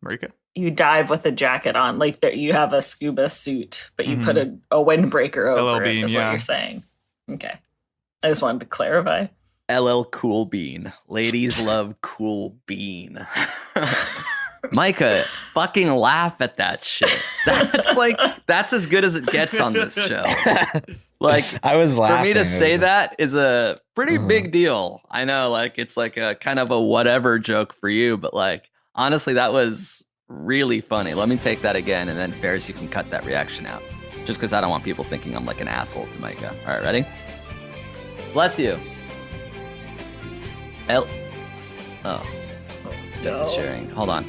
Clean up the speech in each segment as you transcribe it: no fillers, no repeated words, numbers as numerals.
Marika? You dive with a jacket on, like that. You have a scuba suit, but you put a windbreaker over Bean, it. Is what you're saying. Okay, I just wanted to clarify. LL Cool Bean. Ladies love Cool Bean. Micah, fucking laugh at that shit. That's as good as it gets on this show. Like, I was laughing. For me to say that is a pretty big deal. I know, like, it's like a kind of a whatever joke for you, but like, honestly, that was really funny. Let me take that again, and then Ferris, you can cut that reaction out. Just because I don't want people thinking I'm like an asshole to Micah. All right, ready? Bless you. Oh. Jeff is sharing. Hold on.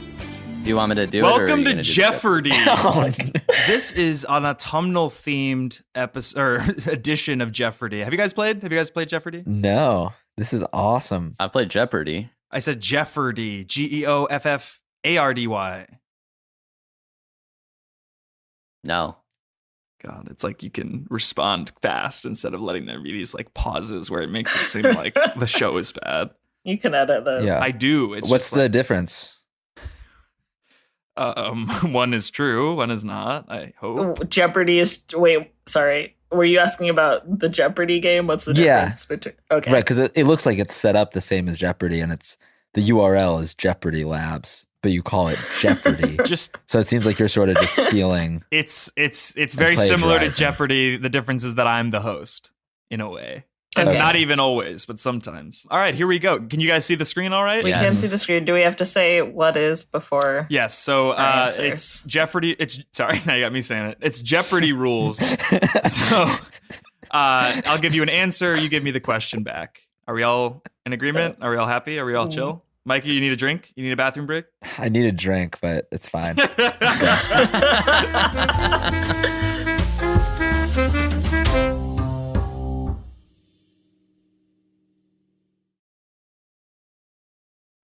Do you want me to do Welcome it? Welcome to Geoffardy. This is an autumnal themed episode or edition of Geoffardy. Have you guys played Geoffardy? No. This is awesome. I've played Jeopardy. I said Geoffardy. Geoffardy. No. God, it's like you can respond fast instead of letting there be these like pauses where it makes it seem like the show is bad. You can edit those. Yeah. I do. What's the difference? One is true, one is not, I hope. Jeopardy is... Wait, sorry. Were you asking about the Jeopardy game? What's the difference between... Okay. Right, because it looks like it's set up the same as Jeopardy, and the URL is Jeopardy Labs, but you call it Geoffardy. So it seems like you're sort of just stealing. It's very similar to Jeopardy. The difference is that I'm the host, in a way. And not even always, but sometimes. All right, here we go. Can you guys see the screen all right? We can see the screen. Do we have to say what is before? Yes, so it's Jeopardy. Sorry, now you got me saying it. It's Jeopardy rules. So I'll give you an answer. You give me the question back. Are we all in agreement? Are we all happy? Are we all chill? Mikey, you need a drink? You need a bathroom break? I need a drink, but it's fine.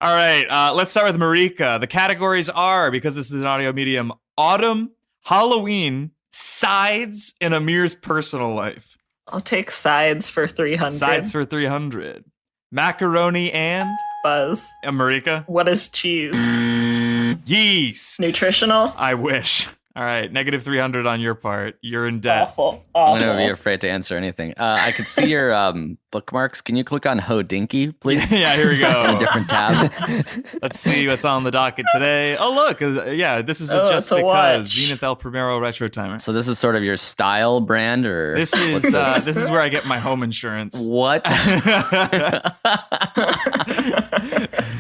All right, let's start with Marika. The categories are, because this is an audio medium, autumn, Halloween, sides, and Amir's personal life. I'll take sides for 300. Sides for 300. Macaroni and? Buzz. And Marika? What is cheese? Yeast. Nutritional? I wish. All right, negative 300 on your part. You're in debt. Awful. I'm going to be afraid to answer anything. I could see your bookmarks. Can you click on Hodinky, please? Yeah, here we go. On a different tab. Let's see what's on the docket today. Oh, look. This is just because Zenith El Primero Retro Timer. So this is sort of your style brand, or this is where I get my home insurance. What?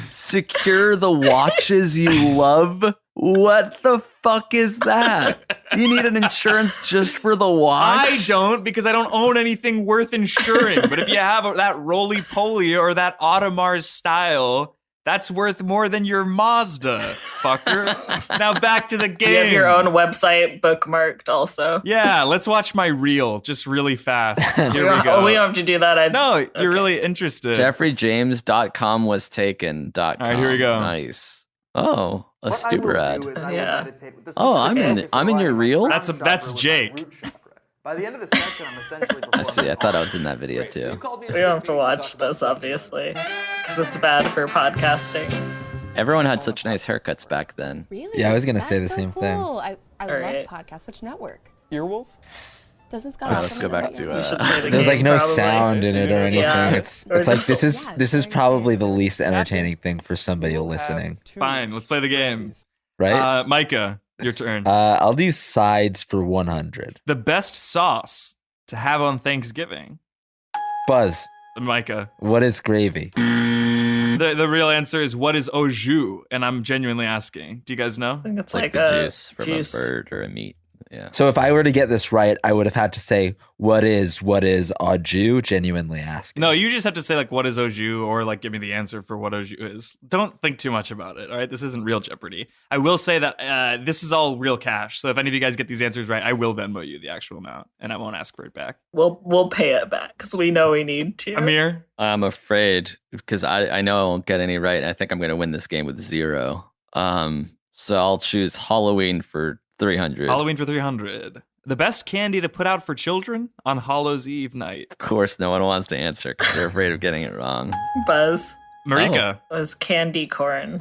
Secure the watches you love? What the fuck is that? You need an insurance just for the watch? I don't, because I don't own anything worth insuring. But if you have that roly-poly or that Audemars style, that's worth more than your Mazda, fucker. Now back to the game. You have your own website bookmarked also. Yeah, let's watch my reel just really fast. Here we go. We don't have to do that. No, you're really interested. JeffreyJames.com was taken. All right, here we go. Nice. Oh, a Stuber ad. Yeah. Oh, I'm in your reel? That's Jake. By the end of the session, I'm essentially I see. I thought I was in that video too. We don't have to watch this, obviously, because it's bad for podcasting. Everyone had such nice haircuts back then. Really? Yeah, I was going to say the same thing. I love podcasts. Which network? Earwolf? Doesn't Scott? Let's go back to there's like no sound in it or anything. Yeah. It's like this is probably the least entertaining thing for somebody listening. Fine, let's play the game. Right? Micah, your turn. I'll do sides for 100. The best sauce to have on Thanksgiving. Buzz. Micah. What is gravy? The real answer is what is au jus? And I'm genuinely asking. Do you guys know? I think it's like a juice from a bird or a meat. Yeah. So if I were to get this right, I would have had to say, what is au jus? Genuinely asking. No, you just have to say like, what is au jus? Or like, give me the answer for what au jus is. Don't think too much about it. All right. This isn't real Jeopardy. I will say that this is all real cash. So if any of you guys get these answers right, I will Venmo you the actual amount and I won't ask for it back. We'll pay it back because we know we need to. Amir? I'm afraid because I know I won't get any right. I think I'm going to win this game with 0. So I'll choose Halloween for 300. Halloween for 300. The best candy to put out for children on Hallows Eve night. Of course, no one wants to answer because they're afraid of getting it wrong. Buzz. Marika. Was candy corn.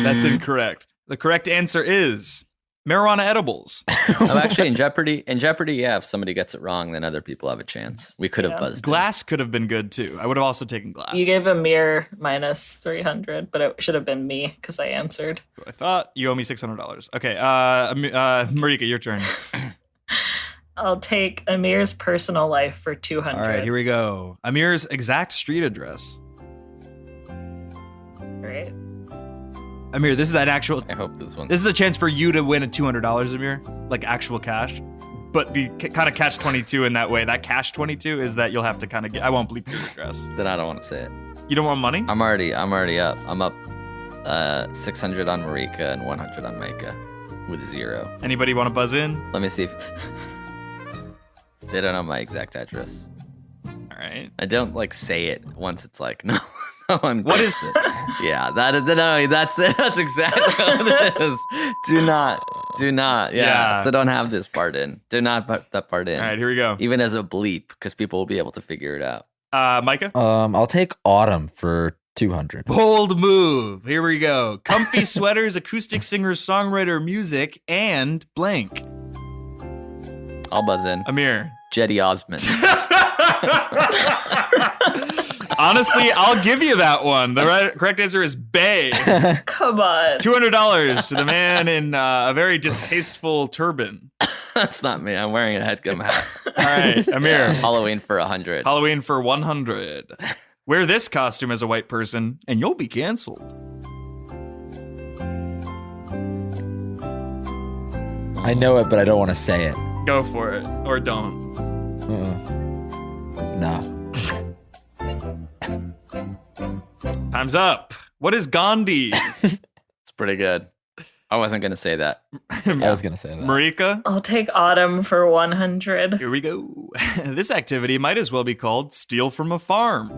That's incorrect. The correct answer is marijuana edibles. I'm actually in Jeopardy. In Jeopardy, yeah, if somebody gets it wrong, then other people have a chance. We could have buzzed. Glass could have been good too. I would have also taken glass. You gave Amir minus 300, but it should have been me because I answered. I thought you owe me $600. Okay, Marika, your turn. I'll take Amir's personal life for 200. All right, here we go. Amir's exact street address. Right. Amir, this is an actual. I hope this one. This is a chance for you to win a $200, Amir, like actual cash, but be kind of catch 22 in that way. That cash 22 is that you'll have to kind of get. I won't bleep your address. Then I don't want to say it. You don't want money? I'm already up. I'm up 600 on Marika and 100 on Micah with 0. Anybody want to buzz in? Let me see if they don't know my exact address. All right. I don't like say it once. It's like no one. What is it? Yeah, that's it. That's exactly what it is. Do not. Yeah. So don't have this part in. Do not put that part in. All right, here we go. Even as a bleep, because people will be able to figure it out. Micah? I'll take autumn for 200. Bold move. Here we go. Comfy sweaters, acoustic singer, songwriter, music, and blank. I'll buzz in. Amir. Jetty Osmond. Honestly, I'll give you that one. The correct answer is Bay. Come on. $200 to the man in a very distasteful turban. That's not me. I'm wearing a Headgum hat. All right, Amir. Halloween for 100. Halloween for 100. Wear this costume as a white person, and you'll be canceled. I know it, but I don't want to say it. Go for it, or don't. No. Time's up. What is Gandhi? It's pretty good. I wasn't going to say that. I was going to say that. Marika? I'll take autumn for 100. Here we go. This activity might as well be called steal from a farm.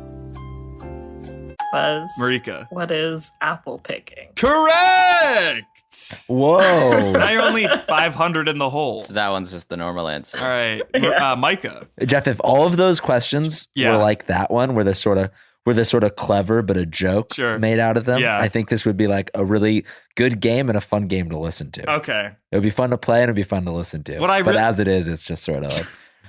Buzz. Marika. What is apple picking? Correct! Whoa. Now you're only 500 in the hole. So that one's just the normal answer. All right. Micah. Jeff, if all of those questions were like that one, where they're sort of clever, but a joke made out of them, I think this would be like a really good game and a fun game to listen to. Okay. It would be fun to play and it'd be fun to listen to. But as it is, it's just sort of like,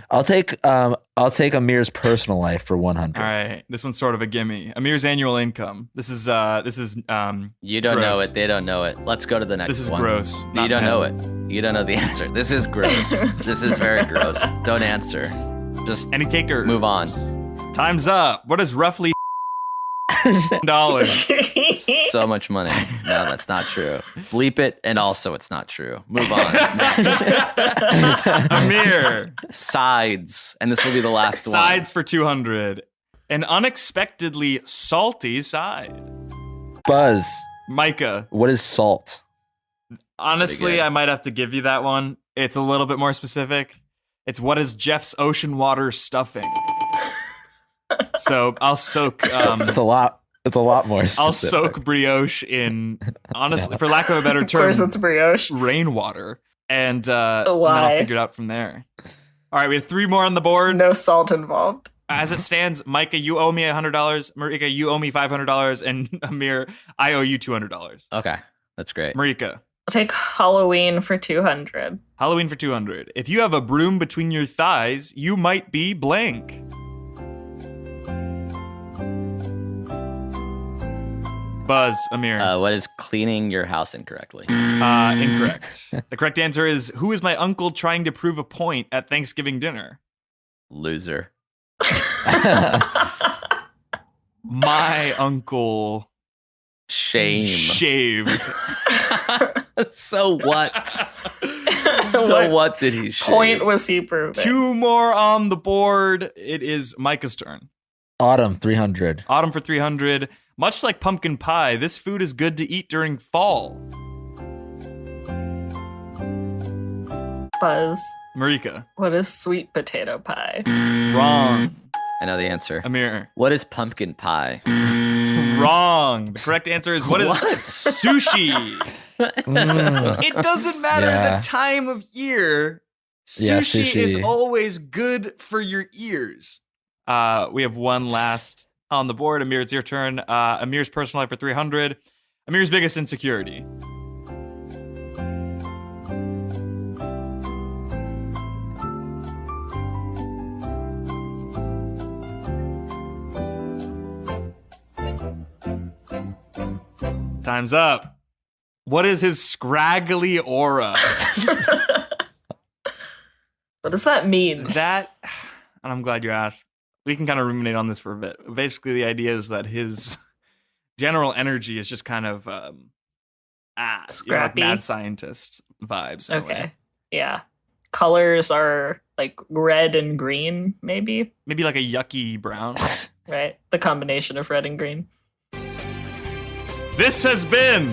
I'll take Amir's personal life for 100. All right. This one's sort of a gimme. Amir's annual income. This is You don't gross. know it. They don't know it. Let's go to the next one. This is gross. You don't know it. You don't know the answer. This is gross. This is very gross. Don't answer. Just any takers. Move on. Time's up. What is roughly dollars? So much money. No, that's not true. Bleep it, and also it's not true. Move on. Amir. Sides, and this will be the last one. Sides for 200. An unexpectedly salty side. Buzz. Micah. What is salt? Honestly, I might have to give you that one. It's a little bit more specific. It's what is Jeff's ocean water stuffing? So I'll soak. It's a lot more specific. I'll soak brioche in, honestly, for lack of a better term, Of course it's brioche. rainwater, and then I'll figure it out from there. All right, we have 3 more on the board. No salt involved. As it stands, Micah, you owe me $100. Marika, you owe me $500, and Amir, I owe you $200. Okay, that's great. Marika. I'll take Halloween for 200. Halloween for 200. If you have a broom between your thighs, you might be blank. Buzz, Amir. What is cleaning your house incorrectly? Incorrect. The correct answer is, who is my uncle trying to prove a point at Thanksgiving dinner? Loser. My uncle shaved. So what? What did he shave? Point was he proving? 2 more on the board. It is Micah's turn. Autumn, 300. Autumn for 300. Much like pumpkin pie, this food is good to eat during fall. Buzz. Marika. What is sweet potato pie? Wrong. I know the answer. Amir. What is pumpkin pie? Wrong. The correct answer is what is sushi? It doesn't matter the time of year. Sushi is always good for your ears. We have one last on the board. Amir, it's your turn. Amir's personal life for 300. Amir's biggest insecurity. Time's up. What is his scraggly aura? What does that mean? That, and I'm glad you asked. We can kind of ruminate on this for a bit. Basically, the idea is that his general energy is just kind of like mad scientist vibes. Okay. Yeah. Colors are like red and green, maybe. Maybe like a yucky brown. Right. The combination of red and green. This has been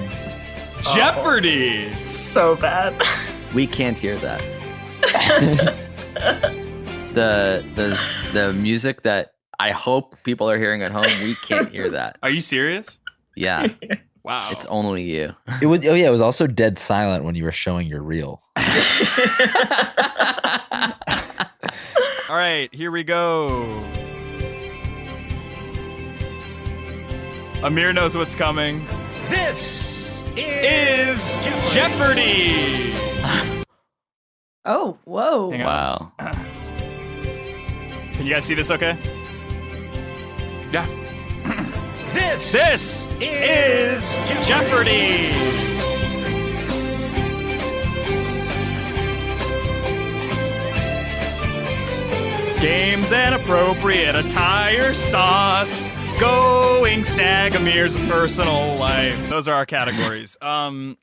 Geoffardy. So bad. We can't hear that. The music that I hope people are hearing at home, we can't hear that. Are you serious? Yeah. Wow. It's only you. It was. Oh yeah, it was also dead silent when you were showing your reel. All right, here we go. Amir knows what's coming. This is Geoffardy. Oh, whoa. Wow. Can you guys see this okay? Yeah. This is Geoffardy. Games and appropriate attire, sauce, going stag, Amir's personal life. Those are our categories.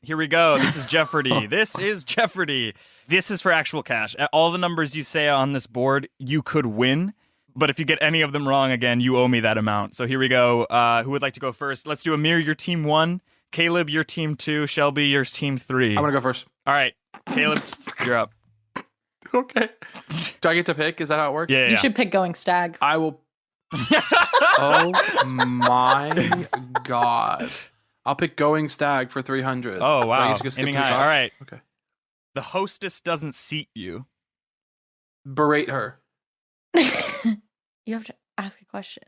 Here we go. This is Geoffardy. This is Geoffardy. This is for actual cash. All the numbers you say on this board, you could win. But if you get any of them wrong again, you owe me that amount. So here we go. Who would like to go first? Let's do Amir, your team 1. Caleb, your team 2. Shelby, your team 3. I'm going to go first. All right. Caleb, you're up. Okay. Do I get to pick? Is that how it works? Yeah. You should pick going stag. I will. Oh my God. I'll pick going stag for 300. Oh, wow. Do I get to go skip Aiming to the high. top? All right. Okay. The hostess doesn't seat you. Berate her. You have to ask a question.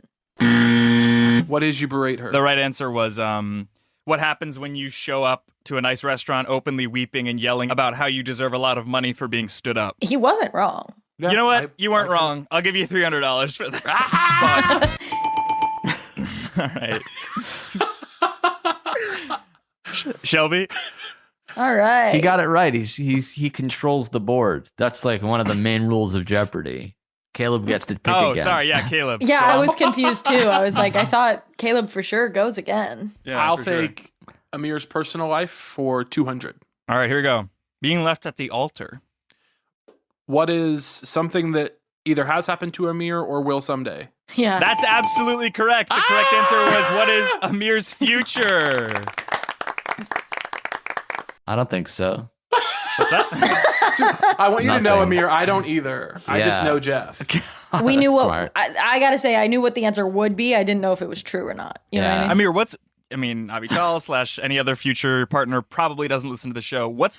What is you berate her? The right answer was what happens when you show up to a nice restaurant openly weeping and yelling about how you deserve a lot of money for being stood up. He wasn't wrong. Yeah, You know what? You weren't wrong. I'll give you $300 for that. All right. Shelby? All right. He got it right. He controls the board. That's like one of the main rules of Jeopardy. Caleb gets to pick again. Sorry. Yeah, Caleb. Yeah, I was confused too. I was like, I thought Caleb for sure goes again. Yeah, I'll for sure. take Amir's personal life for 200. All right, here we go. Being left at the altar. What is something that either has happened to Amir or will someday? Yeah. That's absolutely correct. The correct answer was what is Amir's future? I don't think so. What's that? I want you to know, Nothing. Amir, I don't either. I just Yeah. know Jeff. We knew what Smart. I gotta say, I knew what the answer would be. I didn't know if it was true or not. You know what I mean? Amir, Avital / any other future partner probably doesn't listen to the show. What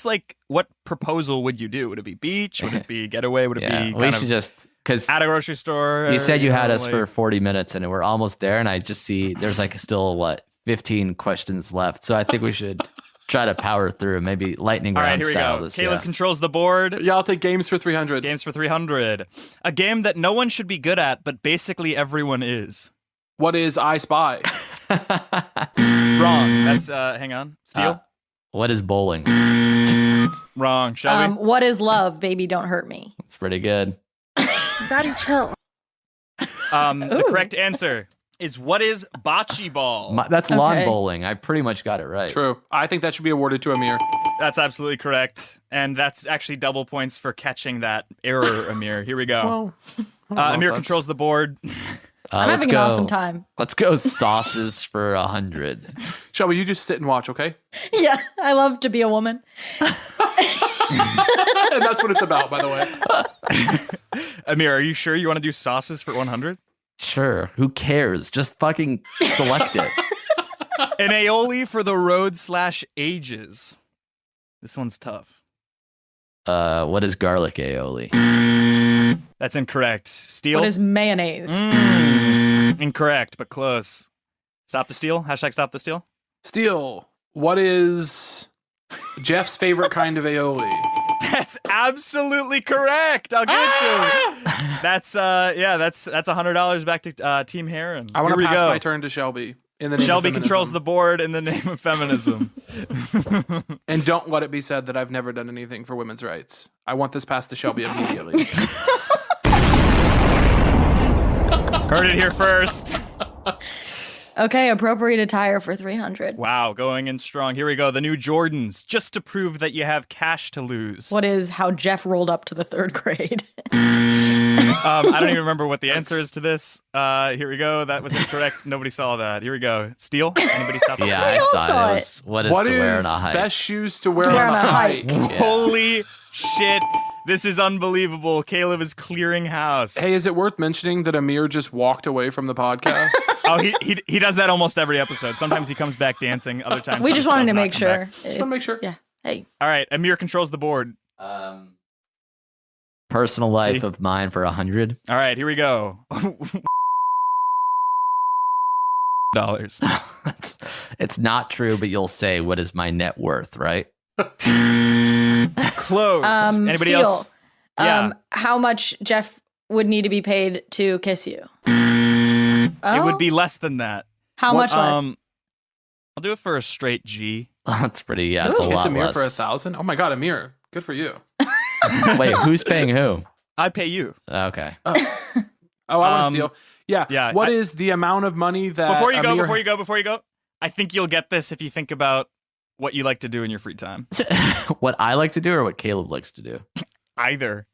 proposal would you do? Would it be beach? Would it be getaway? Would it be We should just, because at a grocery store? you said you had us like- for 40 minutes and we're almost there, and I just see there's like still 15 questions left. So I think we should try to power through, maybe lightning All right, round here we style. go. Caleb controls the board. Yeah, I'll take games for 300. Games for 300. A game that no one should be good at, but basically everyone is. What is I Spy? Wrong. That's hang on. Steal. What is bowling? Wrong. Shelby. What is love? Baby, don't hurt me. It's pretty good. Daddy, chill. The correct answer is what is bocce ball? That's lawn Okay. bowling. I pretty much got it right. True. I think that should be awarded to Amir. That's absolutely correct. And that's actually double points for catching that error, Amir. Here we go. Amir controls the board. I'm Let's having go. an awesome time. Let's go sauces for 100. Shelby, you just sit and watch, okay? Yeah, I love to be a woman. And that's what it's about, by the way. Amir, are you sure you want to do sauces for 100? Sure. Who cares? Just fucking select it. An aioli for the road / ages. This one's tough. What is garlic aioli? That's incorrect. Steal? What is mayonnaise? Incorrect, but close. Stop the steal. # stop the steal. Steele, what is Jeff's favorite kind of aioli? That's absolutely correct. I'll give it to him. That's $100 back to Team Heron. I want Here to we pass go. my turn to Shelby. In the name Shelby of feminism. controls the board in the name of feminism. And don't let it be said that I've never done anything for women's rights. I want this passed to Shelby immediately. Heard it here first. Okay, appropriate attire for 300. Wow, going in strong. Here we go. The new Jordans, just to prove that you have cash to lose. What is how Jeff rolled up to the 3rd grade? I don't even remember what the answer is to this. Here we go. That was incorrect. Nobody saw that. Here we go. Steal? Anybody saw that? Yeah, I saw it. It was, what is to wear on a hike? Best shoes to wear on a hike? Yeah. Holy shit. This is unbelievable. Caleb is clearing house. Hey, is it worth mentioning that Amir just walked away from the podcast? Oh, he does that almost every episode. Sometimes he comes back dancing. Other times we just wanted to make sure. Just want to make sure. Yeah. Hey. All right. Amir controls the board. Personal life of mine for 100. All right. Here we go. Dollars. It's not true, but you'll say, what is my net worth, right? Close. Anybody Steal. else? Yeah. How much Jeff would need to be paid to kiss you? It would be less than that. How much less? I'll do it for a straight G. That's pretty, yeah, it's a Kiss lot Amir less. for 1,000? Oh my God, Amir. Good for you. Wait, who's paying who? I pay you. Okay. Oh, I want to steal. Yeah. Yeah. What is the amount of money that Before you Amir... go, I think you'll get this if you think about what you like to do in your free time. What I like to do or what Caleb likes to do? Either.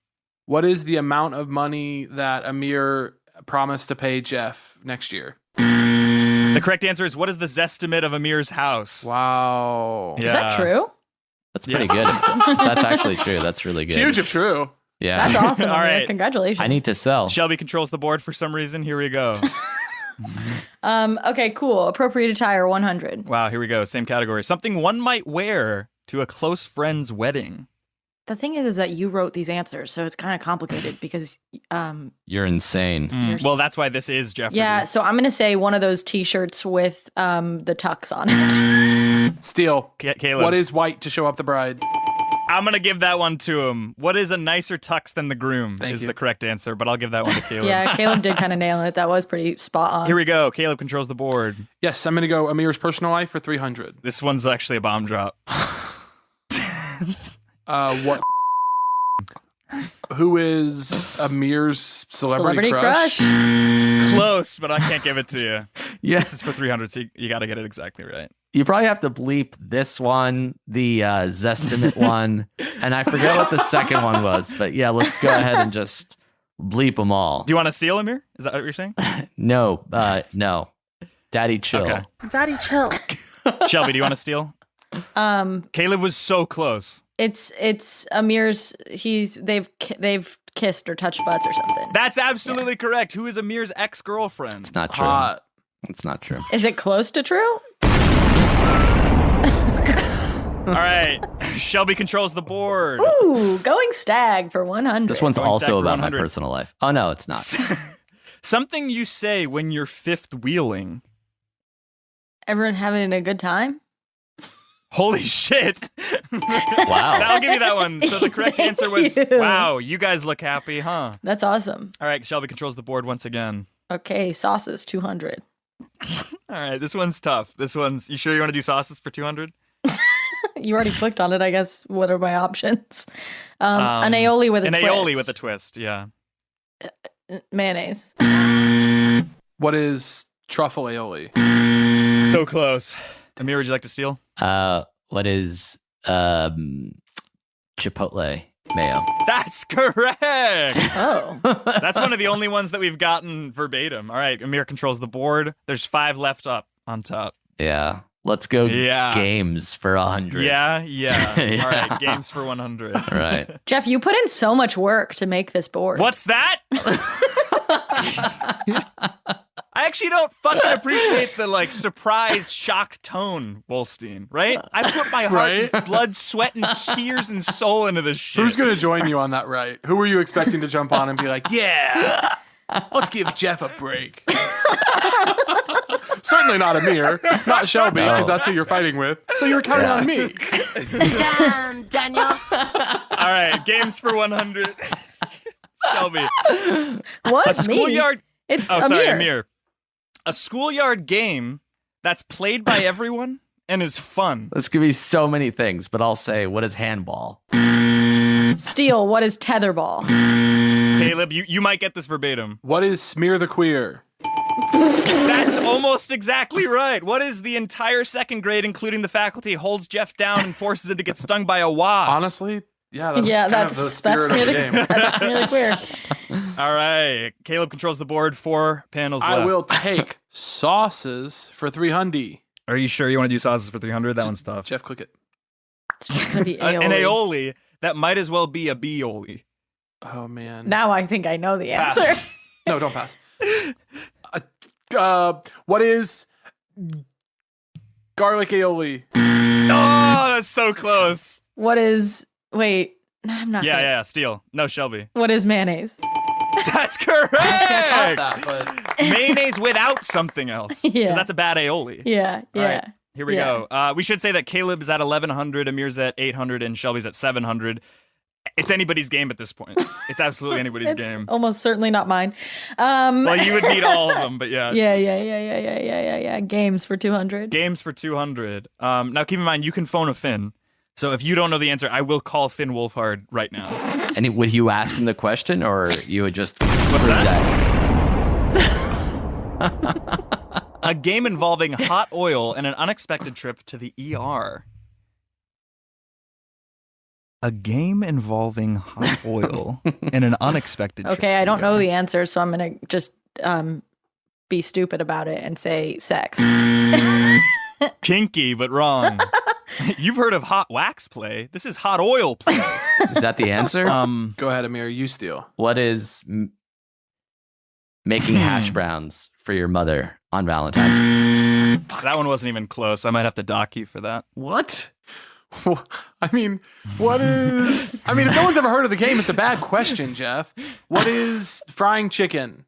What is the amount of money that Amir promised to pay Jeff next year? The correct answer is, what is the zestimate of Amir's house? Wow. Yeah. Is that true? That's pretty good. That's actually true. That's really good. Huge if true. Yeah. That's awesome. All right. Congratulations. I need to sell. Shelby controls the board for some reason. Here we go. Okay, cool. Appropriate attire 100. Wow, here we go. Same category. Something one might wear to a close friend's wedding. The thing is that you wrote these answers, so it's kind of complicated because You're insane. Well, that's why this is Jeopardy. yeah, so I'm going to say one of those t-shirts with the tux on it. Steal. Caleb. What is white to show up the bride? I'm going to give that one to him. What is a nicer tux than the groom Thank is you. the correct answer, but I'll give that one to Caleb. Yeah, Caleb did kind of nail it. That was pretty spot on. Here we go. Caleb controls the board. Yes, I'm going to go Amir's personal life for 300. This one's actually a bomb drop. What? Who is Amir's celebrity crush? Close, but I can't give it to you. Yes. This is for 300, so you got to get it exactly right. You probably have to bleep this one, the Zestimate one, and I forget what the second one was, but yeah, let's go ahead and just bleep them all. Do you want to steal, Amir? Is that what you're saying? No. Daddy, chill. Okay. Daddy, chill. Shelby, do you want to steal? Caleb was so close. It's Amir's. They've kissed or touched butts or something. That's absolutely correct. Who is Amir's ex-girlfriend? It's not true. Hot. It's not true. Is it close to true? All right. Shelby controls the board. Ooh, going stag for 100. This one's Going stack also for about my 100. personal life. Oh, no, it's not. Something you say when you're fifth wheeling. Everyone having a good time? Holy shit. Wow. I'll give you that one. So the correct Thank answer was, you. wow, you guys look happy, huh? That's awesome. All right, Shelby controls the board once again. Okay, sauces 200. All right, this one's tough. You sure you want to do sauces for 200? You already clicked on it, I guess. What are my options? An aioli with a twist. An aioli with a twist, yeah. Mayonnaise. What is truffle aioli? So close. Amir, would you like to steal? What is Chipotle mayo? That's correct. Oh. That's one of the only ones that we've gotten verbatim. All right, Amir controls the board. There's 5 left up on top. Yeah. Let's go games for 100. Yeah. Yeah. All right, games for 100. All right. Jeff, you put in so much work to make this board. What's that? I actually don't fucking appreciate the surprise shock tone, Wolstein, right? I put my heart and blood, sweat, and tears and soul into this shit. Who's going to join you on that right? Who were you expecting to jump on and be like, yeah, let's give Jeff a break? Certainly not Amir, not Shelby, because that's who you're fighting with. So you were counting on me. Damn, Daniel. All right, games for 100. Shelby. What? A schoolyard. It's Oh, Amir. sorry, Amir. A schoolyard game that's played by everyone and is fun. This could be so many things, but I'll say, what is handball? Steele, what is tetherball? Caleb, you might get this verbatim. What is smear the queer? That's almost exactly right. What is the entire second grade, including the faculty, holds Jeff down and forces him to get stung by a wasp? Honestly, that's the spirit of the game. That's really queer. All right. Caleb controls the board. 4 panels left. I will take sauces for 300. Are you sure you want to do sauces for 300? That one's tough. Jeff, click it. It's just going to be an aioli. That might as well be a B-oli. Oh, man. Now I think I know the Pass. answer. No, don't pass. What is garlic aioli? Oh, that's so close. What is... Wait. No, I'm not Yeah, Steele. No, Shelby. What is mayonnaise? That's correct. I thought that, but... Mayonnaise without something else. Yeah. Because that's a bad aioli. Yeah. All right, here we go. We should say that Caleb is at 1,100, Amir's at 800, and Shelby's at 700. It's anybody's game at this point. It's absolutely anybody's game. Almost certainly not mine. Well, you would need all of them, but yeah. Yeah. Games for 200. Games for 200. Now, keep in mind, you can phone a Finn. So if you don't know the answer, I will call Finn Wolfhard right now. And would you ask him the question, or you would just... What's that? A game involving hot oil and an unexpected trip to the ER. A game involving hot oil and an unexpected trip. Okay, I don't know the answer, so I'm going to just be stupid about it and say sex. Kinky, but wrong. You've heard of hot wax play. This is hot oil play. Is that the answer? Go ahead, Amir. You steal. What is making hash browns for your mother on Valentine's? That one wasn't even close. I might have to dock you for that. What? I mean, what is... I mean, if no one's ever heard of the game, it's a bad question, Jeff. What is frying chicken?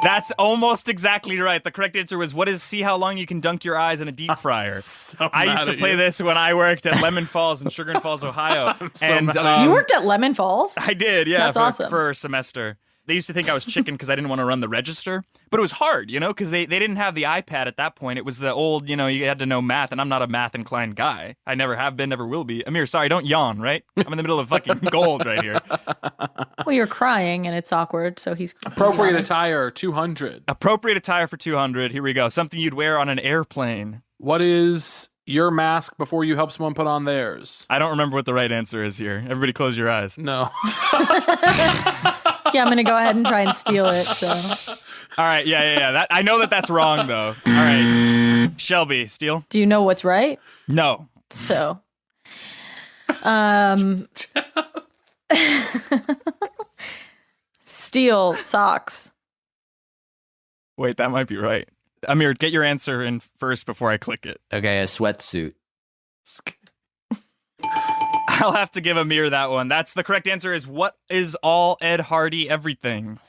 That's almost exactly right. The correct answer was, what is see how long you can dunk your eyes in a deep fryer? I used to play this when I worked at Lemon Falls in Sugar Falls, Ohio. You worked at Lemon Falls? I did, yeah. That's awesome. For a semester. They used to think I was chicken because I didn't want to run the register. But it was hard, because they didn't have the iPad at that point. It was the old, you had to know math, and I'm not a math-inclined guy. I never have been, never will be. Amir, sorry, don't yawn, right? I'm in the middle of fucking gold right here. Well, you're crying, and it's awkward, so he's... Appropriate attire, 200. Appropriate attire for 200. Here we go. Something you'd wear on an airplane. What is your mask before you help someone put on theirs? I don't remember what the right answer is here. Everybody close your eyes. No. Yeah, I'm going to go ahead and try and steal it, so... All right, yeah. I know that's wrong, though. All right. Shelby, steal? Do you know what's right? No. So... Steal socks. Wait, that might be right. Amir, get your answer in first before I click it. Okay, a sweatsuit. I'll have to give Amir that one. That's the correct answer is what is all Ed Hardy everything?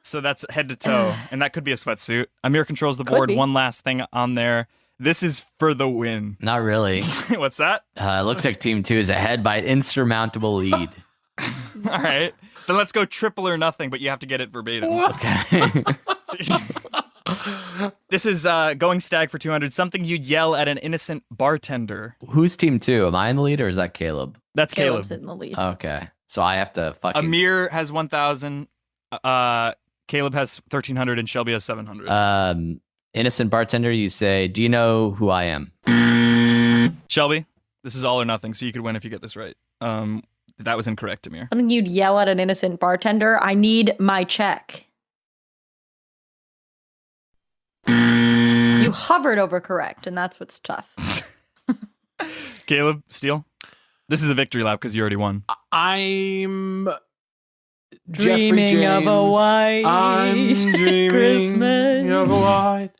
So that's head to toe, and that could be a sweatsuit. Amir controls the board. One last thing on there. This is for the win. Not really. What's that? Looks like Team 2 is ahead by an insurmountable lead. All right. Then let's go triple or nothing, but you have to get it verbatim. Okay. This is going stag for 200. Something you'd yell at an innocent bartender. Who's Team 2? Am I in the lead or is that Caleb? That's Caleb's Caleb. in the lead. Okay. So I have to fucking... Amir has 1,000. Caleb has 1,300 and Shelby has 700. Innocent bartender, you say, do you know who I am? Shelby, this is all or nothing, so you could win if you get this right. That was incorrect, Amir. Something you'd yell at an innocent bartender. I need my check. You hovered over correct, and that's what's tough. Caleb, steal. This is a victory lap because you already won. I'm dreaming of a white Christmas. Of a white.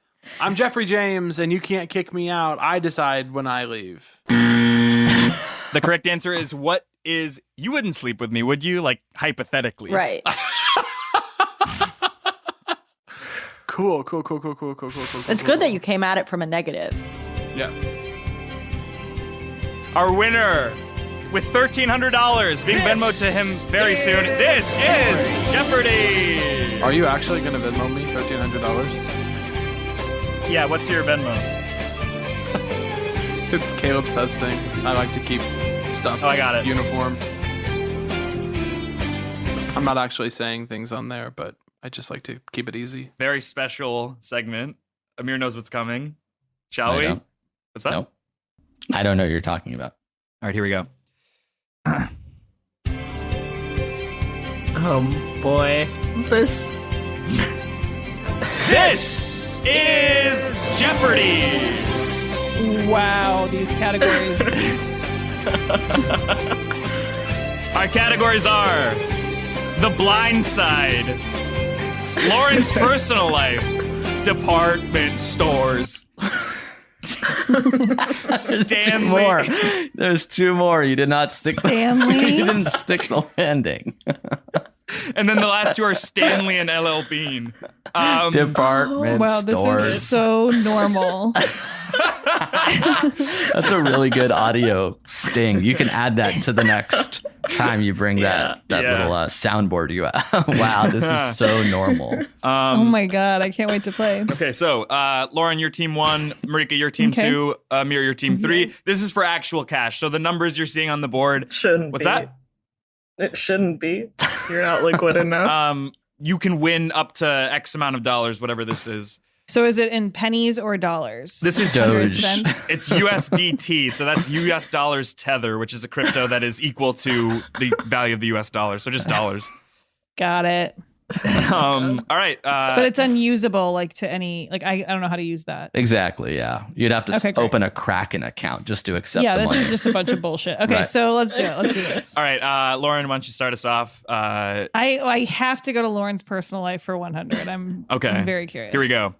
I'm Geoffrey James, and you can't kick me out. I decide when I leave. The correct answer is what is you wouldn't sleep with me, would you? Like hypothetically. Right. Cool. It's good that you came at it from a negative. Yeah. Our winner with $1,300 being Venmoed to him very soon. This is Geoffardy. Are you actually going to Venmo me $1,300? Yeah, what's your Venmo? It's Caleb says things. I like to keep stuff I got it. Uniform. I'm not actually saying things on there, but I just like to keep it easy. Very special segment. Amir knows what's coming. Shall we? What's that? Nope. I don't know what you're talking about. All right, here we go. Oh boy. This is Geoffardy. Wow, these categories. Our categories are The Blind Side, Lauren's Personal Life, Department Stores, Stanley. There's two more. You did not stick. Stanley. You didn't stick the landing. And then the last two are Stanley and LL Bean. Department wow, this stores. is so normal. That's a really good audio sting. You can add that to the next time you bring that little soundboard you have. Wow, this is so normal. Oh my God, I can't wait to play. Okay, so Lauren, your team 1, Marika, your team 2, Amir, your team 3. This is for actual cash. So the numbers you're seeing on the board. shouldn't be. That? It shouldn't be. You're not liquid enough. You can win up to X amount of dollars, whatever this is. So is it in pennies or dollars? This is Doge. It's USDT, so that's US dollars tether, which is a crypto that is equal to the value of the US dollar. So just dollars. Got it. All right. But it's unusable, like to any, like I don't know how to use that. Exactly. Yeah, you'd have to open a Kraken account just to accept. Yeah, the this money. is just a bunch of bullshit. Okay, Right. so let's do it. Let's do this. All right, Lauren, why don't you start us off? I have to go to Lauren's Personal Life for 100. I'm very curious. Here we go.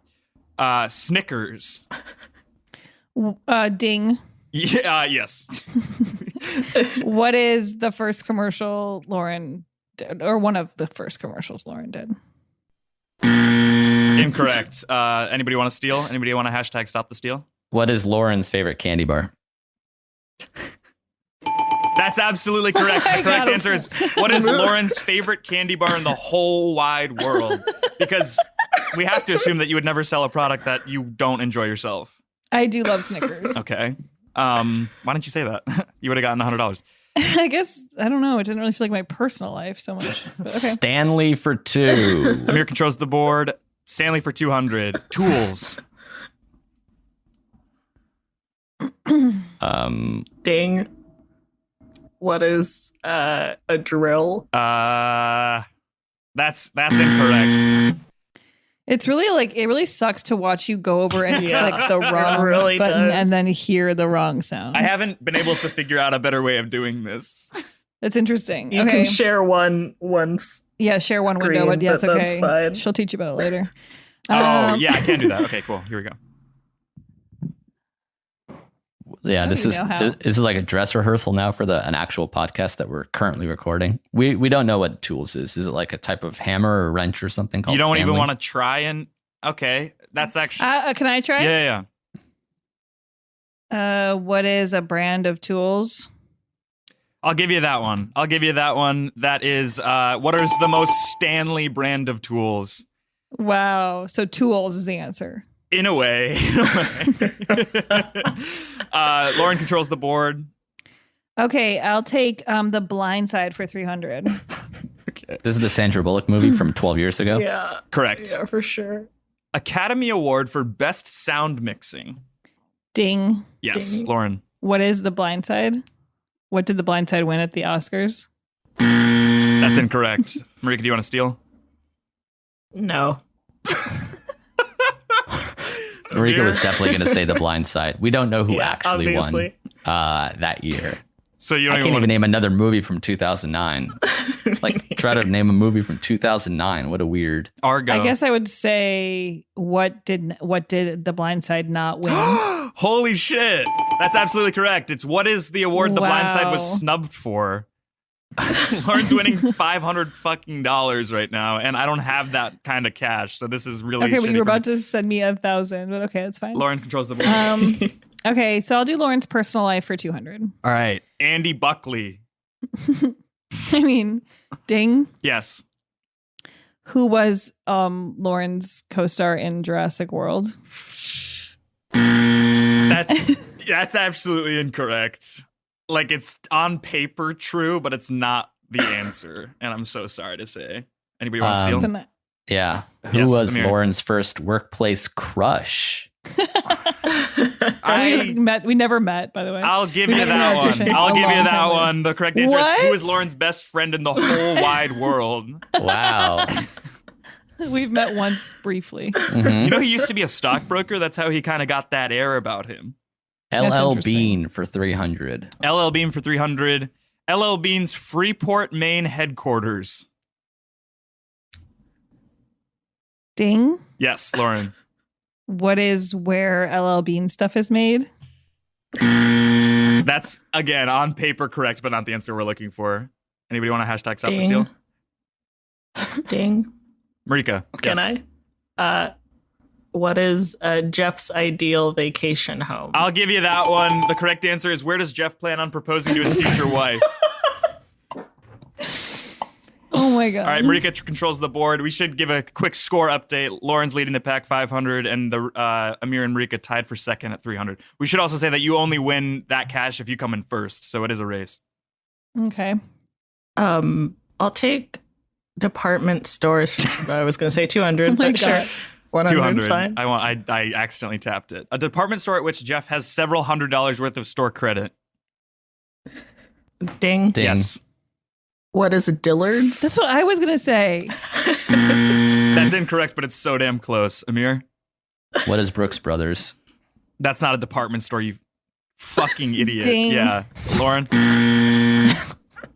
Snickers. Ding. Yeah. Yes. What is the first commercial Lauren did, or one of the first commercials Lauren did? Incorrect. Anybody want to steal? Anybody want to hashtag stop the steal? What is Lauren's favorite candy bar? That's absolutely correct. The correct answer is, what is Lauren's favorite candy bar in the whole wide world? Because we have to assume that you would never sell a product that you don't enjoy yourself. I do love Snickers. Okay. Why didn't you say that? You would have gotten $100. I guess, I don't know. It didn't really feel like my personal life so much. But okay. Stanley for 2. Amir controls the board. Stanley for 200. Tools. Ding. What is a drill? That's incorrect. It's really like, it really sucks to watch you go over and click the wrong really button does. and then hear the wrong sound. I haven't been able to figure out a better way of doing this. That's interesting. You okay. can share one once. Yeah, share one window, but yeah, it's but okay. that's fine. She'll teach you about it later. Yeah, I can do that. Okay, cool. Here we go. Yeah, this is like a dress rehearsal now for an actual podcast that we're currently recording. We don't know what tools is. Is it like a type of hammer or wrench or something called? You don't Stanley? even want to try and that's actually. Can I try? Yeah. What is a brand of tools? I'll give you that one. That is what is the most Stanley brand of tools? Wow. So tools is the answer. In a way. Lauren controls the board. Okay, I'll take The Blind Side for 300. Okay. This is the Sandra Bullock movie from 12 years ago. Yeah. Correct. Yeah, for sure. Academy Award for Best Sound Mixing. Ding. Yes, Ding. Lauren. What is The Blind Side? What did The Blind Side win at the Oscars? That's incorrect. Marika, do you want to steal? No. Marika was definitely going to say The Blind Side. We don't know who actually obviously. won that year. So you I don't can't even name another movie from 2009. Like, try to name a movie from 2009. What a weird. Argo. I guess I would say what did The Blind Side not win? Holy shit. That's absolutely correct. It's what is the award The Blind Side was snubbed for? Lauren's winning $500 fucking dollars right now, and I don't have that kind of cash, so this is really okay. But you were about me. to send me 1,000, but okay, that's fine. Lauren controls the board. Okay, so I'll do Lauren's Personal Life for 200. All right, Andy Buckley. I mean, ding. Yes. Who was Lauren's co-star in Jurassic World? That's That's absolutely incorrect. Like, it's on paper true, but it's not the answer. And I'm so sorry to say. Anybody want to steal? Yeah. Who was Amir. Lauren's first workplace crush? We never met, by the way. I'll give you that one. I'll give you that one. The correct answer is who is Lauren's best friend in the whole wide world? Wow. We've met once briefly. You know, he used to be a stockbroker. That's how he kind of got that air about him. LL Bean for 300. LL Bean for 300. LL Bean's Freeport, Maine headquarters. Ding. Yes, Lauren. What is where LL Bean stuff is made? That's, again, on paper correct, but not the answer we're looking for. Anybody want to hashtag stop the steal? Ding. Marika. Can I? What is Jeff's ideal vacation home? I'll give you that one. The correct answer is where does Jeff plan on proposing to his future wife? Oh my God. All right, Marika controls the board. We should give a quick score update. Lauren's leading the pack 500, and the Amir and Marika tied for second at 300. We should also say that you only win that cash if you come in first, so it is a race. Okay. I'll take department stores. I was going to say 200. Oh my but God. Sure. 100 is fine. I accidentally tapped it. A department store at which Jeff has several $100s worth of store credit. Ding. Yes. What is Dillard's? That's what I was going to say. That's incorrect, but it's so damn close. Amir? What is Brooks Brothers? That's not a department store, you fucking idiot. Ding. Yeah. Lauren?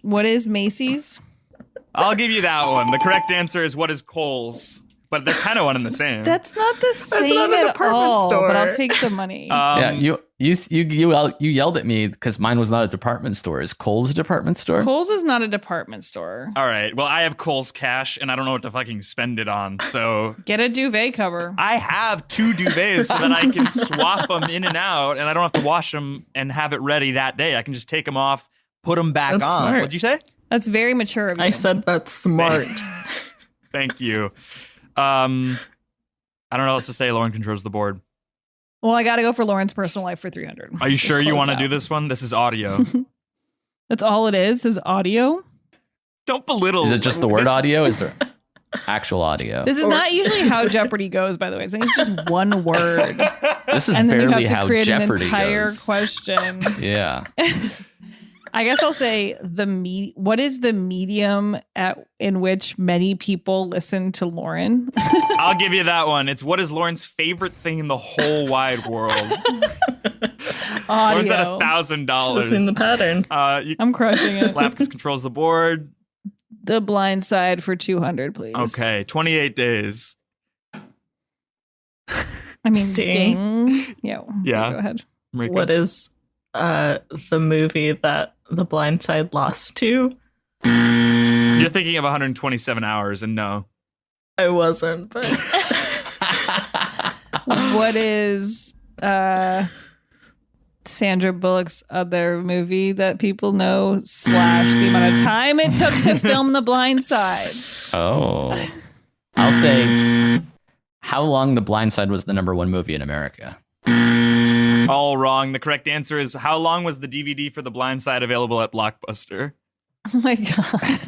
What is Macy's? I'll give you that one. The correct answer is what is Kohl's. But they're kind of one and the same. That's not the same not a at department all, store. but I'll take the money. Yeah, you yelled at me because mine was not a department store. Is Kohl's a department store? Kohl's is not a department store. All right. Well, I have Kohl's cash, and I don't know what to fucking spend it on. So Get a duvet cover. I have 2 duvets so that I can swap them in and out, and I don't have to wash them and have it ready that day. I can just take them off, put them back That's on. smart. What'd you say? That's very mature of you. I said that's smart. Thank you. I don't know what else to say. Lauren controls the board. Well, I got to go for Lauren's personal life for 300. Are you Just sure you close want to out. do this one? This is audio. That's all it is audio. Don't belittle. Is it just the word audio? Is there actual audio? This is not usually how Jeopardy goes, by the way. I think it's just one word. This is And then you barely have to how create Jeopardy an entire goes. question. Yeah. I guess I'll say what is the medium in which many people listen to Lauren? I'll give you that one. It's what is Lauren's favorite thing in the whole wide world? Audio. Lauren's at $1,000. Should've seen the pattern. I'm crushing it. Lapkus controls the board. The blind side for 200, please. Okay, 28 days. I mean, Ding. ding. Yeah. Yeah. Go ahead. Marika? What is the movie that The Blind Side lost to? You're thinking of 127 hours, and no. I wasn't, but What is Sandra Bullock's other movie that people know / the amount of time it took to film The Blind Side? Oh. I'll say how long The Blind Side was the #1 movie in America. All wrong. The correct answer is how long was the DVD for The Blind Side available at Blockbuster? Oh my God.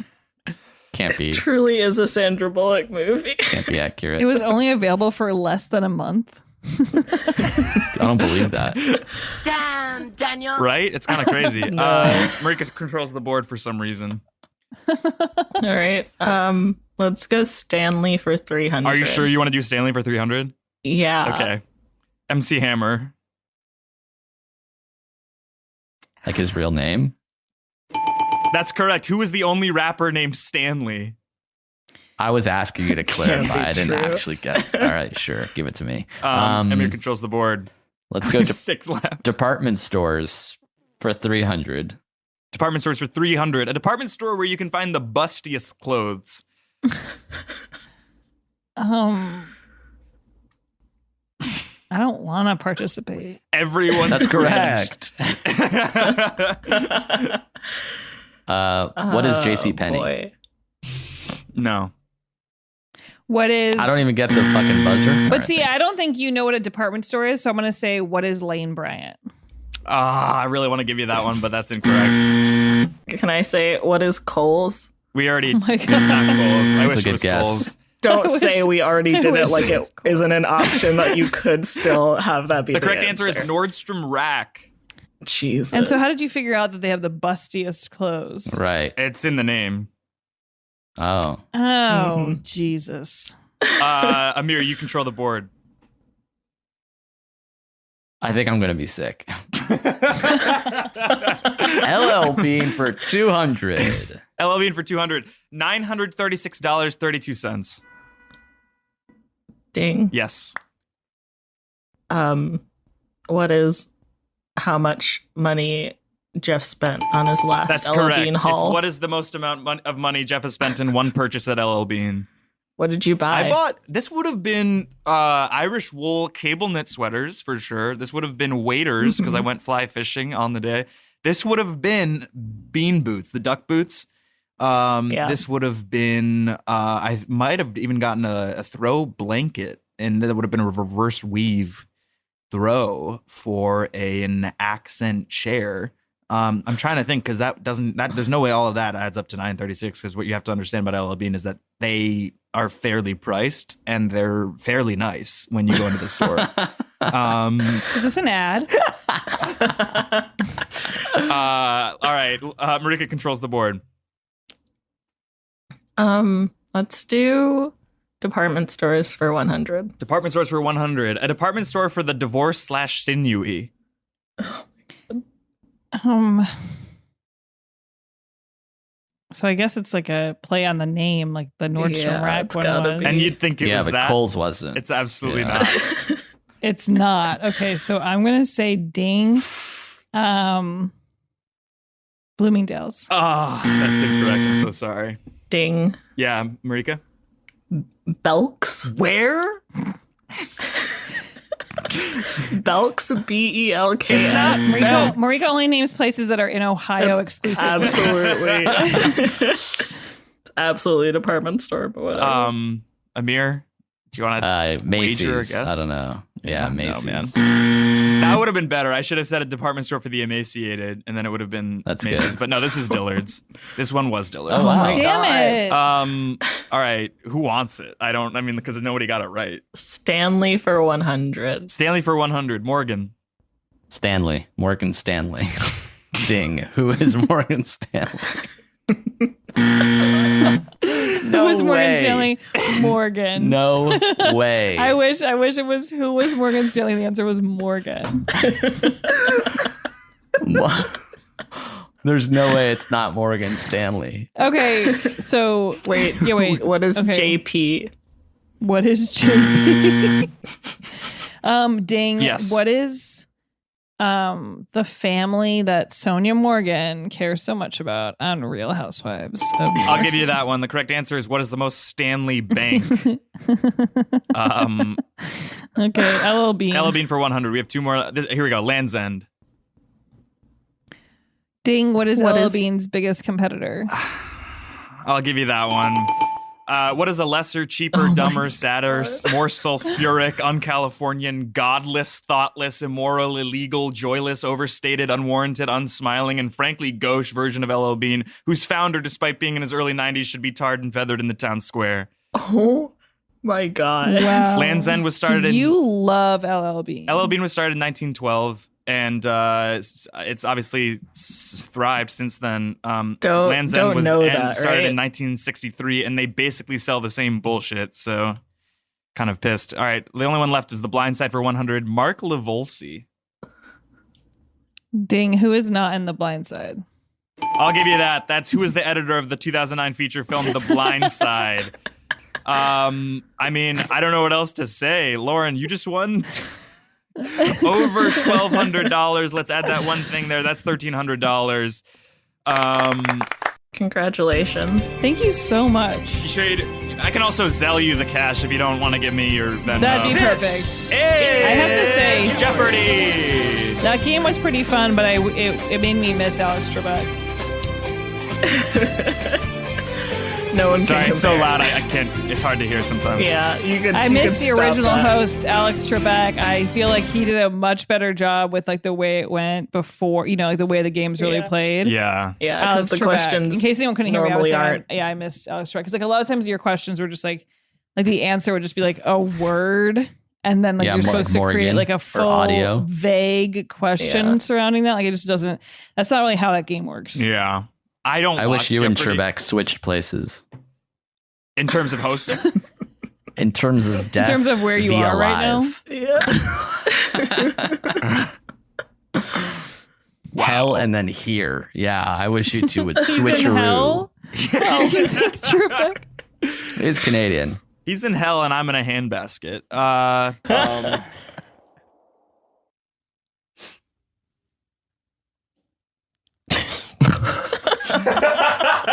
Can't be. truly is a Sandra Bullock movie. Can't be accurate. It was only available for less than a month. I don't believe that. Damn, Daniel. Right? It's kind of crazy. Marika controls the board for some reason. All right. Let's go Stanley for 300. Are you sure you want to do Stanley for 300? Yeah. Okay. MC Hammer. Like his real name? That's correct. Who was the only rapper named Stanley? I was asking you to clarify. I didn't true. actually guess. All right, sure. Give it to me. Amir controls the board. Let's go to 6 left. department stores for 300. Department stores for 300. A department store where you can find the bustiest clothes. I don't want to participate. Everyone. That's cringed. correct. What is JC Penney? Boy. No. What is... I don't even get the fucking buzzer. But see, I don't think you know what a department store is, so I'm going to say, what is Lane Bryant? I really want to give you that one, but that's incorrect. Can I say what is Coles? We already. It's not Coles. I wish it was Coles. Don't say we already did it like it isn't an option that you could still have that be the correct answer is Nordstrom Rack. Jesus. And so how did you figure out that they have the bustiest clothes? Right. It's in the name. Oh, Jesus. Amir, you control the board. I think I'm going to be sick. LL Bean for 200. LL Bean for 200. $936.32. Ding. Yes. What is how much money Jeff spent on his last That's LL correct. Bean haul? It's what is the most amount of money Jeff has spent in one purchase at LL Bean? What did you buy? I bought, this would have been Irish wool cable knit sweaters for sure. This would have been waders because I went fly fishing on the day. This would have been bean boots, the duck boots. This would have been, I might have even gotten a throw blanket, and that would have been a reverse weave throw for an accent chair. I'm trying to think because there's no way all of that adds up to $936, because what you have to understand about LL Bean is that they are fairly priced and they're fairly nice when you go into the store. Is this an ad? All right. Marika controls the board. Let's do department stores for 100. Department stores for 100. A department store for the divorce/sinewy. So I guess it's like a play on the name, like the Nordstrom Rack one was. And you'd think it was but that. Kohl's wasn't. It's absolutely not. It's not. Okay, so I'm gonna say ding. Bloomingdale's. Oh, that's incorrect. I'm so sorry. Ding. Yeah, Marika? Belk's. Where? Belk's, Belks. Marika only names places that are in Ohio exclusively. Absolutely. It's absolutely a department store, but whatever. Amir, do you want to Macy's? wager, I guess? I don't know. Yeah, Macy's. No, man. That would have been better. I should have said a department store for the emaciated, and then it would have been Macy's. Good. But no, this is Dillard's. This one was Dillard's. Oh, wow. Damn it. All right. Who wants it? Because nobody got it right. Stanley for 100. Stanley for 100. Morgan. Stanley. Morgan Stanley. Ding. Who is Morgan Stanley? Who was Morgan Stanley? Morgan. No way. I wish it was who was Morgan Stanley. The answer was Morgan. There's no way it's not Morgan Stanley. Okay, so wait. What is JP? What is JP? Ding. Yes. What is the family that Sonia Morgan cares so much about on Real Housewives of New York I'll give you City? that one. The correct answer is what is the most Stanley bank? Okay, LL Bean. LL Bean for 100. We have two more. Here we go. Land's End. Ding. What is LL Bean's biggest competitor? I'll give you that one. What is a lesser, cheaper, dumber, sadder, more sulfuric, uncalifornian, godless, thoughtless, immoral, illegal, joyless, overstated, unwarranted, unsmiling, and frankly gauche version of LL Bean, whose founder, despite being in his early 90s, should be tarred and feathered in the town square? Oh my God. Wow. Land's End was started You love LL Bean. LL Bean was started in 1912. And it's obviously thrived since then. Land's End was started in 1963, and they basically sell the same bullshit. So, kind of pissed. All right, the only one left is The Blind Side for 100. Mark Levolsi. Ding. Who is not in The Blind Side? I'll give you that. That's who is the editor of the 2009 feature film The Blind Side. I don't know what else to say. Lauren, you just won. Over $1,200. Let's add that one thing there. That's $1,300. Congratulations. Thank you so much. I can also Zelle you the cash if you don't want to give me your Venmo. That'd be perfect. Hey, I have to say, Geoffardy. That game was pretty fun, but it made me miss Alex Trebek. No one Sorry, can it's so loud. I can't. It's hard to hear sometimes. Yeah, I missed the original host, Alex Trebek. I feel like he did a much better job with like the way it went before. Like the way the game's really played. Yeah. Because the questions. In case anyone couldn't hear me, I missed Alex Trebek because like a lot of times your questions were just like the answer would just be like a word. And then you're supposed to create like a full vague question surrounding that. Like it just doesn't. That's not really how that game works. Yeah. I wish you and Trebek switched places. In terms of hosting? In terms of death. In terms of where you are right now? Yeah. Hell and then here. Yeah, I wish you two would switcheroo. Hell? Trebek? He's Canadian. He's in hell and I'm in a handbasket.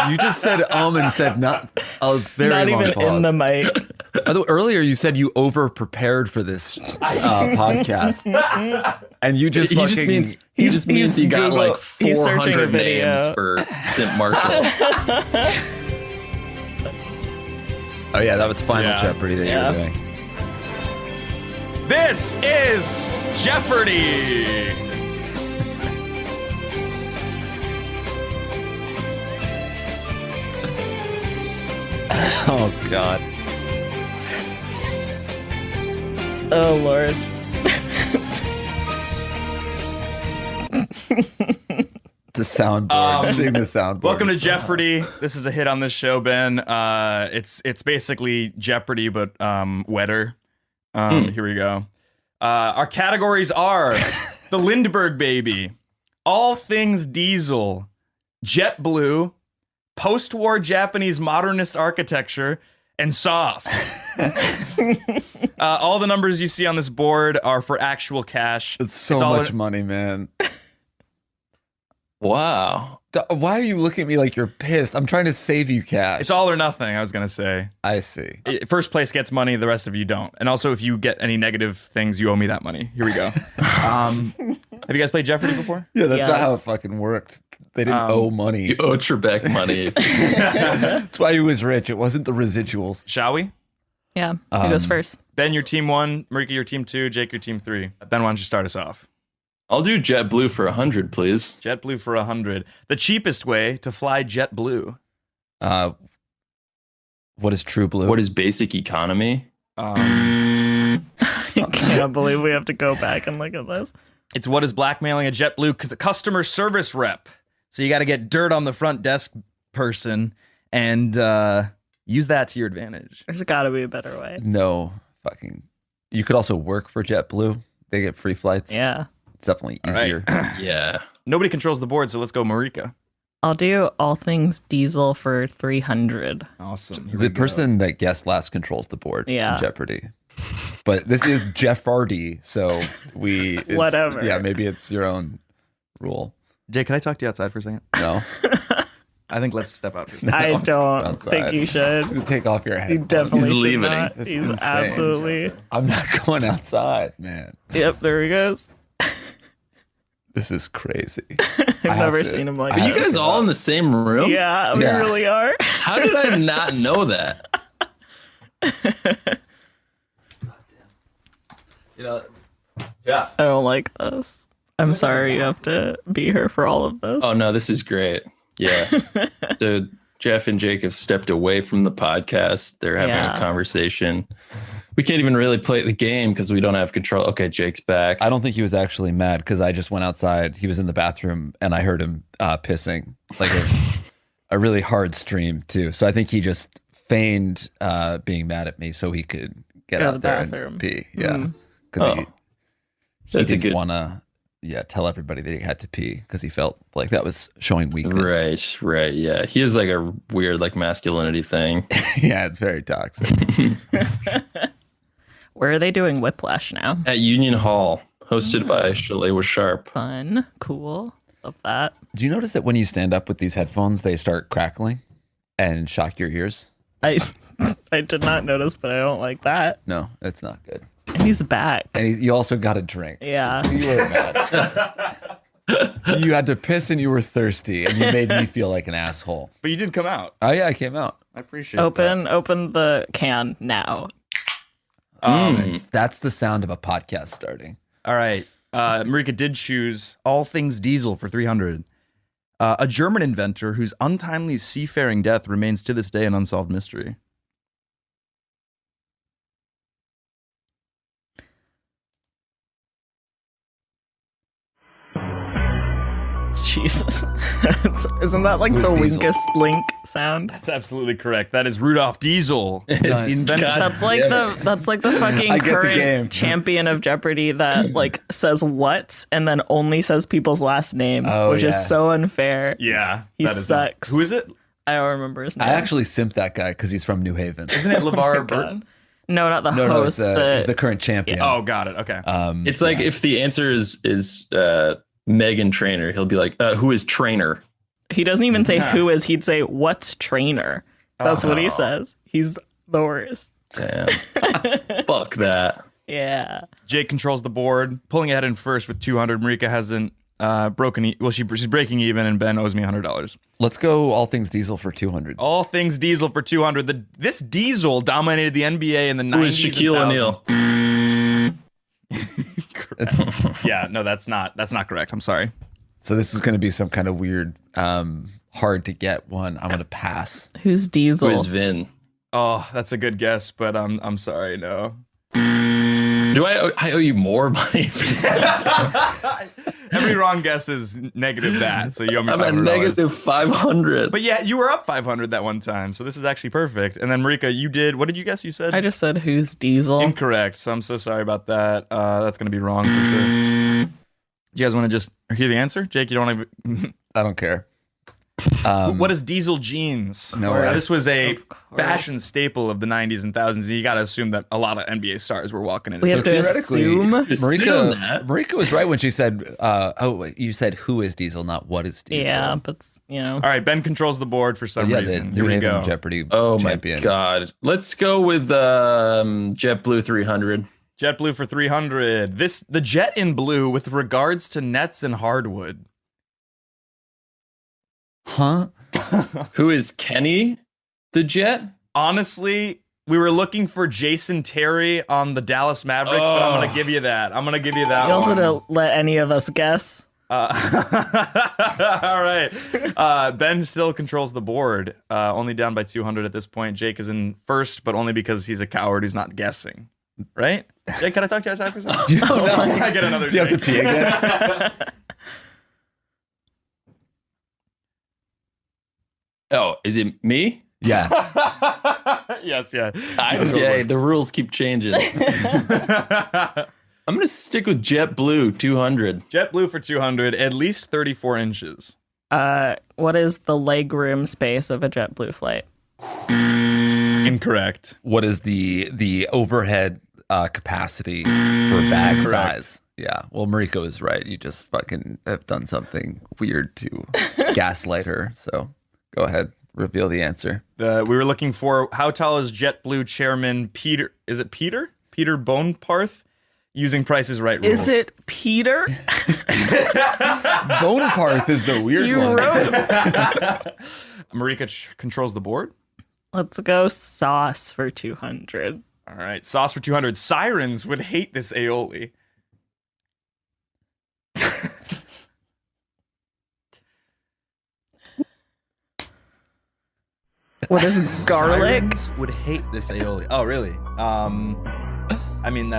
You just said and said not a very not long even pause. in the mic. Although earlier you said you over prepared for this podcast, and you just he just means he got like 400 names for St. Marshall. Oh yeah, that was Final Jeopardy that you were doing. This is Geoffardy. Oh God. Oh Lord. The soundboard. Seeing the soundboard. Welcome to Geoffardy. This is a hit on this show, Ben. It's basically Jeopardy, but wetter. Here we go. Our categories are the Lindbergh Baby, All Things Diesel, JetBlue, Post-war Japanese modernist architecture, and sauce. All the numbers you see on this board are for actual cash. It's so much money, man. Wow. Why are you looking at me like you're pissed? I'm trying to save you cash. It's all or nothing, I was going to say. I see. First place gets money, the rest of you don't. And also, if you get any negative things, you owe me that money. Here we go. Have you guys played Jeopardy before? Yeah, that's not how it fucking worked. They didn't owe money. You owe Trebek money. That's why he was rich. It wasn't the residuals. Shall we? Yeah, who goes first? Ben, your team 1. Marika, your team 2. Jake, your team 3. Ben, why don't you start us off? I'll do JetBlue for 100, please. JetBlue for 100. The cheapest way to fly JetBlue. What is True Blue? What is basic economy? I can't believe we have to go back and look at this. It's what is blackmailing a JetBlue customer service rep. So you got to get dirt on the front desk person and use that to your advantage. There's got to be a better way. No, fucking. You could also work for JetBlue. They get free flights. Yeah. It's definitely easier. Right. Yeah. Nobody controls the board, so let's go Marika. I'll do All Things Diesel for 300. Awesome. The person that guessed last controls the board in Jeopardy. But this is Geoffardy, so whatever. Yeah, maybe it's your own rule. Jay, can I talk to you outside for a second? No. I think let's step out. I don't think you should. Take off your head. You definitely He's leaving. Not. He's absolutely. I'm not going outside, man. Yep, there he goes. This is crazy. I've never seen him like that. Are you guys all in the same room? Yeah, we really are. How did I not know that? I don't like this. I'm sorry you have to be here for all of this. Oh, no, this is great. Yeah. So Jeff and Jake have stepped away from the podcast. They're having a conversation. We can't even really play the game because we don't have control. Okay, Jake's back. I don't think he was actually mad because I just went outside. He was in the bathroom and I heard him pissing like a really hard stream too. So I think he just feigned being mad at me so he could get out there and pee. Yeah, because he didn't want to tell everybody that he had to pee because he felt like that was showing weakness. Right. Yeah, he has like a weird like masculinity thing. Yeah, it's very toxic. Where are they doing Whiplash now? At Union Hall, hosted by Shalewa Sharp. Fun. Cool. Love that. Do you notice that when you stand up with these headphones, they start crackling and shock your ears? I did not notice, but I don't like that. No, it's not good. And he's back. And you also got a drink. Yeah. So you were mad. You had to piss and you were thirsty, and you made me feel like an asshole. But you did come out. Oh yeah, I came out. I appreciate Open the can now. That's the sound of a podcast starting. All right. Marika did choose All Things Diesel for 300. A German inventor whose untimely seafaring death remains to this day an unsolved mystery. Jesus. Isn't that like the weakest link sound? That's absolutely correct. That is Rudolph Diesel. That's like the fucking current champion of Jeopardy that like says what and then only says people's last names, which is so unfair. Yeah. He sucks. Who is it? I don't remember his name. I actually simped that guy because he's from New Haven. Isn't it LeVar Burton? No, not the host. He's the current champion. Yeah. Oh, got it. Okay. It's like if the answer is Megan Trainor, he'll be like, who is Trainer? He doesn't even say who is, he'd say, what's Trainer? That's what he says. He's the worst. Damn. Fuck that. Yeah. Jake controls the board, pulling ahead in first with 200. Marika hasn't broken. She's breaking even, and Ben owes me $100. Let's go All Things Diesel for 200. All Things Diesel for 200. This Diesel dominated the NBA in the 90s. Who is Shaquille O'Neal? Yeah, no, that's not correct. I'm sorry. So this is going to be some kind of weird, hard to get one. I'm going to pass. Who's Diesel? Who is Vin? Oh, that's a good guess, but I'm sorry, no. Do I owe you more money? Every wrong guess is negative that, so you owe me $500. I'm at negative 500. But yeah, you were up 500 that one time, so this is actually perfect. And then Marika, you did, what did you guess you said? I just said who's Diesel. Incorrect, so I'm so sorry about that. That's going to be wrong for sure. Do you guys want to just hear the answer? Jake, you don't want to... I don't care. What is Diesel jeans? No, this was a fashion staple of the 90s and 1000s, and you got to assume that a lot of NBA stars were walking in it. We have to assume? Marika was right when she said, you said who is Diesel, not what is Diesel. Yeah, but, All right, Ben controls the board for some reason. Here we go. Jeopardy champion. My God. Let's go with JetBlue 300. JetBlue for 300. The jet in blue with regards to nets and hardwood. Huh? Who is Kenny the Jet? Honestly, we were looking for Jason Terry on the Dallas Mavericks, but I'm going to give you that. You also don't let any of us guess. All right. Ben still controls the board, only down by 200 at this point. Jake is in first, but only because he's a coward who's not guessing. Right? Jake, can I talk to you outside for a second? No. I get another Do you have to pee again? Oh, is it me? Yeah. Yes, yeah. The rules keep changing. I'm going to stick with JetBlue 200. JetBlue for 200, at least 34 inches. What is the legroom space of a JetBlue flight? Incorrect. What is the overhead capacity for bag size? Yeah. Well, Marika was right. You just fucking have done something weird to gaslight her. So go ahead. Reveal the answer. We were looking for how tall is JetBlue chairman Peter? Is it Peter? Peter Boneparth? Using Price is Right rules. Is it Peter? Boneparth is the weird one. Marika controls the board. Let's go sauce for 200. All right, sauce for 200. Sirens would hate this aioli. What is garlic? Sirens would hate this aioli. Oh, really? I mean,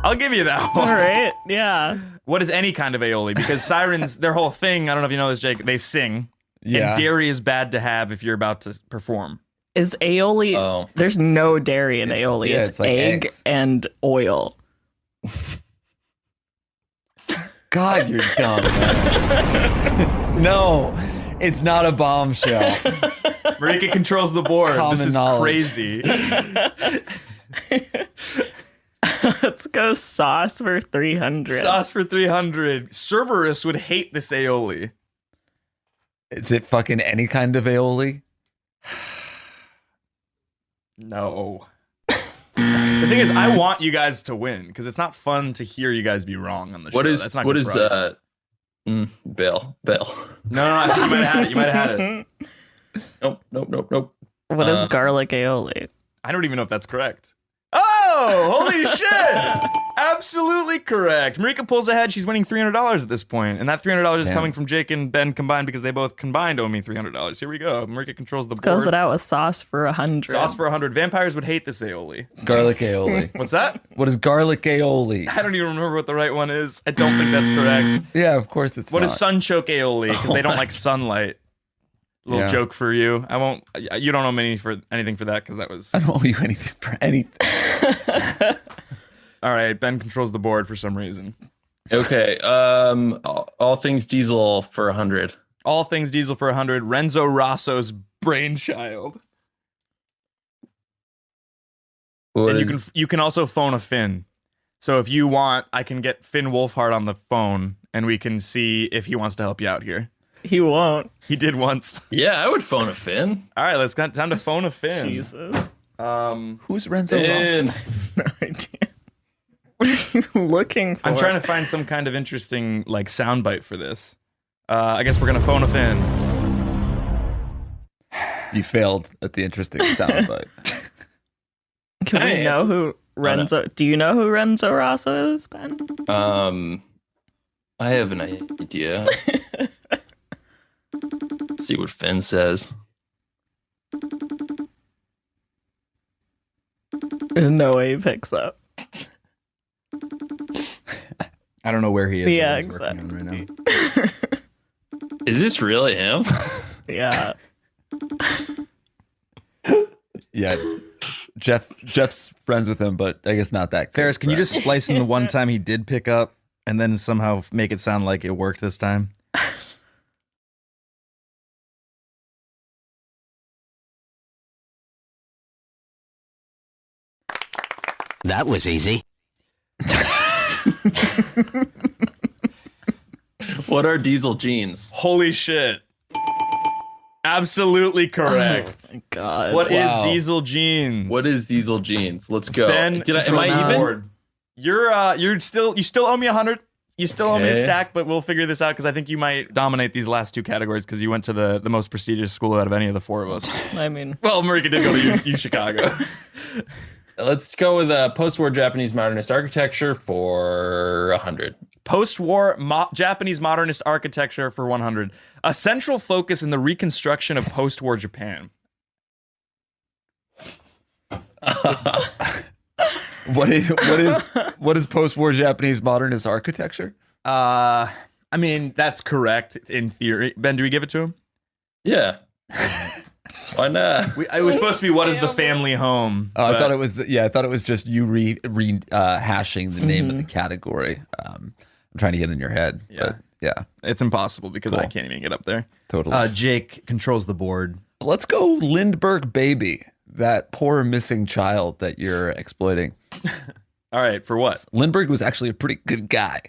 I'll give you that one. All right, yeah. What is any kind of aioli? Because sirens, their whole thing, I don't know if you know this, Jake, they sing. Yeah. And dairy is bad to have if you're about to perform. Is aioli... There's no dairy in aioli. It's like egg eggs. And oil. God, you're dumb, man. No, it's not a bombshell. Marika controls the board. Common this is knowledge. Crazy. Let's go sauce for 300. Sauce for 300. Cerberus would hate this aioli. Is it fucking any kind of aioli? No. The thing is, I want you guys to win because it's not fun to hear you guys be wrong on the show. That's not Bill. No, I think you might have had it. Nope. What is garlic aioli? I don't even know if that's correct. Oh, holy shit! Absolutely correct. Marika pulls ahead. She's winning $300 at this point, and that $300 is coming from Jake and Ben combined because they both combined owe me $300. Here we go. Marika controls the board. Close it out with sauce for 100. Sauce for 100. Vampires would hate this aioli. Garlic aioli. What's that? What is garlic aioli? I don't even remember what the right one is. I don't think that's correct. Yeah, of course it's What not. is sunchoke aioli? Because they don't like sunlight. Little joke for you. I won't. You don't owe me for anything for that because that was. I don't owe you anything for anything. All right, Ben controls the board for some reason. Okay. All things diesel for 100. All things diesel for 100. Renzo Rosso's brainchild. And you can also phone a Finn. So if you want, I can get Finn Wolfhard on the phone, and we can see if he wants to help you out here. He won't. He did once. Yeah, I would phone a Finn. All right, let's got time to phone a Finn. Jesus. Who's Renzo Ross? No idea. What are you looking for? I'm trying to find some kind of interesting soundbite for this. I guess we're gonna phone a Finn. You failed at the interesting soundbite. Can we know who Renzo? Do you know who Renzo Rosso is, Ben? I have an idea. See what Finn says. There's no way he picks up. I don't know where he is. Yeah, exactly. Right now. Is this really him? Yeah. Yeah. Jeff's friends with him, but I guess not that good. Ferris, can you just splice in the one time he did pick up and then somehow make it sound like it worked this time? That was easy. What are diesel jeans? Holy shit. Absolutely correct. Oh my God. What is diesel jeans? What is diesel jeans? Let's go. Ben, am I even? You still owe me 100. You still owe me a stack, but we'll figure this out because I think you might dominate these last two categories because you went to the most prestigious school out of any of the four of us. I mean, well, Marika did go to U Chicago. Let's go with post-war Japanese modernist architecture for 100. Post-war Japanese modernist architecture for 100. A central focus in the reconstruction of post-war Japan. What is post-war Japanese modernist architecture? I mean, that's correct in theory. Ben, do we give it to him? Yeah. Why not? It was supposed to be what is the family home? I thought it was. Yeah, I thought it was just you hashing the name of the category. I'm trying to get in your head. Yeah, but yeah, it's impossible because I can't even get up there. Totally. Jake controls the board. Let's go Lindbergh baby, that poor missing child that you're exploiting. All right, for what? Lindbergh was actually a pretty good guy.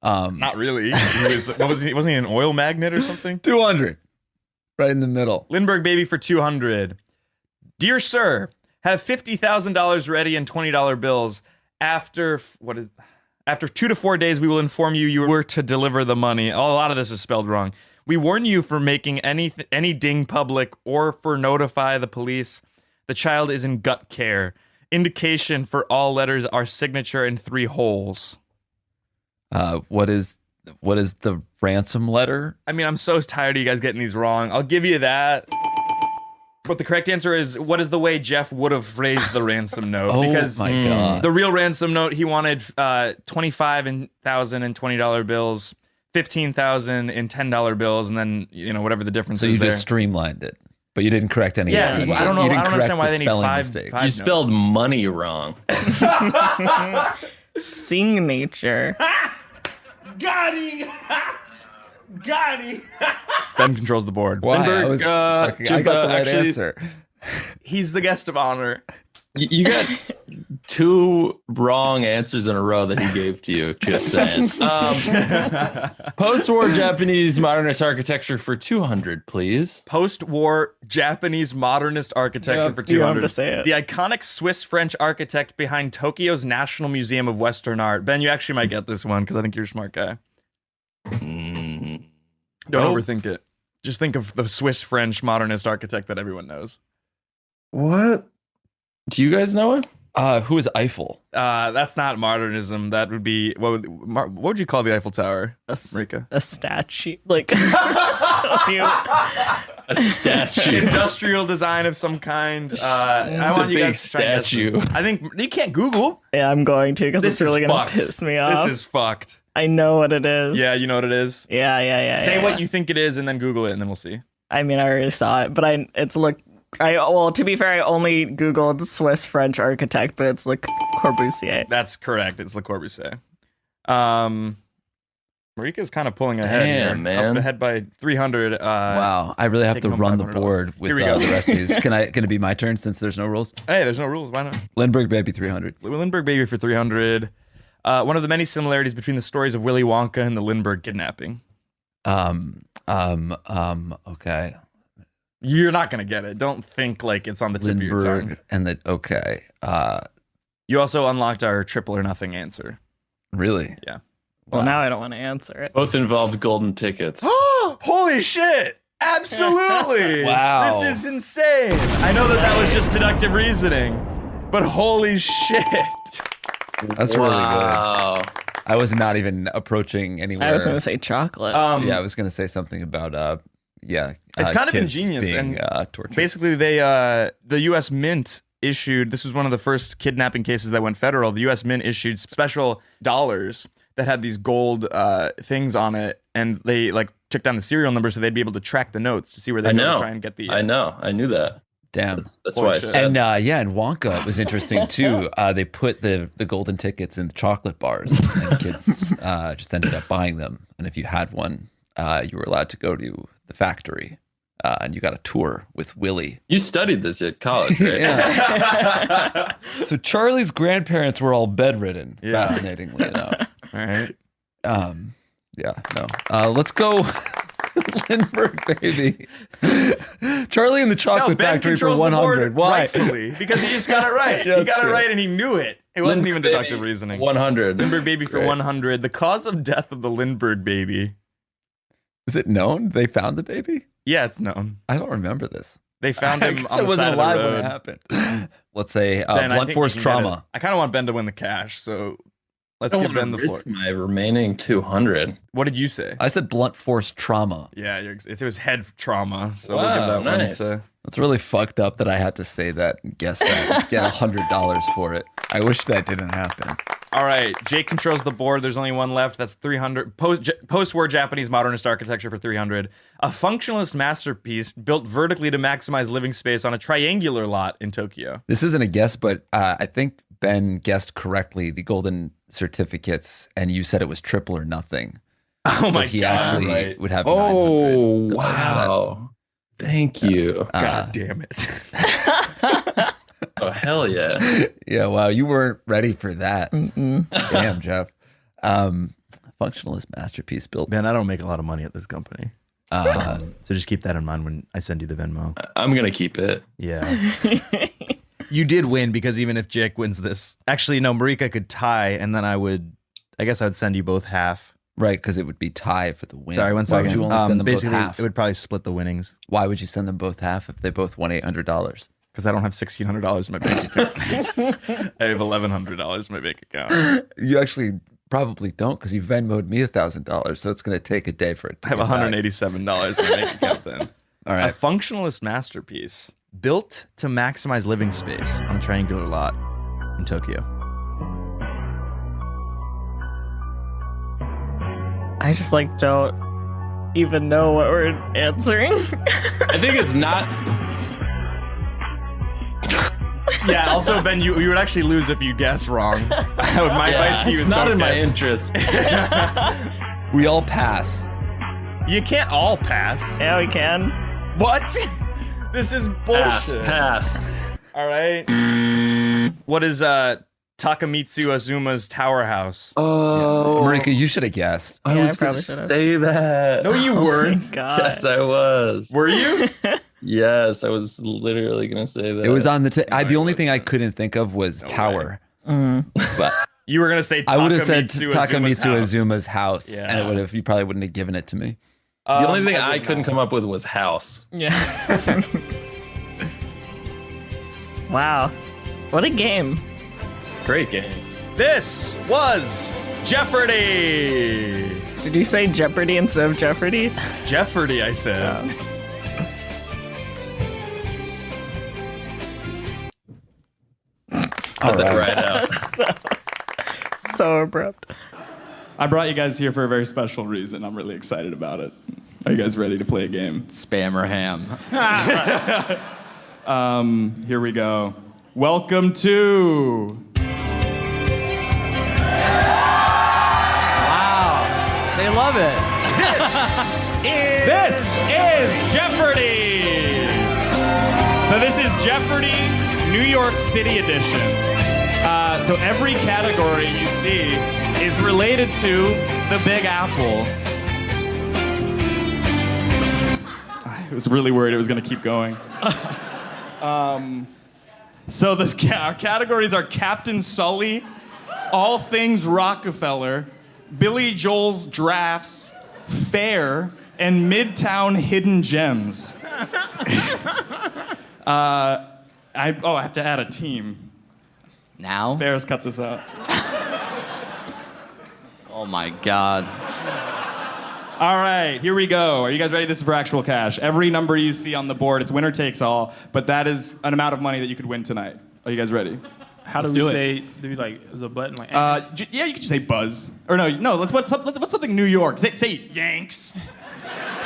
Not really. Wasn't he an oil magnate or something? 200. Right in the middle. Lindbergh baby for 200. Dear sir, have $50,000 ready in $20 bills. After 2 to 4 days, we will inform you were to deliver the money. Oh, a lot of this is spelled wrong. We warn you for making any ding public or for notify the police. The child is in gut care. Indication for all letters are signature in 3 holes. What is the ransom letter? I mean, I'm so tired of you guys getting these wrong. I'll give you that. But the correct answer is, what is the way Jeff would have phrased the ransom note? Because my God. The real ransom note, he wanted $25,000 in $20 bills, $15,000 in $10 bills, and then whatever the difference is. So you there. just streamlined it, but you didn't correct any. Yeah, of it. I don't know. I don't understand why they need five You spelled money wrong. Signature. Got him. Ben controls the board. Why? I got the right answer. He's the guest of honor. You got 2 wrong answers in a row that he gave to you. Just saying. Post-war Japanese modernist architecture for 200, please. Post-war Japanese modernist architecture for 200. You want to say it. The iconic Swiss-French architect behind Tokyo's National Museum of Western Art. Ben, you actually might get this one because I think you're a smart guy. Don't overthink it. Just think of the Swiss-French modernist architect that everyone knows. What? Do you guys know it? Who is Eiffel? That's not modernism. That would be what would you call the Eiffel Tower, Marika? A statue, like a statue, industrial design of some kind. I want you guys to statue. I think you can't Google. Yeah, I'm going to because it's really gonna piss me off. This is fucked. I know what it is. Yeah, you know what it is. Yeah. Say what you think it is, and then Google it, and then we'll see. I mean, I already saw it, but to be fair, I only Googled Swiss French architect, but it's Le Corbusier. That's correct. It's Le Corbusier. Marika's kind of pulling ahead here. Man. Up ahead by 300. Wow, I really have to run the board with the rest of these. Can it be my turn since there's no rules? Hey, there's no rules. Why not? Lindbergh Baby 300. Lindbergh Baby for 300. One of the many similarities between the stories of Willy Wonka and the Lindbergh kidnapping. Okay. You're not gonna get it. Don't think like it's on the tip of your tongue. And you also unlocked our triple or nothing answer. Really? Yeah. Well, now I don't want to answer it. Both involved golden tickets. Holy shit! Absolutely! Wow. This is insane. I know that was just deductive reasoning, but holy shit! That's really good. I was not even approaching anywhere. I was going to say chocolate. I was going to say something about it's kind of ingenious being, and tortured. Basically the U.S. Mint issued. This was one of the first kidnapping cases that went federal. The U.S. Mint issued special dollars that had these gold things on it, and they took down the serial number so they'd be able to track the notes to see where they go try and get the. I know. I knew that. Damn. That's why I said. And in Wonka, it was interesting too. They put the golden tickets in the chocolate bars, and kids just ended up buying them. And if you had one, you were allowed to go to the factory, and you got a tour with Willie. You studied this at college, right? Yeah. So Charlie's grandparents were all bedridden, fascinatingly enough. All right. Let's go. Lindbergh Baby. Charlie in the Chocolate Factory for 100. Why? Rightfully, because he just got it right. He got it right and he knew it. It wasn't even deductive reasoning. 100. Lindbergh Baby for 100. The cause of death of the Lindbergh Baby. Is it known? They found the baby? Yeah, it's known. I don't remember this. They found him on the side of the road. When it happened. Let's say blunt force trauma. I kind of want Ben to win the cash, so let's give Ben the floor. My remaining 200. What did you say? I said blunt force trauma. Yeah, it was head trauma. So we'll give that nice. one. That's really fucked up that I had to say that and guess that. Get $100 for it. I wish that didn't happen. All right, Jake controls the board. There's only one left. That's 300. Post-war Japanese modernist architecture for 300. A functionalist masterpiece built vertically to maximize living space on a triangular lot in Tokyo. This isn't a guess, but I think Ben guessed correctly the golden certificates, and you said it was triple or nothing. Oh so my he God. actually would have 900. Oh, wow. Thank you. God damn it. Oh, hell yeah. Yeah, wow. You weren't ready for that. Damn, Jeff. Functionalist masterpiece built. Man, I don't make a lot of money at this company. So just keep that in mind when I send you the Venmo. I'm going to keep it. Yeah. You did win because even if Jake wins this, actually, no, Marika could tie, and then I guess I would send you both half. Right, because it would be tie for the win. Sorry, one second. Why would you only send them basically, both half? It would probably split the winnings. Why would you send them both half if they both won $800? Because I don't have $1,600 in my bank account. I have $1,100 in my bank account. You actually probably don't because you Venmo'd me $1,000, so it's going to take a day for it to I have $187 in my bank account then. All right. A functionalist masterpiece. Built to maximize living space on a triangular lot in Tokyo. I just don't even know what we're answering. I think it's not. Yeah, also, Ben, you would actually lose if you guess wrong. My advice to you is not don't in guess. my interest. We all pass. You can't all pass. Yeah, we can. What? This is bullshit. Pass. All right. What is Takamitsu Azuma's tower house? Oh. Marika, you should have guessed. I was going to say that. No, you weren't. God. Yes, I was. Were you? Yes, I was literally going to say that. It was on the the only thing I couldn't think of was tower. But you were going to say Takamitsu I would have said Takamitsu Azuma's house, and it you probably wouldn't have given it to me. The only thing I couldn't come up with was house. Yeah. Wow. What a game. Great game. This was Geoffardy. Did you say Jeopardy instead of Geoffardy? Geoffardy, I said. Cut that right out. So abrupt. I brought you guys here for a very special reason. I'm really excited about it. Are you guys ready to play a game? Spam or ham. Here we go. Welcome to... Wow. They love it. This is Geoffardy. So this is Geoffardy New York City edition. So every category you see is related to the Big Apple. I was really worried it was going to keep going. So our categories are Captain Sully, All Things Rockefeller, Billy Joel's Drafts, Fair, and Midtown Hidden Gems. I have to add a team. Now? Fair's cut this out. Oh my God. All right, here we go. Are you guys ready? This is for actual cash. Every number you see on the board, it's winner takes all, but that is an amount of money that you could win tonight. Are you guys ready? How do we say? Do we like? Is a button like? Yeah, you could just say buzz. Or no. What's something New York? Say Yanks.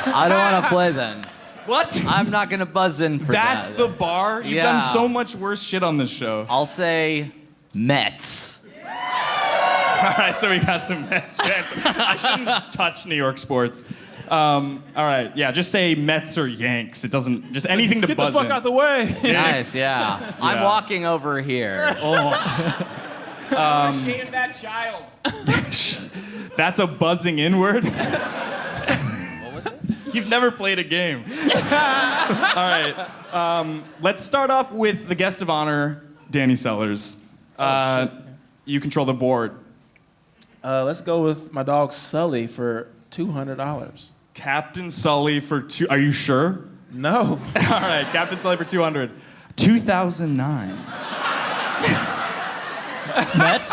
I don't want to play then. What? I'm not gonna buzz in for that. That's the bar. You've done so much worse shit on this show. I'll say Mets. All right, so we got some Mets fans. I shouldn't touch New York sports. All right, yeah, just say Mets or Yanks. It doesn't, just anything to Get buzz the fuck in. out the way. Nice, yeah. I'm walking over here. Shame that child. That's a buzzing inward. What was it? You've never played a game. All right, let's start off with the guest of honor, Danny Sellers. You control the board. Let's go with my dog Sully for $200. Captain Sully for two. Are you sure? No. All right, Captain Sully for 200. 2009. Mets?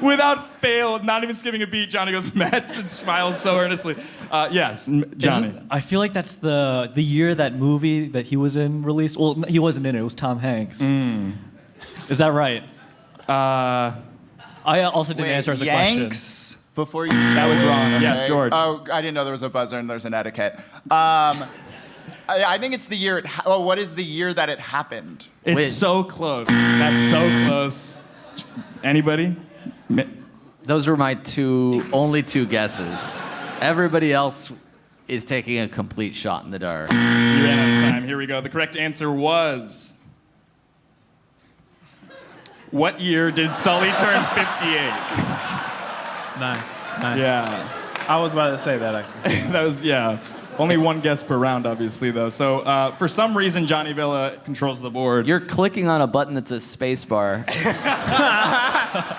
Without fail, not even skipping a beat, Johnny goes Mets and smiles so earnestly. Yes, Johnny. I feel like that's the year that movie that he was in released. Well, he wasn't in it. It was Tom Hanks. Is that right? I also didn't answer as a Yanks? question. Before you. That was wrong. Okay. Yes, George. Oh, I didn't know there was a buzzer and there's an etiquette. I think it's the year. What is the year that it happened? It's so close. That's so close. Anybody? Those were my only two guesses. Everybody else is taking a complete shot in the dark. You ran out of time. Here we go. The correct answer was... What year did Sully turn 58? Nice. Yeah. I was about to say that, actually. That was, yeah. Only one guess per round, obviously, though. So, for some reason, Johnny Villa controls the board. You're clicking on a button that's a space bar.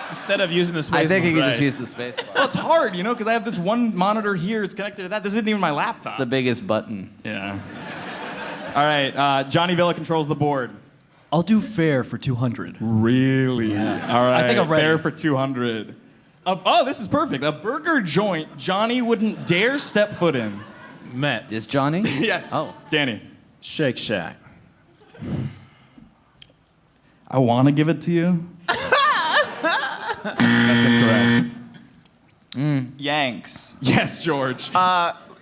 Instead of using the space bar. I think you can just use the space bar. Well, it's hard, because I have this one monitor here. It's connected to that. This isn't even my laptop. It's the biggest button. Yeah. All right. Johnny Villa controls the board. I'll do fair for 200. Really? Yeah. All right. I think I'm ready. Fair for 200. Oh, this is perfect. A burger joint Johnny wouldn't dare step foot in. Mets. Is Johnny? Yes. Oh. Danny. Shake Shack. I want to give it to you. That's incorrect. Yanks. Yes, George.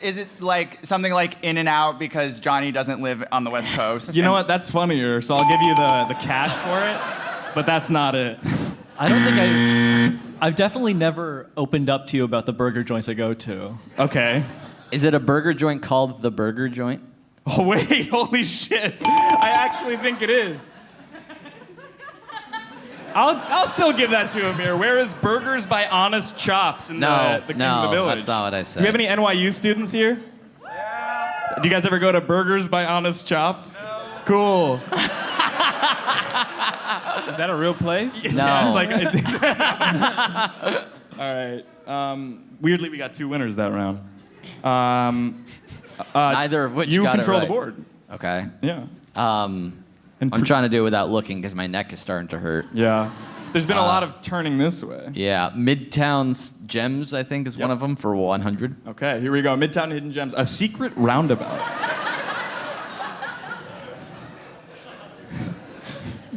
Is it like something like In and Out because Johnny doesn't live on the West Coast? You know what? That's funnier. So I'll give you the cash for it, but that's not it. I don't think I've definitely never opened up to you about the burger joints I go to. Okay. Is it a burger joint called the Burger Joint? Oh, wait. Holy shit. I actually think it is. I'll still give that to Amir. Where is Burgers by Honest Chops in the Village? No, that's not what I said. Do we have any NYU students here? Yeah. Do you guys ever go to Burgers by Honest Chops? No. Cool. Is that a real place? No. Yeah, it's like, right. Weirdly, we got 2 winners that round. Neither of which you got control it right. the board. Okay. Yeah. I'm trying to do it without looking because my neck is starting to hurt. Yeah. There's been a lot of turning this way. Yeah. Midtown's Gems, I think, is one of them for 100. Okay, here we go. Midtown Hidden Gems. A secret roundabout.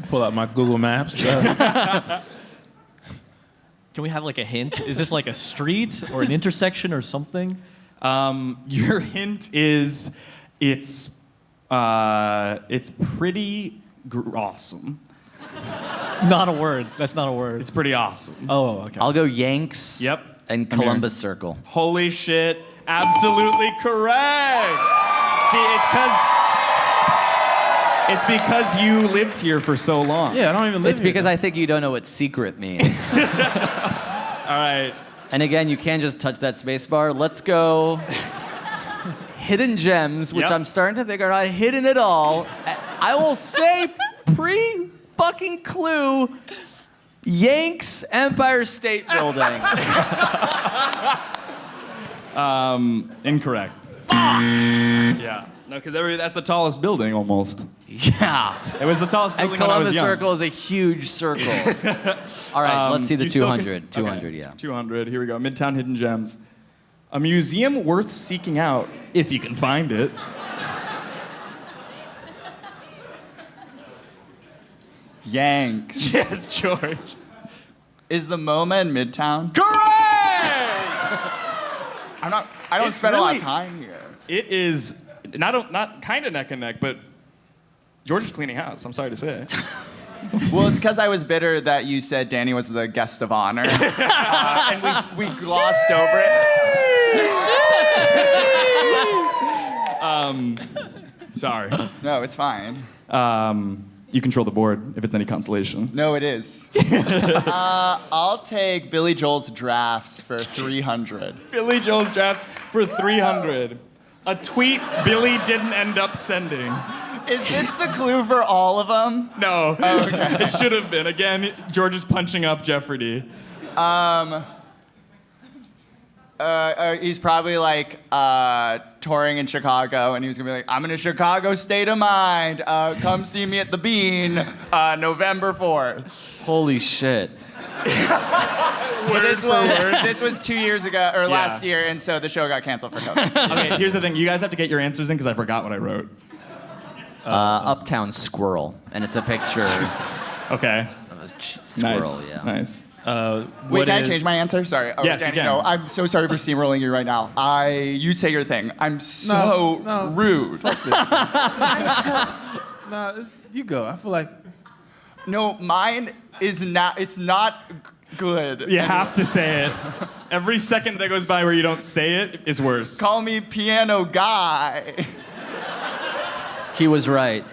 Pull out my Google Maps. Can we have like a hint? Is this like a street or an intersection or something? Your hint is it's pretty awesome. Not a word. That's not a word. It's pretty awesome. Oh, okay. I'll go Yanks. Yep. And Columbus Circle. Holy shit. Absolutely correct. See, it's because you lived here for so long. Yeah, I don't even live It's here. because I think you don't know what secret means. All right. And again, you can't just touch that space bar. Let's go Hidden Gems, which I'm starting to think are not hidden at all. I will say pre-fucking clue, Yanks Empire State Building. Incorrect. Yeah. No, because that's the tallest building almost. Yeah. It was the tallest building And when I was Columbus young. Circle is a huge circle. All right, let's see the 200. 200, yeah. 200, here we go. Midtown Hidden Gems. A museum worth seeking out, if you can find it. Yanks. Yes, George. Is the MoMA in Midtown? Correct! I don't spend a lot of time here. It is not kind of neck and neck, but George is cleaning house. I'm sorry to say. Well, it's because I was bitter that you said Danny was the guest of honor, and we glossed over it. Sorry. No, it's fine. You control the board if it's any consolation. No, it is. I'll take Billy Joel's drafts for 300. Billy Joel's drafts for 300. A tweet Billy didn't end up sending. Is this the clue for all of them? No. Oh, okay. It should have been. Again, George is punching up Geoffardy. He's probably like touring in Chicago, and he was gonna be like, "I'm in a Chicago state of mind. Come see me at the Bean, November 4th." Holy shit. This was 2 years ago, or last year, and so the show got canceled for COVID. Okay, here's the thing. You guys have to get your answers in because I forgot what I wrote. Uptown Squirrel, and it's a picture Okay. of a squirrel, Nice. yeah. Nice. Wait, can I change my answer? Sorry. Oh, Yes, you Danny, can. No, I'm so sorry for steamrolling you right now. You say your thing. I'm so rude. Fuck this. No, you go. I feel like No, mine is not. It's not good. You have to say it. Every second that goes by where you don't say it is worse. Call me piano guy. He was right.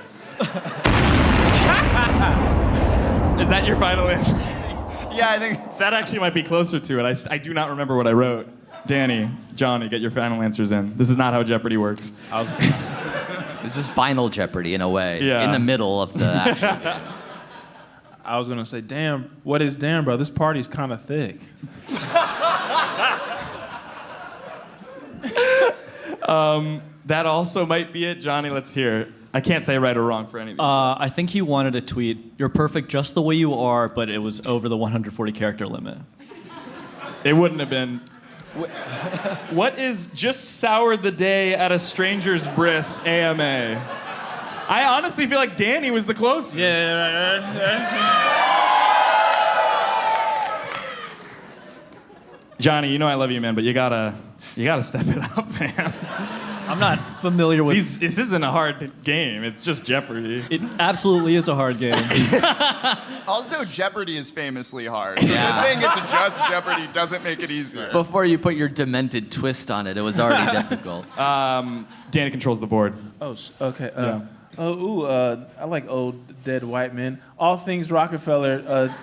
Is that your final answer? Yeah, I think That actually might be closer to it. I do not remember what I wrote. Danny, Johnny, get your final answers in. This is not how Jeopardy works. This is Final Jeopardy in a way. Yeah. In the middle of the actual game. I was gonna say, damn, what is damn, bro? This party's kind of thick. That also might be it. Johnny, let's hear it. I can't say right or wrong for any of these. I think he wanted a tweet. You're perfect just the way you are, but it was over the 140 character limit. It wouldn't have been. What is just sour the day at a stranger's bris AMA? I honestly feel like Danny was the closest. Yeah, right. Johnny, you know I love you, man, but you gotta step it up, man. I'm not familiar with... This isn't a hard game. It's just Jeopardy. It absolutely is a hard game. Also, Jeopardy is famously hard. So just saying it's just Jeopardy doesn't make it easier. Before you put your demented twist on it, it was already difficult. Danny controls the board. Oh, okay. I like old dead white men. All things Rockefeller.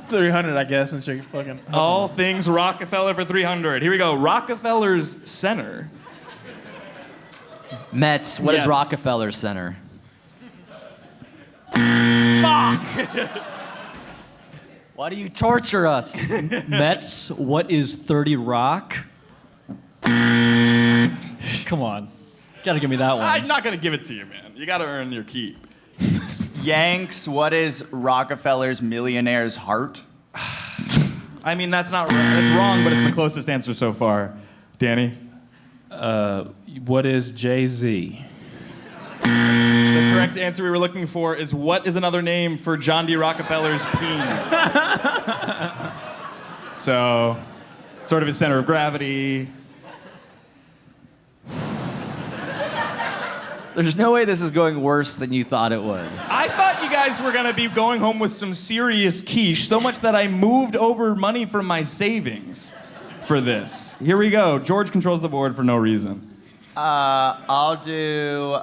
300, I guess, since you're fucking. All things Rockefeller for 300. Here we go. Rockefeller's Center. Mets. What is Rockefeller Center? Fuck! Why do you torture us? Mets, what is 30 Rock? Come on. Gotta give me that one. I'm not gonna give it to you, man. You gotta earn your keep. Yanks, what is Rockefeller's millionaire's heart? I mean, that's wrong, but it's the closest answer so far. Danny? What is Jay-Z? The correct answer we were looking for is what is another name for John D. Rockefeller's peen? So, sort of his center of gravity. There's no way this is going worse than you thought it would. I thought you guys were gonna be going home with some serious quiche, so much that I moved over money from my savings for this. Here we go. George controls the board for no reason. I'll do.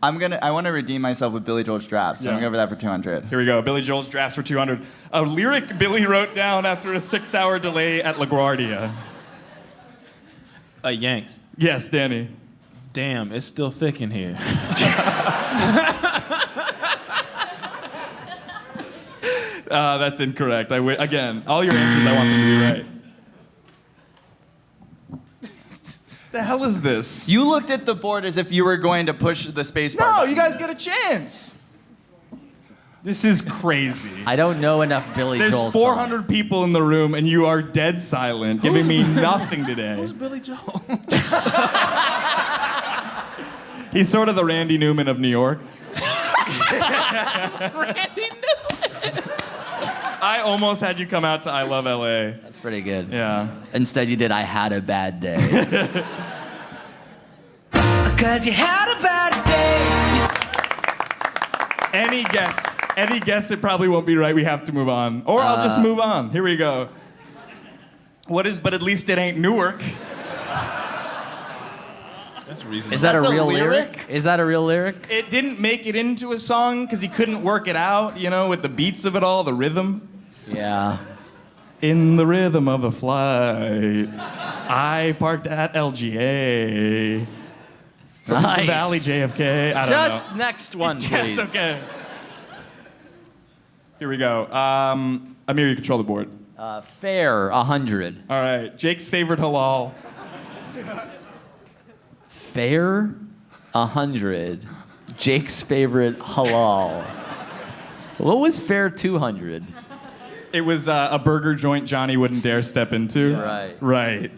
I want to redeem myself with Billy Joel's drafts. So I'm gonna go for that for 200. Here we go. Billy Joel's drafts for 200. A lyric Billy wrote down after a 6-hour delay at LaGuardia. Yanks. Yes, Danny. Damn, it's still thick in here. That's incorrect. Again, all your answers, I want them to be right. The hell is this? You looked at the board as if you were going to push the space bar. No, you guys get a chance. This is crazy. I don't know enough Billy Joel songs. There's 400 people in the room, and you are dead silent, giving me nothing today. Who's Billy Joel? He's sort of the Randy Newman of New York. Randy Newman. I almost had you come out to I Love LA. That's pretty good. Yeah. Instead, you did I Had a Bad Day. 'Cause you had a bad day. Any guess, it probably won't be right. We have to move on. Or I'll just move on. Here we go. But at least it ain't Newark. That's reasonable. Is that a real lyric? Is that a real lyric? It didn't make it into a song because he couldn't work it out, with the beats of it all, the rhythm. Yeah. In the rhythm of a flight, I parked at LGA. Nice. Valley JFK. I don't know. Just next one, please. Yes, okay. Here we go. Amir, you control the board. Fair, 100. All right. Jake's favorite halal. Fair, 100. Jake's favorite halal. What was fair 200? It was a burger joint Johnny wouldn't dare step into. Right.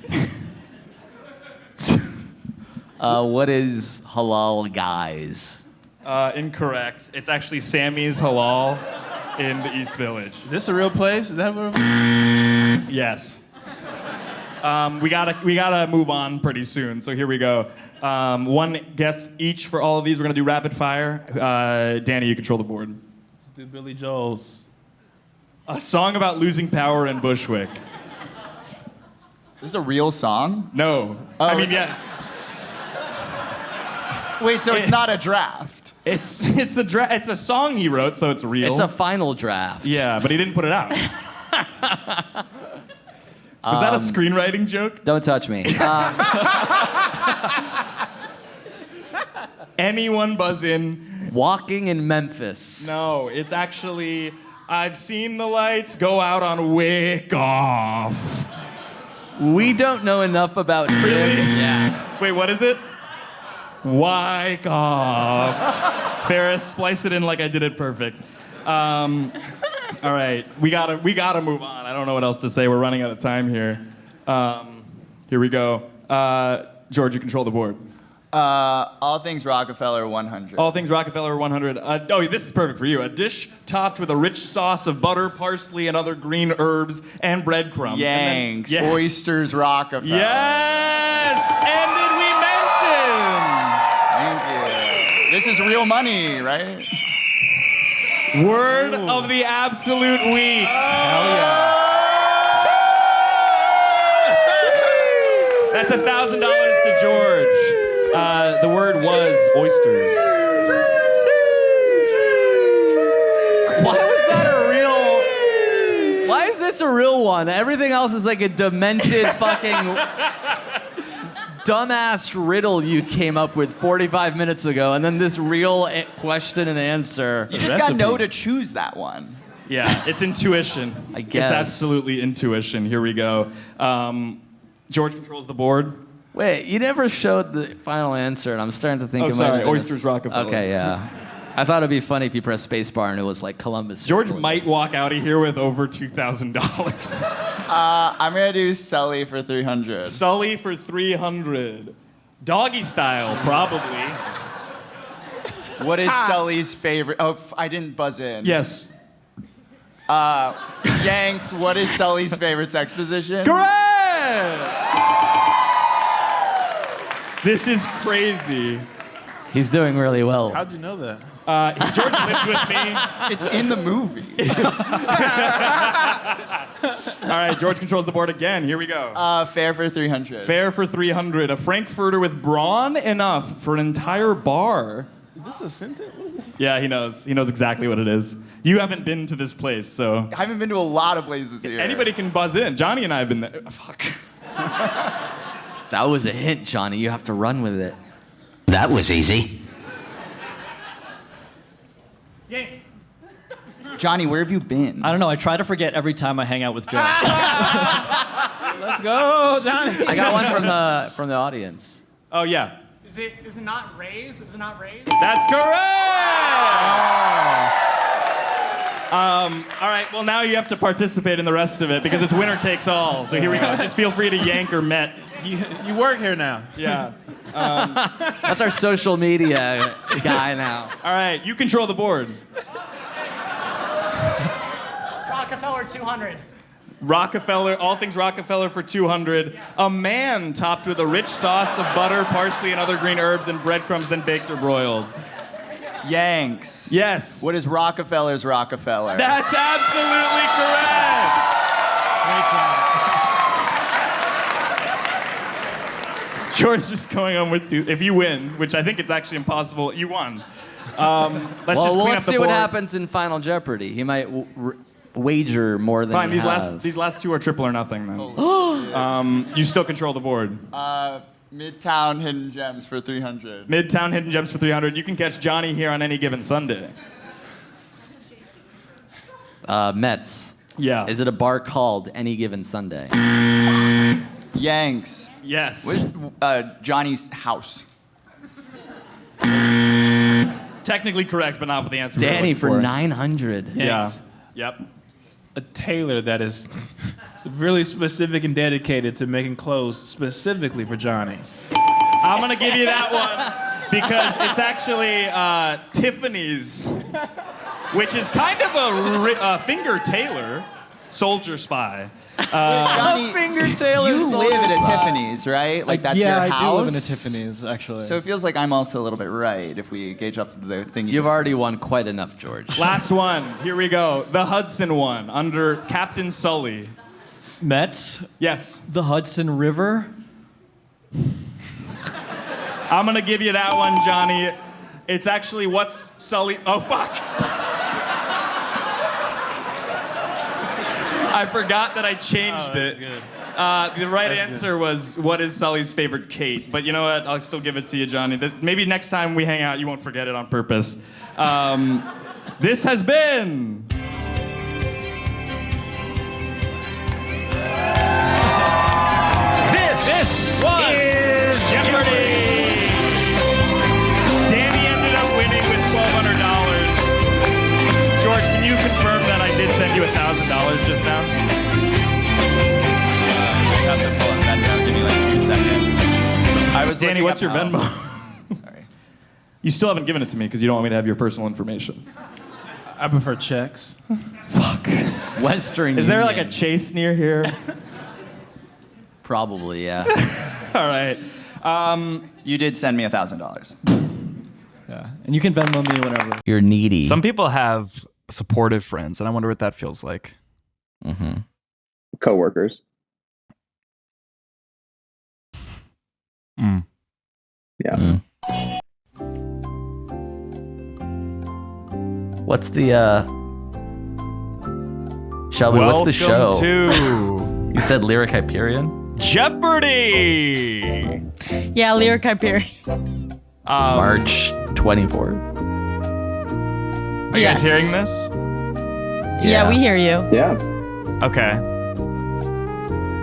What is halal guys? Incorrect. It's actually Sammy's Halal in the East Village. Is this a real place? Is that where? Yes. We gotta move on pretty soon. So here we go. One guess each for all of these. We're gonna do rapid fire. Danny, you control the board. Do Billy Joel's. A song about losing power in Bushwick. This is a real song? No. Oh, I mean, yes. Wait, so it's not a draft? It's a song he wrote, so it's real. It's a final draft. Yeah, but he didn't put it out. Was that a screenwriting joke? Don't touch me. Anyone buzz in? Walking in Memphis. No, it's actually I've seen the lights go out on Wick Off. We don't know enough about him. Yeah. Wait, what is it? Wyke off. Ferris, splice it in like I did it perfect. All right, we gotta move on. I don't know what else to say. We're running out of time here. Here we go. George, you control the board. All things Rockefeller 100. All things Rockefeller 100. This is perfect for you. A dish topped with a rich sauce of butter, parsley, and other green herbs and breadcrumbs. Yanks, oysters Rockefeller. Yes! And did we mention? Thank you. This is real money, right? Word of the absolute week. Hell yeah. That's $1,000 to George. The word was oysters. Why is this a real one? Everything else is like a demented fucking dumbass riddle you came up with 45 minutes ago, and then this real question and answer. You just got no to choose that one. Yeah, it's intuition. I guess. It's absolutely intuition. Here we go. George controls the board. Wait, you never showed the final answer, and I'm starting to think it might have been Oysters Rockefeller. Okay, yeah. I thought it'd be funny if you pressed spacebar and it was like Columbus. George might walk out of here with over $2,000. I'm gonna do Sully for 300. Sully for 300. Doggy style, probably. What is Sully's favorite? Oh, I didn't buzz in. Yes. Yanks, what is Sully's favorite sex position? Correct! This is crazy. He's doing really well. How'd you know that? George lives with me. It's in the movie. All right, George controls the board again. Here we go. Fair for 300. Fair for 300. A Frankfurter with brawn enough for an entire bar. Is this a sentence? Yeah, he knows. He knows exactly what it is. You haven't been to this place, so. I haven't been to a lot of places here. Anybody can buzz in. Johnny and I have been there. Fuck. That was a hint, Johnny. You have to run with it. That was easy. Yanks. Johnny, where have you been? I don't know. I try to forget every time I hang out with Joe. Let's go, Johnny. I got one from the audience. Oh, yeah. Is it not Rays? Is it not Rays? That's correct! All right, well, now you have to participate in the rest of it because it's winner takes all. So here we go. Just feel free to yank or met. You work here now. Yeah. That's our social media guy now. All right, you control the board. Rockefeller 200. Rockefeller, all things Rockefeller for 200. A man topped with a rich sauce of butter, parsley, and other green herbs and breadcrumbs, then baked or broiled. Yanks. Yes. What is Rockefeller's Rockefeller? That's absolutely correct. Great job. George is going on with 2. If you win, which I think it's actually impossible, you won. Let's see what happens in Final Jeopardy. He might wager more than he has. These last 2 are triple or nothing then. You still control the board. Midtown Hidden Gems for 300. Midtown Hidden Gems for 300. You can catch Johnny here on any given Sunday. Mets. Yeah. Is it a bar called Any Given Sunday? Yanks. Yes. Johnny's house. Technically correct, but not with the answer. Danny for 900. Yeah. Yep. A tailor that is really specific and dedicated to making clothes specifically for Johnny. I'm going to give you that one because it's actually Tiffany's, which is kind of a finger tailor, soldier spy. Johnny, finger tailor. You live at a Tiffany's, right? Like that's your house? Yeah, I do live in a Tiffany's, actually. So it feels like I'm also a little bit right if we gauge off the thing You've already won quite enough, George. Last one. Here we go. The Hudson one under Captain Sully. Mets? Yes. The Hudson River? I'm going to give you that one, Johnny. It's actually what's Sully... Oh, fuck. I forgot that I changed it. Good. The right answer was, what is Sully's favorite Kate? But you know what? I'll still give it to you, Johnny. Maybe next time we hang out, you won't forget it on purpose. This has been... This was Jeopardy! Danny ended up winning with $1,200. George, can you confirm that I did send you $1,000 just now? I have to pull it back down. Give me like 2 seconds. Danny, what's your Venmo? Sorry. You still haven't given it to me because you don't want me to have your personal information. I prefer checks. Fuck. Western Is there Union. like a Chase near here? Probably, yeah. All right. You did send me $1,000. Yeah. And you can Venmo me whenever. You're needy. Some people have supportive friends, and I wonder what that feels like. Mm-hmm. Coworkers. Mm. Yeah. Mm. What's the Shelby, what's the show? To You said Lyric Hyperion? Jeopardy! Yeah, Lyric Hyperion. March 24th. Are you guys hearing this? Yeah, we hear you. Yeah. Okay.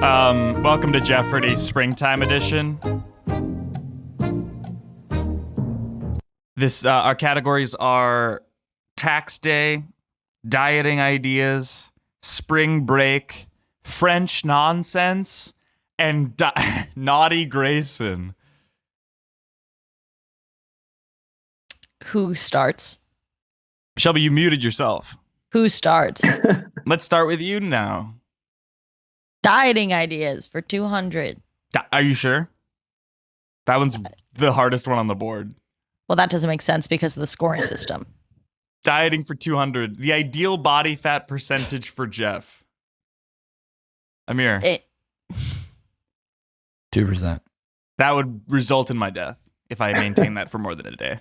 Welcome to Geoffardy Springtime Edition. Our categories are tax day, dieting ideas, spring break, French nonsense, and naughty Grayson. Who starts? Shelby, you muted yourself. Who starts? Let's start with you now. Dieting ideas for 200. Are you sure? That one's the hardest one on the board. Well, that doesn't make sense because of the scoring system. Dieting for 200. The ideal body fat percentage for Jeff. Amir. 2%. That would result in my death if I maintain that for more than a day.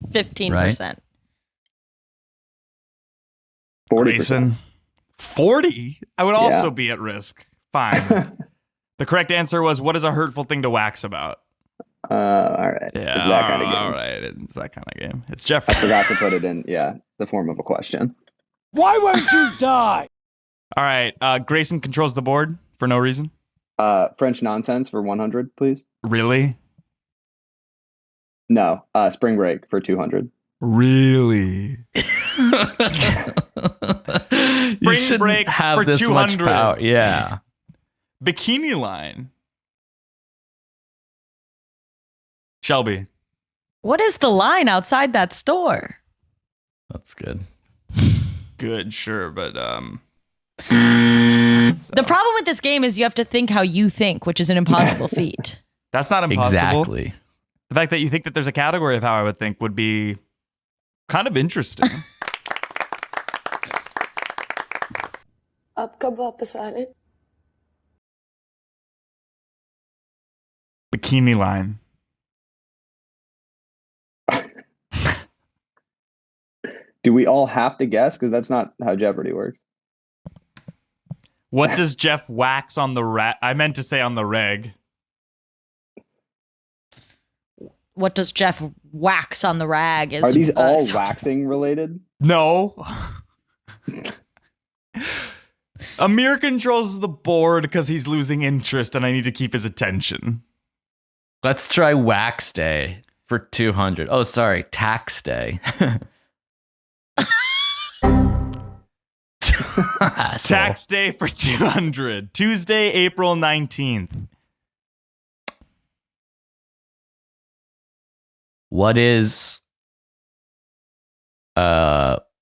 15%. Right? 40%. 40? I would also be at risk. Fine. The correct answer was, what is a hurtful thing to wax about? All right. Yeah, it's that kind of game. All right. It's that kind of game. It's Geoffrey. I forgot to put it in, the form of a question. Why won't you die? All right. Grayson controls the board for no reason. French nonsense for 100, please. Really? No. Spring break for 200. Really? Spring break have for this 200. much power. Yeah. Bikini line. Shelby. What is the line outside that store? That's good. Good, sure, but The problem with this game is you have to think how you think, which is an impossible feat. That's not impossible. Exactly. The fact that you think that there's a category of how I would think would be kind of interesting. आप कब वापस आ रहे? Bikini line. Do we all have to guess? Because that's not how Jeopardy works. What does Jeff wax on the I meant to say on the reg. What does Jeff wax on the rag? Are these all waxing related? No. Amir controls the board because he's losing interest and I need to keep his attention. Let's try wax day for 200. Oh, sorry. Tax day. Tax day for 200. Tuesday, April 19th. What is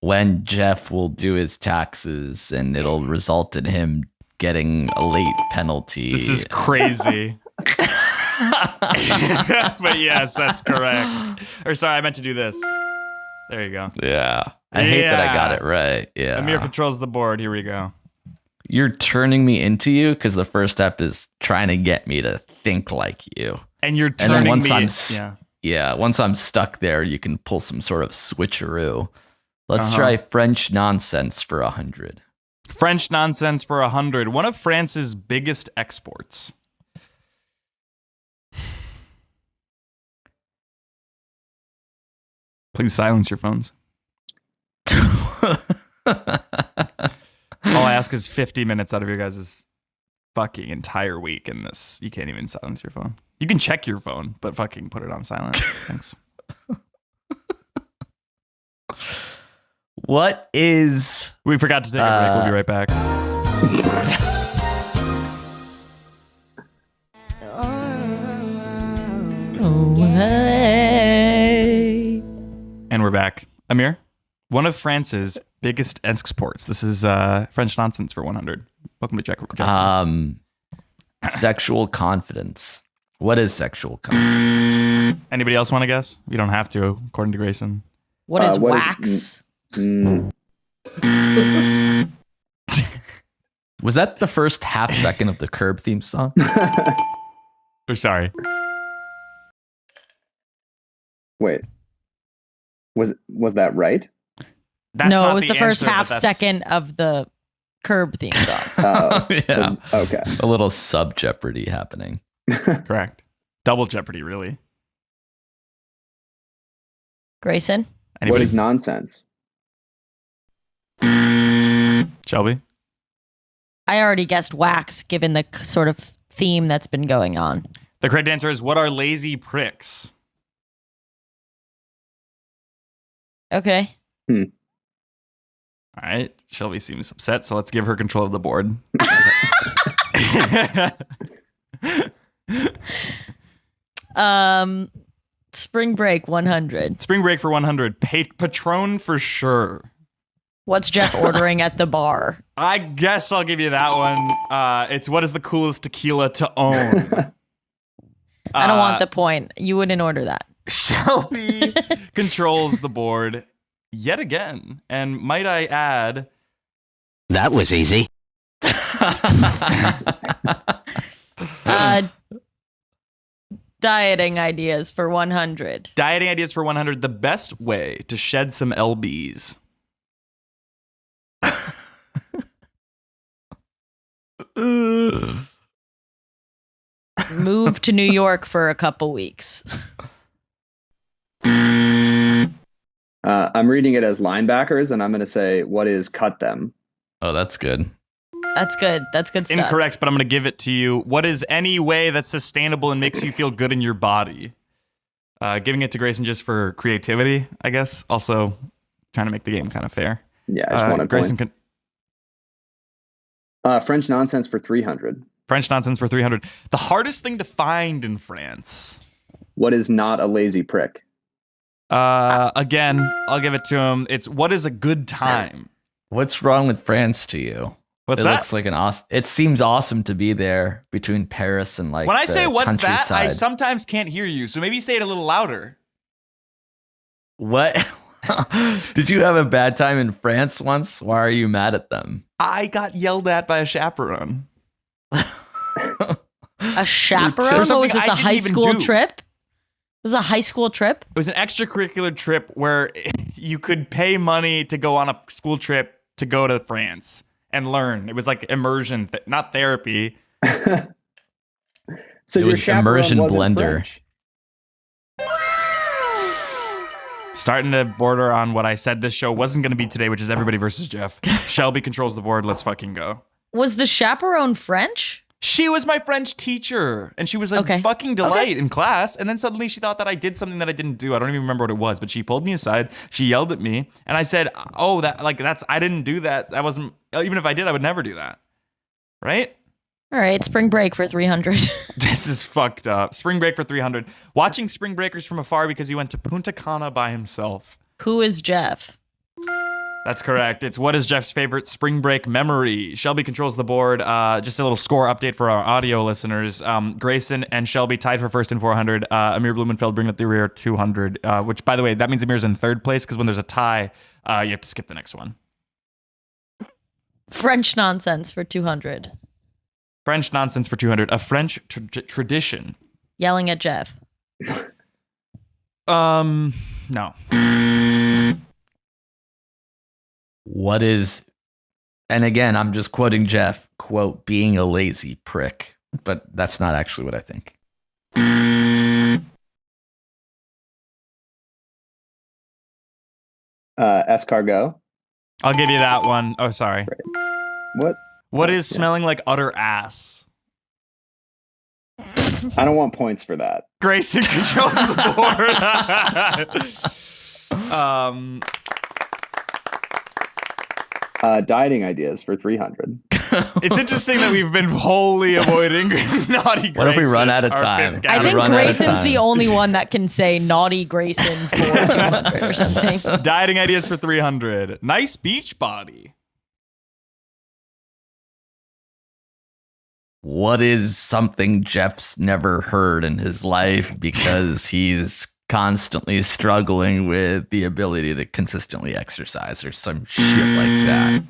when Jeff will do his taxes and it'll result in him getting a late penalty? This is crazy. But yes, that's correct. Or sorry, I meant to do this. There you go. Yeah. I hate that I got it right. Yeah. Amir controls the board. Here we go. You're turning me into you because the first step is trying to get me to think like you. And you're turning me. Once I'm stuck there, you can pull some sort of switcheroo. Let's try French nonsense for 100. French nonsense for 100. One of France's biggest exports. Please silence your phones. All I ask is 50 minutes out of your guys' fucking entire week in this. You can't even silence your phone. You can check your phone, but fucking put it on silent. Thanks. What is... We forgot to take a break. We'll be right back. Oh, hey. And we're back. Amir, one of France's biggest exports. This is French nonsense for 100. Welcome to Jeff. Sexual confidence. What is sexual confidence? Anybody else want to guess? You don't have to, according to Grayson. What is wax? Was that the first half second of the Curb theme song? Oh, sorry. Wait. Was that right? No, it was the first half second of the Curb theme song. Oh, yeah. Okay. A little sub Jeopardy happening. Correct. Double Jeopardy, really. Grayson? What is nonsense? Shelby? I already guessed wax, given the sort of theme that's been going on. The correct answer is, what are lazy pricks? Okay. All right. Shelby seems upset, so let's give her control of the board. Spring break 100. Spring break for 100. Patron for sure. What's Jeff ordering at the bar? I guess I'll give you that one. It's what is the coolest tequila to own? I don't want the point. You wouldn't order that. Shelby controls the board yet again. And might I add... That was easy. Dieting ideas for 100. Dieting ideas for 100. The best way to shed some lbs. Move to New York for a couple weeks. I'm reading it as linebackers, and I'm going to say, what is cut them? Oh, that's good. That's good. That's good stuff. Incorrect, but I'm going to give it to you. What is any way that's sustainable and makes you feel good in your body? Giving it to Grayson just for creativity, I guess. Also, trying to make the game kind of fair. Yeah, I just wanted Grayson points. French nonsense for 300. French nonsense for 300. The hardest thing to find in France. What is not a lazy prick? Again, I'll give it to him. It's what is a good time? What's wrong with France to you? What's it that? Looks like an awesome. It seems awesome to be there between Paris and When I say what's that, I countryside. sometimes can't hear you. So maybe say it a little louder. What? Did you have a bad time in France once? Why are you mad at them? I got yelled at by a chaperone. A chaperone? What was this, a high school trip? It was a high school trip? It was an extracurricular trip where you could pay money to go on a school trip to go to France and learn. It was like immersion, not therapy. So your chaperone wasn't French. Starting to border on what I said this show wasn't going to be today, which is everybody versus Jeff. Shelby controls the board. Let's fucking go. Was the chaperone French? She was my French teacher, and she was a fucking delight in class. And then suddenly she thought that I did something that I didn't do. I don't even remember what it was, but she pulled me aside. She yelled at me, and I said, "Oh, I didn't do that. That wasn't. Even if I did, I would never do that." Right? All right, spring break for 300. This is fucked up. Spring break for 300. Watching Spring Breakers from afar because he went to Punta Cana by himself. Who is Jeff? That's correct. It's what is Jeff's favorite spring break memory? Shelby controls the board. Just a little score update for our audio listeners. Grayson and Shelby tied for first in 400. Amir Blumenfeld bringing up the rear 200, which, by the way, that means Amir's in third place because when there's a tie, you have to skip the next one. French nonsense for 200. French nonsense for 200. A French tradition. Yelling at Jeff. No. What is, and again, I'm just quoting Jeff, quote, being a lazy prick, but that's not actually what I think. Escargot. I'll give you that one. Oh, sorry. What? What is smelling like utter ass? I don't want points for that. Grayson controls the board. Dieting ideas for 300. It's interesting that we've been wholly avoiding naughty Grayson. What if we run out of time? I think Grayson's the only one that can say naughty Grayson for 200 or something. Dieting ideas for 300. Nice beach body. What is something Jeff's never heard in his life because he's constantly struggling with the ability to consistently exercise or some shit like that?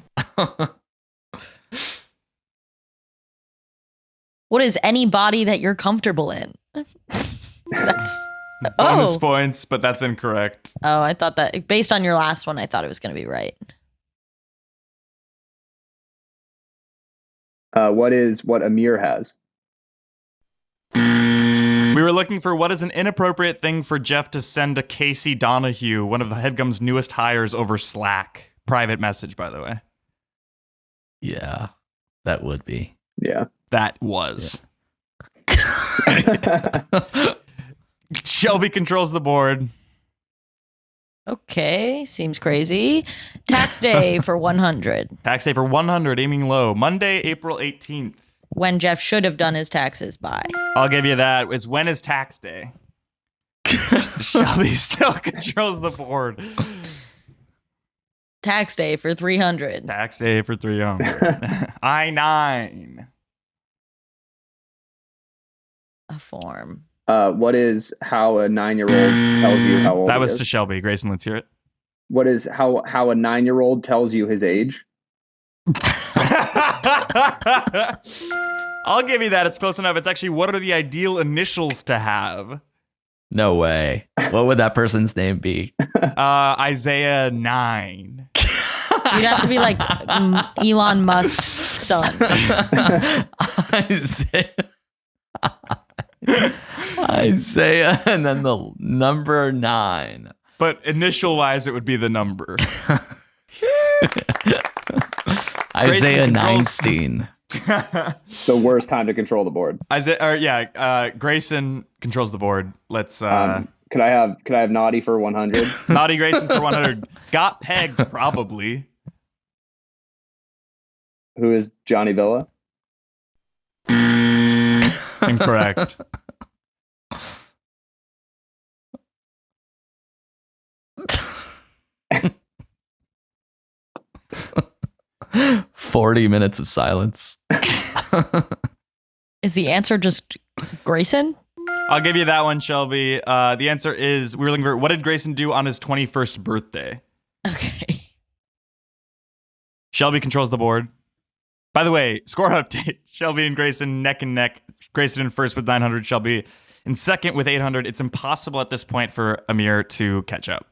What is any body that you're comfortable in? That's bonus points, but that's incorrect. Oh, I thought that based on your last one, I thought it was going to be right. What is what Amir has? We were looking for what is an inappropriate thing for Jeff to send to Casey Donahue, one of the Headgum's newest hires, over Slack. private message, by the way. Yeah, that would be. Yeah. That was. Shelby controls the board. Okay, seems crazy. Tax day for 100. Tax day for 100, aiming low. Monday, April 18th. When Jeff should have done his taxes by. I'll give you that. It's when is tax day? Shelby still controls the board. Tax day for 300. Tax day for 300. I-9. A form. What is how a 9-year-old tells you how old That was he is? to Shelby. Grayson, let's hear it. What is how a 9-year-old tells you his age? I'll give you that. It's close enough. It's actually, what are the ideal initials to have? No way. What would that person's name be? Isaiah 9. You'd have to be like Elon Musk's son. Isaiah, and then the number 9. But initial-wise, it would be the number. Isaiah 19. The worst time to control the board. Grayson controls the board. Let's. Could I have Naughty for 100? Naughty Grayson for 100. Got pegged, probably. Who is Johnny Villa? Incorrect. $40 of silence. Is the answer just Grayson? I'll give you that one, Shelby. The answer is, we were looking for, what did Grayson do on his 21st birthday? Okay. Shelby controls the board. By the way, score update. Shelby and Grayson neck and neck. Grayson in first with 900. Shelby in second with 800. It's impossible at this point for Amir to catch up.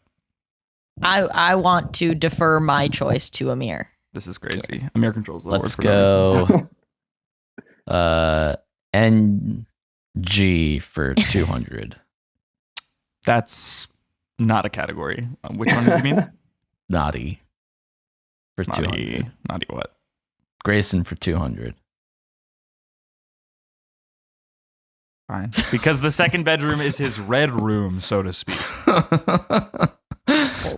I want to defer my choice to Amir. This is crazy. Amir controls the board. Let's go. NG for 200. That's not a category. Which one do you mean? Naughty for 200. Naughty what? Grayson for 200. Fine. Because the second bedroom is his red room, so to speak.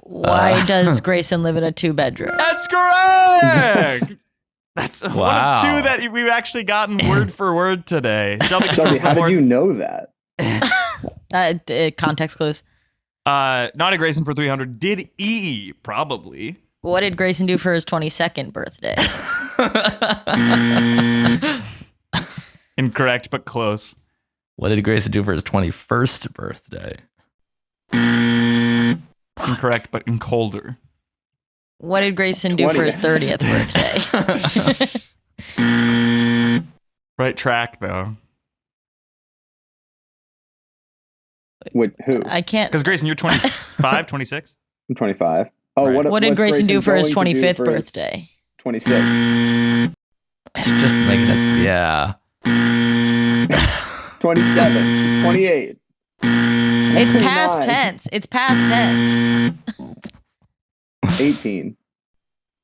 Why does Grayson live in a 2-bedroom? That's correct! That's one of 2 that we've actually gotten word for word today. Shelby, how did you know that? Context clues. Naughty Grayson for 300. Did E, probably. What did Grayson do for his 22nd birthday? Incorrect, but close. What did Grayson do for his 21st birthday? Incorrect, but in colder. What did Grayson do for his 30th birthday? Right track, though. Who? I can't. Because Grayson, you're 25, 26? I'm 25. Oh, right. What did Grayson do for his 25th birthday? 26. Just making us, yeah. 27. 28. It's past tense. It's past tense. 18.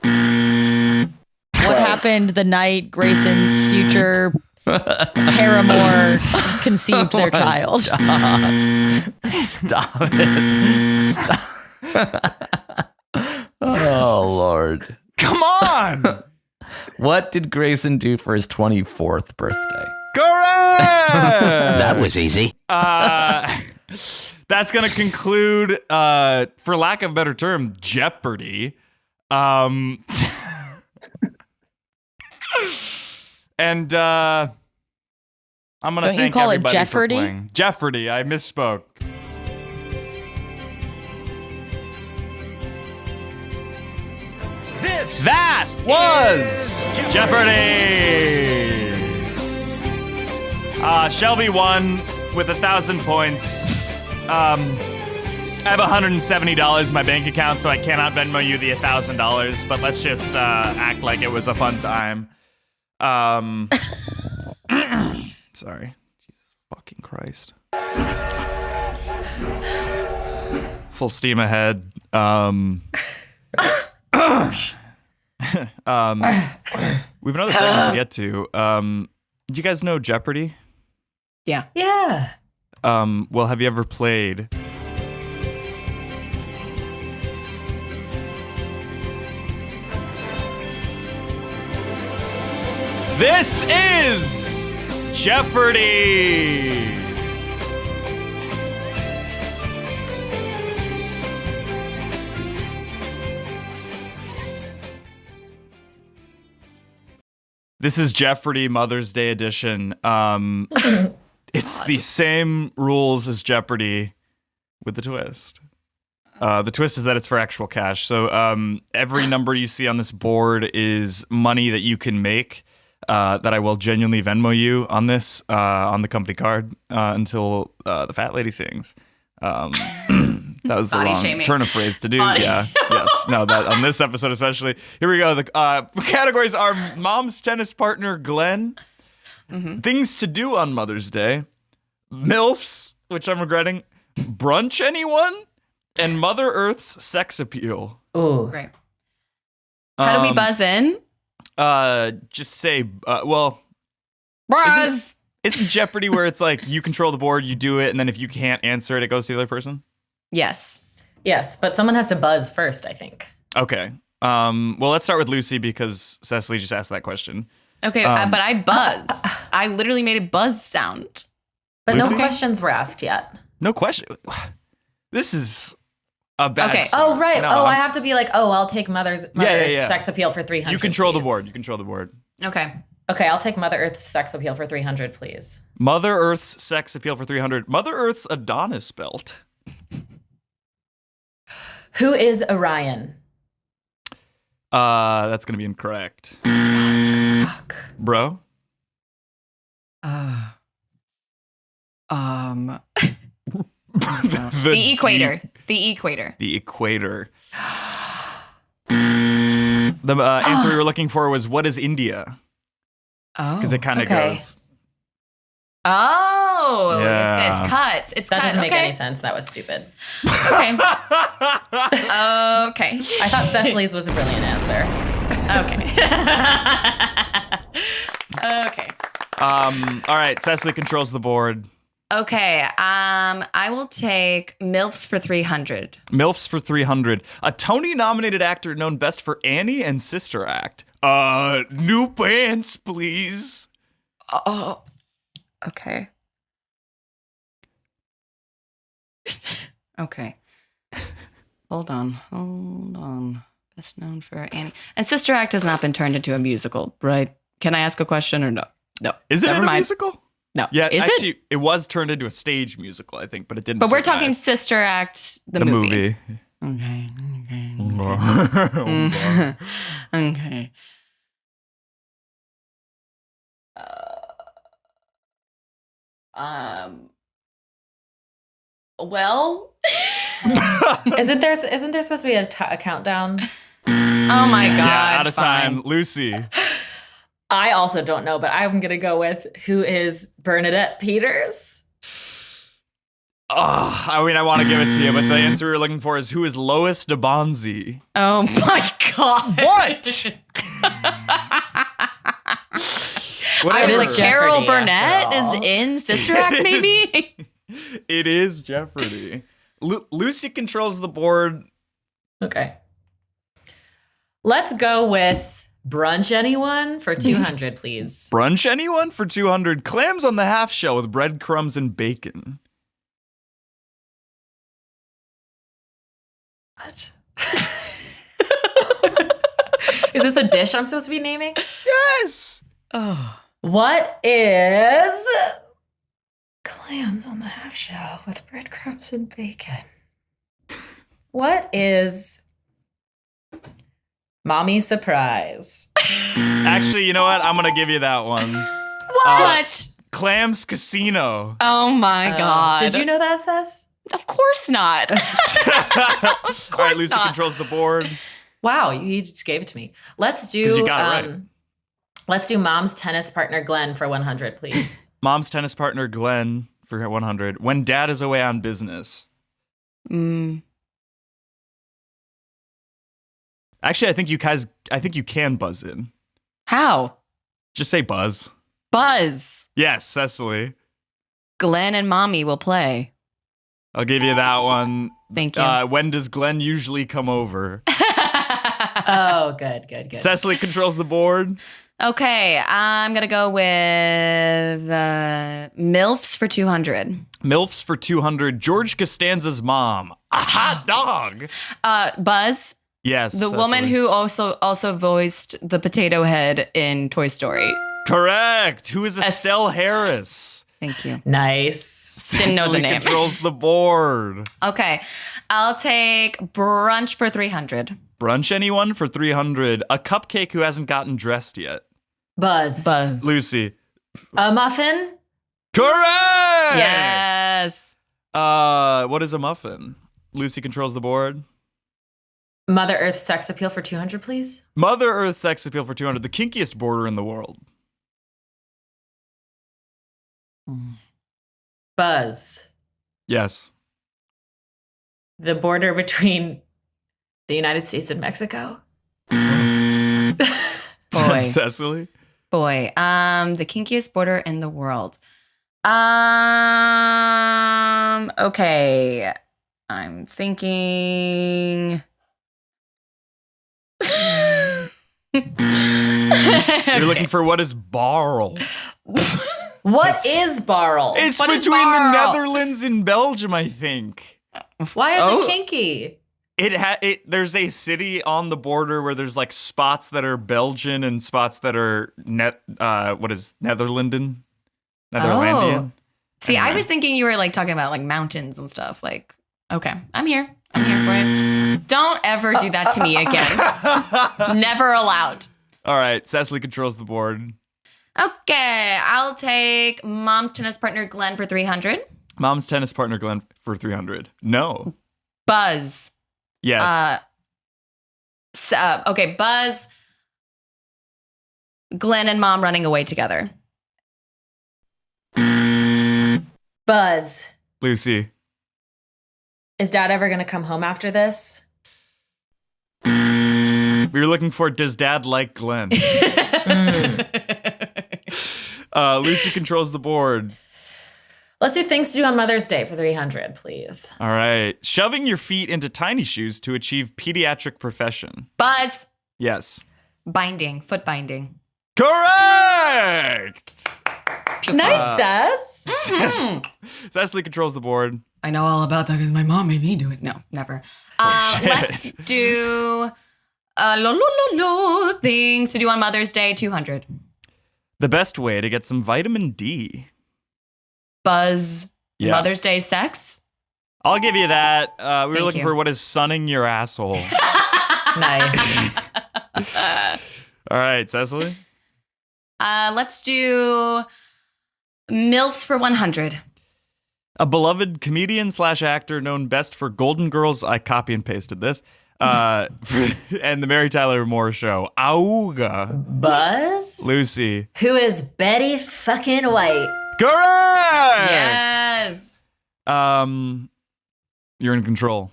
What happened the night Grayson's future paramour conceived their child? Stop it. Stop. Oh, Lord. Come on! What did Grayson do for his 24th birthday? Correct! That was easy. That's going to conclude, for lack of a better term, Jeopardy. And I'm going to thank everybody for playing. Geoffardy, I misspoke. That was Geoffardy. Shelby won with 1,000 points. I have $170 in my bank account, so I cannot Venmo you the $1,000. But let's just act like it was a fun time. Sorry, Jesus fucking Christ. Full steam ahead. We have another segment to get to. Do you guys know Jeopardy? Yeah. Yeah. Well, have you ever played? This is Geoffardy. This is Geoffardy Mother's Day edition. It's the same rules as Jeopardy with the twist. The twist is that it's for actual cash. So every number you see on this board is money that you can make that I will genuinely Venmo you on this, on the company card until the fat lady sings. That was the Body wrong shaming. turn of phrase to do. Yeah. Yes. No, that on this episode especially. Here we go. The categories are mom's tennis partner, Glenn. Mm-hmm. Things to do on Mother's Day. MILFs, which I'm regretting. Brunch anyone? And Mother Earth's sex appeal. Oh, great. How do we buzz in? Just say, well, Buzz. Isn't Jeopardy where it's like you control the board, you do it, and then if you can't answer it, it goes to the other person? Yes. Yes, but someone has to buzz first, I think. Okay. Well, let's start with Lucy because Cecily just asked that question. Okay, but I buzzed. I literally made a buzz sound. But Lucy? no questions were asked yet. No question. This is a bad Okay. start. Oh, right. No, I have to be like, I'll take Mother's yeah. sex appeal for 300. You control the please. board. You control the board. Okay. Okay, I'll take Mother Earth's sex appeal for 300, please. Mother Earth's sex appeal for 300. Mother Earth's Adonis belt. Who is Orion? That's gonna be incorrect. Fuck. Bro? The equator. The equator. The equator. The answer we were looking for was, what is India? Oh. Because it kind of okay. goes. Oh, Yeah. it's cut. It's That cut. doesn't make Okay. any sense. That was stupid. Okay. Okay. I thought Cecily's was a brilliant answer. Okay. Okay. All right, Cecily controls the board. Okay. I will take MILFs for 300. MILFs for 300. A Tony-nominated actor known best for Annie and Sister Act. New pants, please. Oh. Okay. Okay. Hold on. Best known for Annie. And Sister Act has not been turned into a musical, right? Can I ask a question or no? No. Is it Never in a mind. musical? No. Yeah, Is actually, it was turned into a stage musical, I think, but it didn't. But we're survive. talking Sister Act, the the movie. movie. Okay. Okay. Well, Isn't there supposed to be a countdown? oh my God. Yeah, out of fine. time. Lucy. I also don't know, but I'm going to go with who is Bernadette Peters? Oh, I mean, I want to give it to you, but the answer we were looking for is, who is Lois DeBonzi? Oh my God. What? I was like, Jeopardy, Carol after Burnett all. is in Sister Act, maybe? It is Jeopardy. Lucy controls the board. Okay. Let's go with brunch anyone for 200, please. Brunch anyone for 200. Clams on the half shell with breadcrumbs and bacon. What? Is this a dish I'm supposed to be naming? Yes. Oh. What is clams on the half shell with breadcrumbs and bacon? What is mommy surprise? Actually, you know what? I'm going to give you that one. What? Clams Casino. Oh my God. Did you know that, Cess? Of course not. All right, Lucy not. controls the board. Wow, you just gave it to me. Let's do 'Cause you got it right. Let's do mom's tennis partner Glenn for 100, please. Mom's tennis partner Glenn for 100. When dad is away on business. Actually, I think you can buzz in. How? Just say buzz. Buzz. Yes, Cecily. Glenn and Mommy will play. I'll give you that one. Thank you. When does Glenn usually come over? Oh, good. Cecily controls the board. Okay, I'm going to go with MILFs for 200. MILFs for 200. George Costanza's mom. A hot dog. Buzz. Yes. The woman who also voiced the potato head in Toy Story. Correct. Who is Estelle Harris? Thank you. Nice. Didn't know the name. Controls the board. Okay, I'll take brunch for 300. Brunch anyone for 300. A cupcake who hasn't gotten dressed yet. Buzz. Lucy. A muffin? Correct! Yes. What is a muffin? Lucy controls the board. Mother Earth sex appeal for 200, please. Mother Earth sex appeal for 200. The kinkiest border in the world. Buzz. Yes. The border between the United States and Mexico. Boy. Cecily? Boy. The kinkiest border in the world. Okay. I'm thinking. You're looking for what is Barl? What is Barl? It's between the Netherlands and Belgium, I think. Why is it kinky? There's a city on the border where there's like spots that are Belgian and spots that are Netherlandian. Oh. See, anyway. I was thinking you were like talking about like mountains and stuff. Like, okay, I'm here for it. Don't ever do that to me again. Never allowed. All right, Cecily controls the board. Okay, I'll take mom's tennis partner Glenn for 300. Mom's tennis partner Glenn for 300. No. Buzz. Yes. Okay, Buzz. Glenn and mom running away together. Buzz. Lucy. Is dad ever going to come home after this? We were looking for, does dad like Glenn? Lucy controls the board. Let's do things to do on Mother's Day for 300, please. All right. Shoving your feet into tiny shoes to achieve pediatric profession. Buzz. Yes. Binding. Foot binding. Correct! Nice, Cess. Cecily controls the board. I know all about that because my mom made me do it. No, never. Let's do things to do on Mother's Day, 200. The best way to get some vitamin D. Buzz. Yeah. Mother's Day sex. I'll give you that. We were looking for what is sunning your asshole. Nice. All right, Cecily. Let's do MILFs for 100. A beloved comedian / actor known best for Golden Girls. I copy and pasted this. And the Mary Tyler Moore Show. Auga. Buzz. Lucy. Who is Betty fucking White? Correct. Yes. You're in control.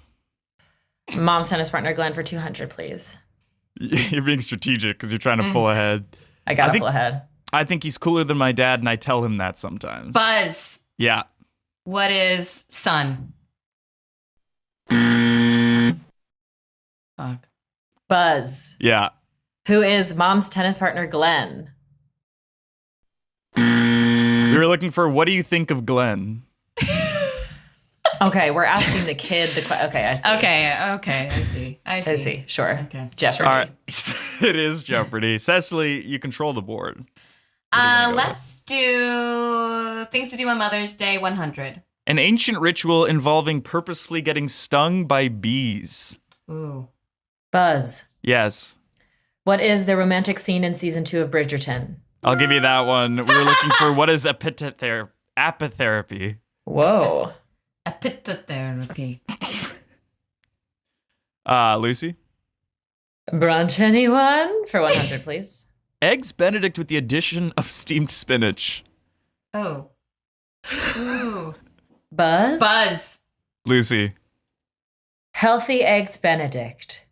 Mom's tennis partner Glenn for 200, please. You're being strategic because you're trying to pull ahead. I gotta pull ahead. I think he's cooler than my dad, and I tell him that sometimes. Buzz. Yeah. What is sun? Fuck. Buzz. Yeah. Who is mom's tennis partner Glenn? We were looking for what do you think of Glenn? Okay, we're asking the kid the question. Okay, I see. Okay, I see. Sure. Okay. Jeopardy. All right. It is Jeopardy. Cecily, you control the board. Let's do things to do on Mother's Day, 100. An ancient ritual involving purposefully getting stung by bees. Ooh. Buzz. Yes. What is the romantic scene in season 2 of Bridgerton? I'll give you that one. We were looking for what is apitherapy. Whoa. Apitherapy. Lucy? Brunch anyone? For 100, please. Eggs Benedict with the addition of steamed spinach. Oh. Ooh. Buzz? Buzz. Lucy? Healthy Eggs Benedict.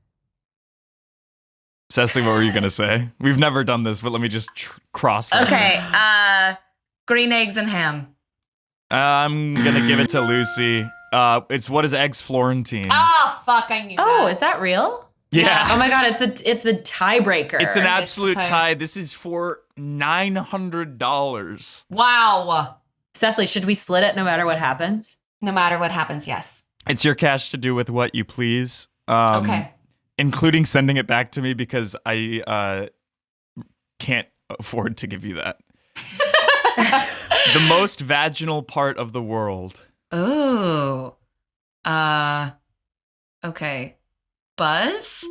Cecily, what were you gonna say? We've never done this, but let me just cross. Okay. Green eggs and ham. I'm gonna give it to Lucy. It's what is eggs Florentine? Oh fuck! I knew. Oh, that. Is that real? Yeah. Oh my god, it's the tiebreaker. It's an absolute tie. This is for $900. Wow. Cecily, should we split it no matter what happens? No matter what happens, yes. It's your cash to do with what you please. Okay. Including sending it back to me because I can't afford to give you that. The most vaginal part of the world. Ooh. Okay. Buzz?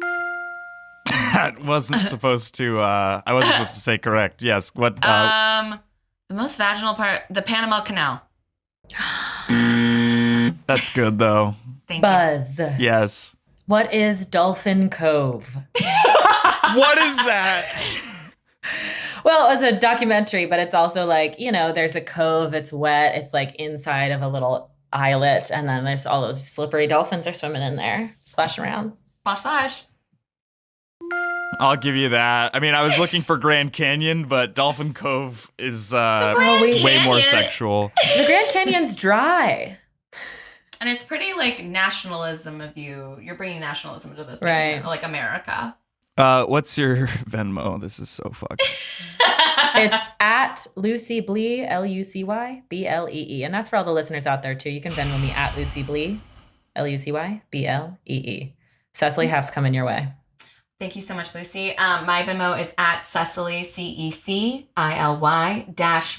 That wasn't supposed to, I wasn't supposed to say correct. Yes. What? The most vaginal part, the Panama Canal. That's good, though. Thank Buzz. you. Yes. What is Dolphin Cove? What is that? Well, it was a documentary, but it's also like, there's a cove, it's wet, it's like inside of a little islet, and then there's all those slippery dolphins are swimming in there, splashing around. Splash. I'll give you that. I mean, I was looking for Grand Canyon, but Dolphin Cove is way more sexual. The Grand Canyon's dry. And it's pretty like nationalism of you. You're bringing nationalism to this, right? Like America. What's your Venmo? This is so fucked. It's at Lucy Blee, LucyBlee, and that's for all the listeners out there too. You can Venmo me at Lucy Blee, LucyBlee. Cecily, half's coming your way. Thank you so much, Lucy. My Venmo is at Cecily, CECILY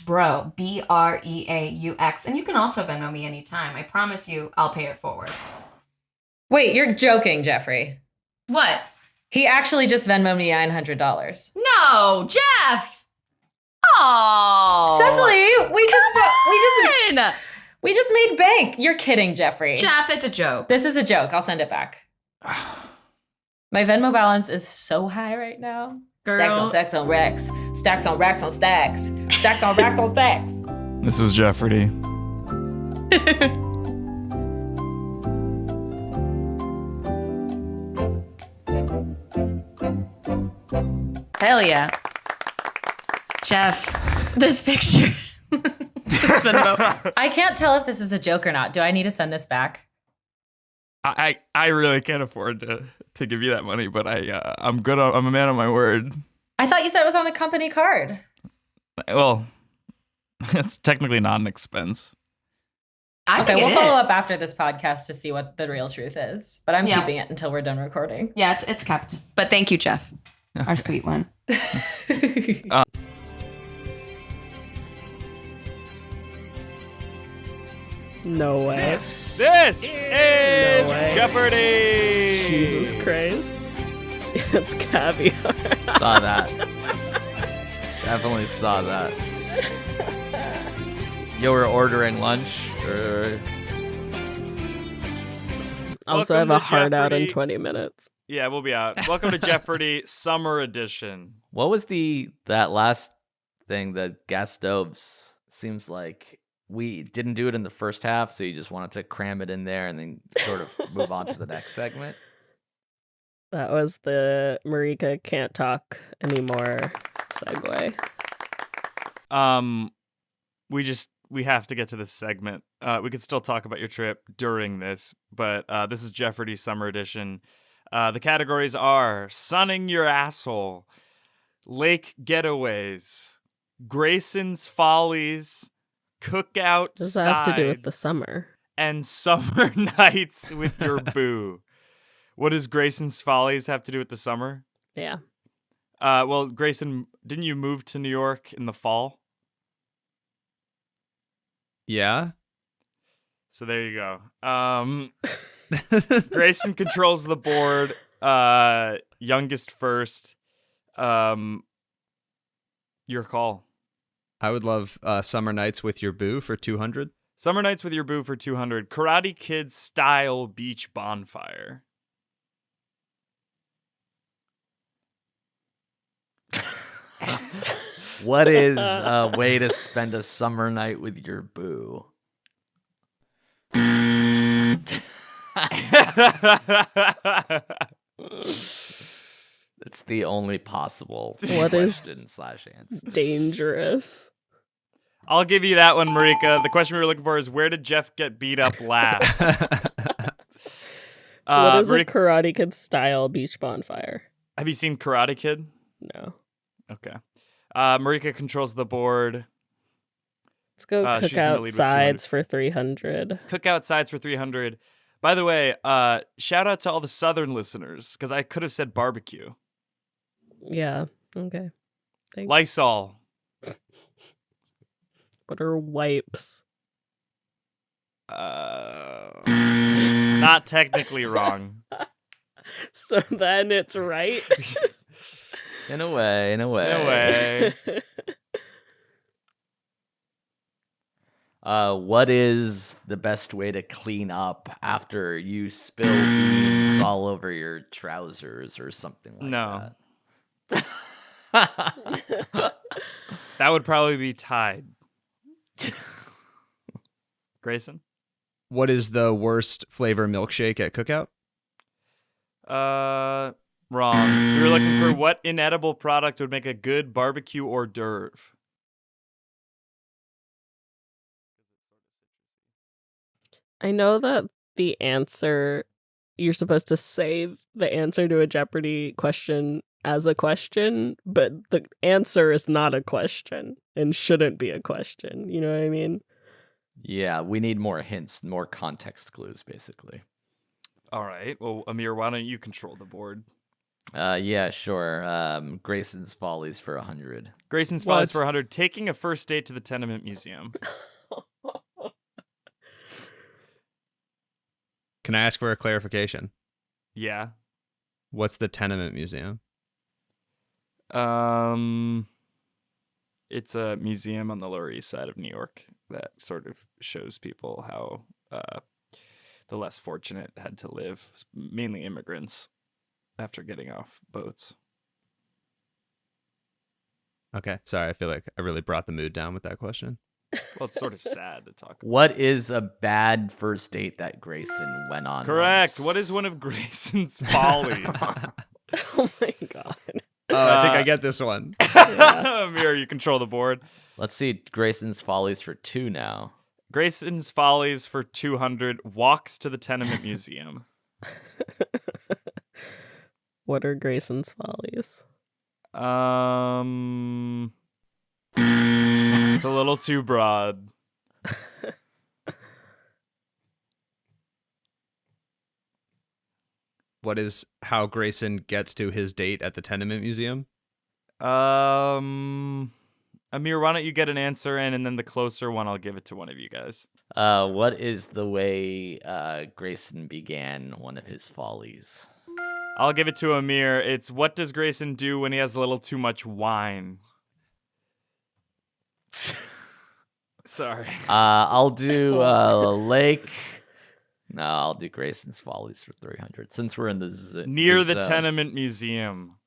-bro, BREAUX. And you can also Venmo me anytime. I promise you I'll pay it forward. Wait, you're joking, Geoffrey. What? He actually just Venmo'd me $900. No, Jeff! Oh, Cecily, we just made bank. You're kidding, Geoffrey. Jeff, it's a joke. This is a joke. I'll send it back. My Venmo balance is so high right now. Girl. Stacks on stacks on racks. Stacks on racks on stacks. Stacks on racks on stacks. This was Geoffardy. Hell yeah. Jeff, this picture. This Venmo. I can't tell if this is a joke or not. Do I need to send this back? I really can't afford to give you that money, but I'm good. I'm a man of my word. I thought you said it was on the company card. Well, it's technically not an expense. Okay, we'll follow up after this podcast to see what the real truth is. But I'm keeping it until we're done recording. Yeah, it's kept. But thank you, Jeff, our sweet one. No way. This is Geoffardy. Jesus Christ. It's caviar. Saw that. Definitely saw that. You were ordering lunch, or also have a hard out in 20 minutes. Yeah, we'll be out. Welcome to Geoffardy Summer Edition. What was that last thing, the gas stoves? Seems like we didn't do it in the first half, so you just wanted to cram it in there and then sort of move on to the next segment. That was the Marika can't talk anymore segue. We have to get to this segment. We could still talk about your trip during this, but this is Geoffardy Summer Edition. The categories are Sunning Your Asshole, Lake Getaways, Grayson's Follies, Cookout What does that have to do with the summer? And Summer Nights with Your Boo. What does Grayson's Follies have to do with the summer? Yeah. Well, Grayson, didn't you move to New York in the fall? Yeah. So there you go. Grayson controls the board. Youngest first. Your call. I would love Summer Nights with Your Boo for 200. Summer Nights with Your Boo for 200. Karate Kid style beach bonfire. What is a way to spend a summer night with your boo? It's the only possible What question is / answer. dangerous? I'll give you that one, Marika. The question we were looking for is, where did Jeff get beat up last? What is a Karate Kid style beach bonfire? Have you seen Karate Kid? No. Okay. Marika controls the board. Let's go cookout sides for 300. Cookout sides for 300. By the way, shout out to all the Southern listeners, because I could have said barbecue. Yeah. Okay. Thanks. Lysol. What are wipes? Not technically wrong. So then it's right. In a way. What is the best way to clean up after you spill beans all over your trousers or something like that? That would probably be Tide. Grayson? What is the worst flavor milkshake at Cookout? Wrong. We were looking for what inedible product would make a good barbecue hors d'oeuvre. I know that the answer, you're supposed to say the answer to a Jeopardy question as a question, but the answer is not a question and shouldn't be a question. You know what I mean? Yeah, we need more hints, more context clues, basically. All right. Well, Amir, why don't you control the board? Yeah, sure. Grayson's Follies for 100. Grayson's Follies for 100. Taking a first date to the Tenement Museum. Can I ask for a clarification? Yeah. What's the Tenement Museum? It's a museum on the Lower East Side of New York that sort of shows people how the less fortunate had to live, mainly immigrants, after getting off boats. Okay, sorry. I feel like I really brought the mood down with that question. Well, it's sort of sad to talk about. What is a bad first date that Grayson went on? Correct. Once? What is one of Grayson's follies? Oh my god. I think I get this one. Amir, you control the board. Let's see Grayson's Follies for 2 now. Grayson's Follies for 200 walks to the Tenement Museum. What are Grayson's Follies? It's a little too broad. What is how Grayson gets to his date at the Tenement Museum? Amir, why don't you get an answer in, and then the closer one, I'll give it to one of you guys. What is the way Grayson began one of his follies? I'll give it to Amir. It's what does Grayson do when he has a little too much wine? Sorry. I'll do Lake. No, I'll do Grayson's Follies for 300. Since we're in the near the Tenement Museum.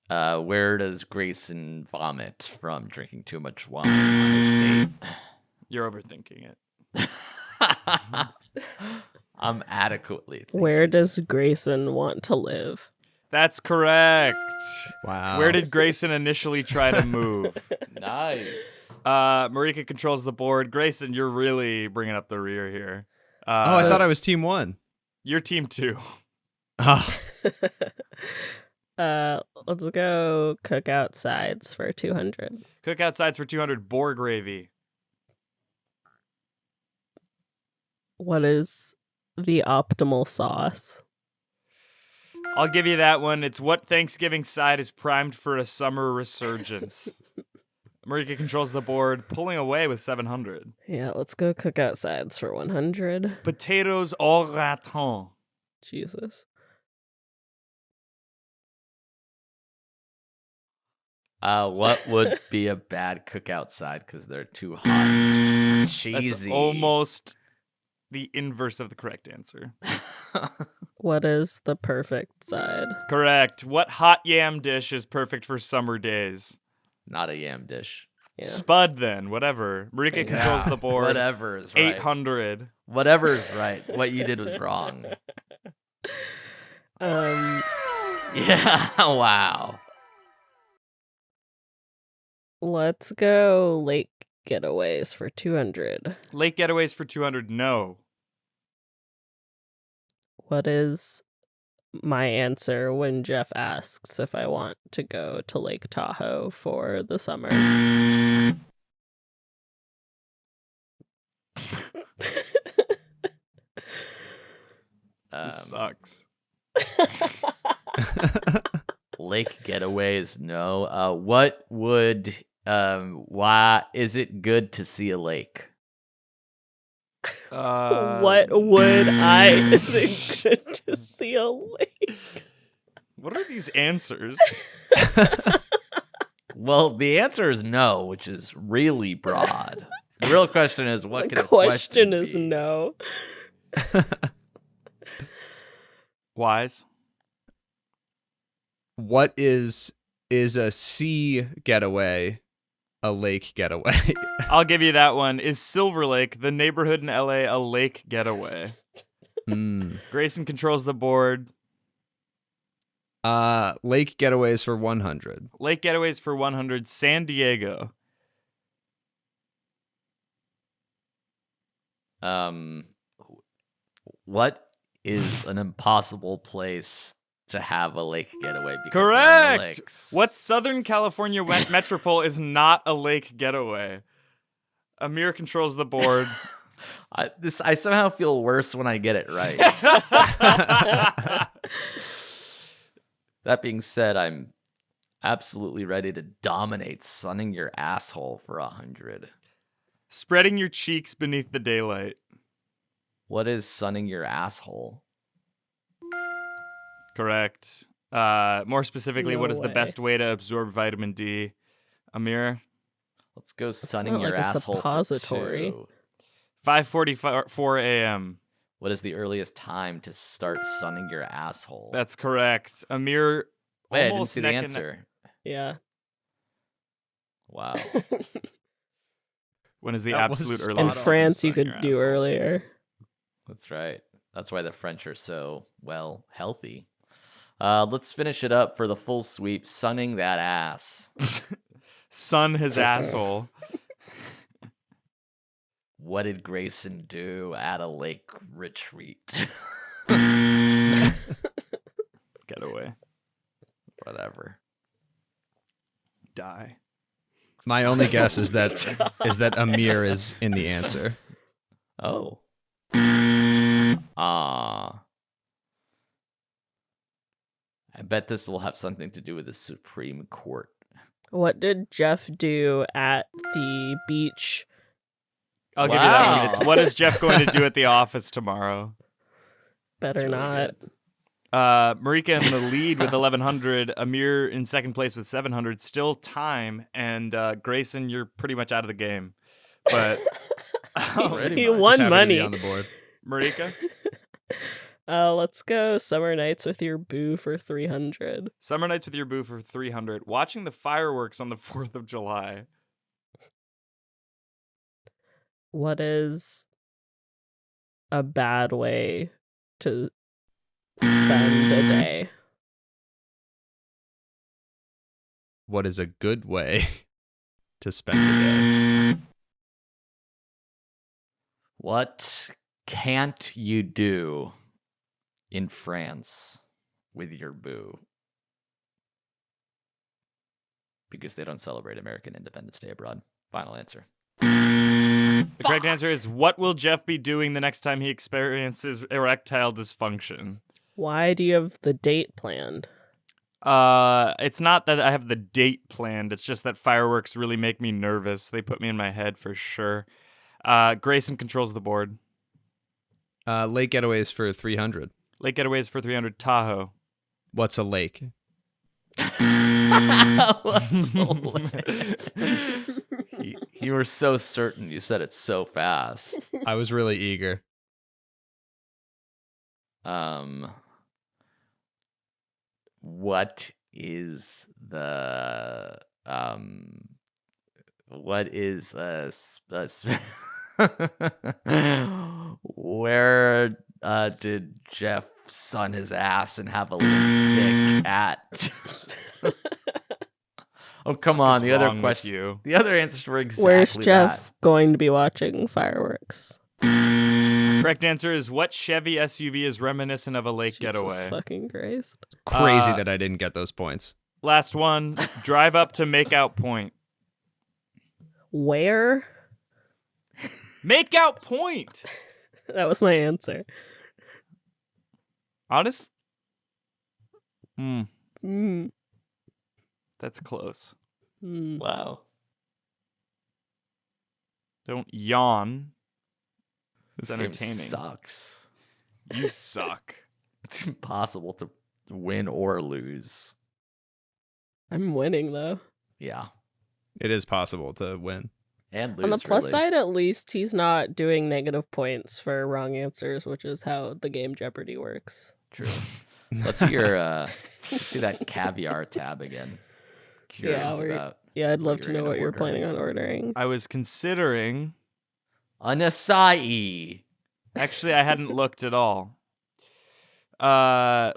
Where does Grayson vomit from drinking too much wine on his date? You're overthinking it. I'm adequately thinking. Where does Grayson want to live? That's correct. Wow. Where did Grayson initially try to move? Nice. Marika controls the board. Grayson, you're really bringing up the rear here. I thought I was team 1. You're team 2. Oh. Let's go cookout sides for 200. Cookout sides for 200. Boar gravy. What is the optimal sauce? I'll give you that one. It's what Thanksgiving side is primed for a summer resurgence. Marika controls the board, pulling away with 700. Yeah, let's go cookout sides for 100. Potatoes au gratin. Jesus. What would be a bad cookout side because they're too hot? Cheesy. That's almost the inverse of the correct answer. What is the perfect side? Correct. What hot yam dish is perfect for summer days? Not a yam dish. Yeah. Spud then, whatever. Marika controls the board. Whatever is right. 800. Whatever is right. What you did was wrong. Yeah, wow. Let's go lake getaways for 200. Lake getaways for 200, no. What is my answer when Jeff asks if I want to go to Lake Tahoe for the summer? This sucks. Lake getaways, no. What would why is it good to see a lake? What would is it good to see a lake? What are these answers? Well, the answer is no, which is really broad. The real question is what the can question a is be? No. Wise. What is a sea getaway a lake getaway? I'll give you that one. Is Silver Lake, the neighborhood in LA, a lake getaway? Grayson controls the board. Lake getaways for 100. Lake getaways for 100. San Diego. What is an impossible place to have a lake getaway? Because Correct. there are no lakes? What Southern California metropole is not a lake getaway? Amir controls the board. I somehow feel worse when I get it right. That being said, I'm absolutely ready to dominate sunning your asshole for 100. Spreading your cheeks beneath the daylight. What is sunning your asshole? Correct. More specifically, No what is the way. best way to absorb vitamin D? Amir? Let's go sunning not your like a asshole suppository. for 2. 5:44 a.m. What is the earliest time to start sunning your asshole? That's correct. Amir Wait, I didn't almost see the neck and answer. Yeah. Wow. When is the That was absolute spot earliest? In on. you can France, you sun could your do asshole? earlier. That's right. That's why the French are so, well, healthy. Let's finish it up for the full sweep. Sunning that ass. Sun his asshole. What did Grayson do at a lake retreat? Get away. Whatever. Die. My only guess is that Amir is in the answer. Oh. I bet this will have something to do with the Supreme Court. What did Jeff do at the beach? I'll give you that one. It's what is Jeff going to do at the office tomorrow? Better really not. Marika in the lead with 1,100. Amir in second place with 700. Still time. And Grayson, you're pretty much out of the game. But He won Just happy to be money. on the board. Marika? Let's go Summer Nights with Your Boo for 300. Summer Nights with Your Boo for 300. Watching the fireworks on the 4th of July. What is a bad way to spend a day? What is a good way to spend the day? What can't you do in France with your boo? Because they don't celebrate American Independence Day abroad. Final answer. The correct answer is what will Jeff be doing the next time he experiences erectile dysfunction? Why do you have the date planned? It's not that I have the date planned. It's just that fireworks really make me nervous. They put me in my head for sure. Grayson controls the board. Lake getaways for 300. Lake getaways for 300. Tahoe. What's a lake? You were so certain. You said it so fast. I was really eager. What is the what is where did Jeff sun his ass and have a little dick at. Oh, come on. The other question. The other answers were exactly Where's Jeff going to be watching fireworks? Correct answer is what Chevy SUV is reminiscent of a lake getaway? Fucking Christ. Crazy that I didn't get those points. Last one. Drive up to Makeout Point. Where? Makeout Point. That was my answer. Honest? That's close. Wow. Don't yawn. It's This entertaining. game sucks. You suck. It's impossible to win or lose. I'm winning though. Yeah. It is possible to win. And lose. On the plus really. side, at least he's not doing negative points for wrong answers, which is how the game Jeopardy works. True. Let's see your let's see that caviar tab again. Curious about. Yeah, I'd love to know what you're planning on ordering. I was considering an acai. Actually, I hadn't looked at all.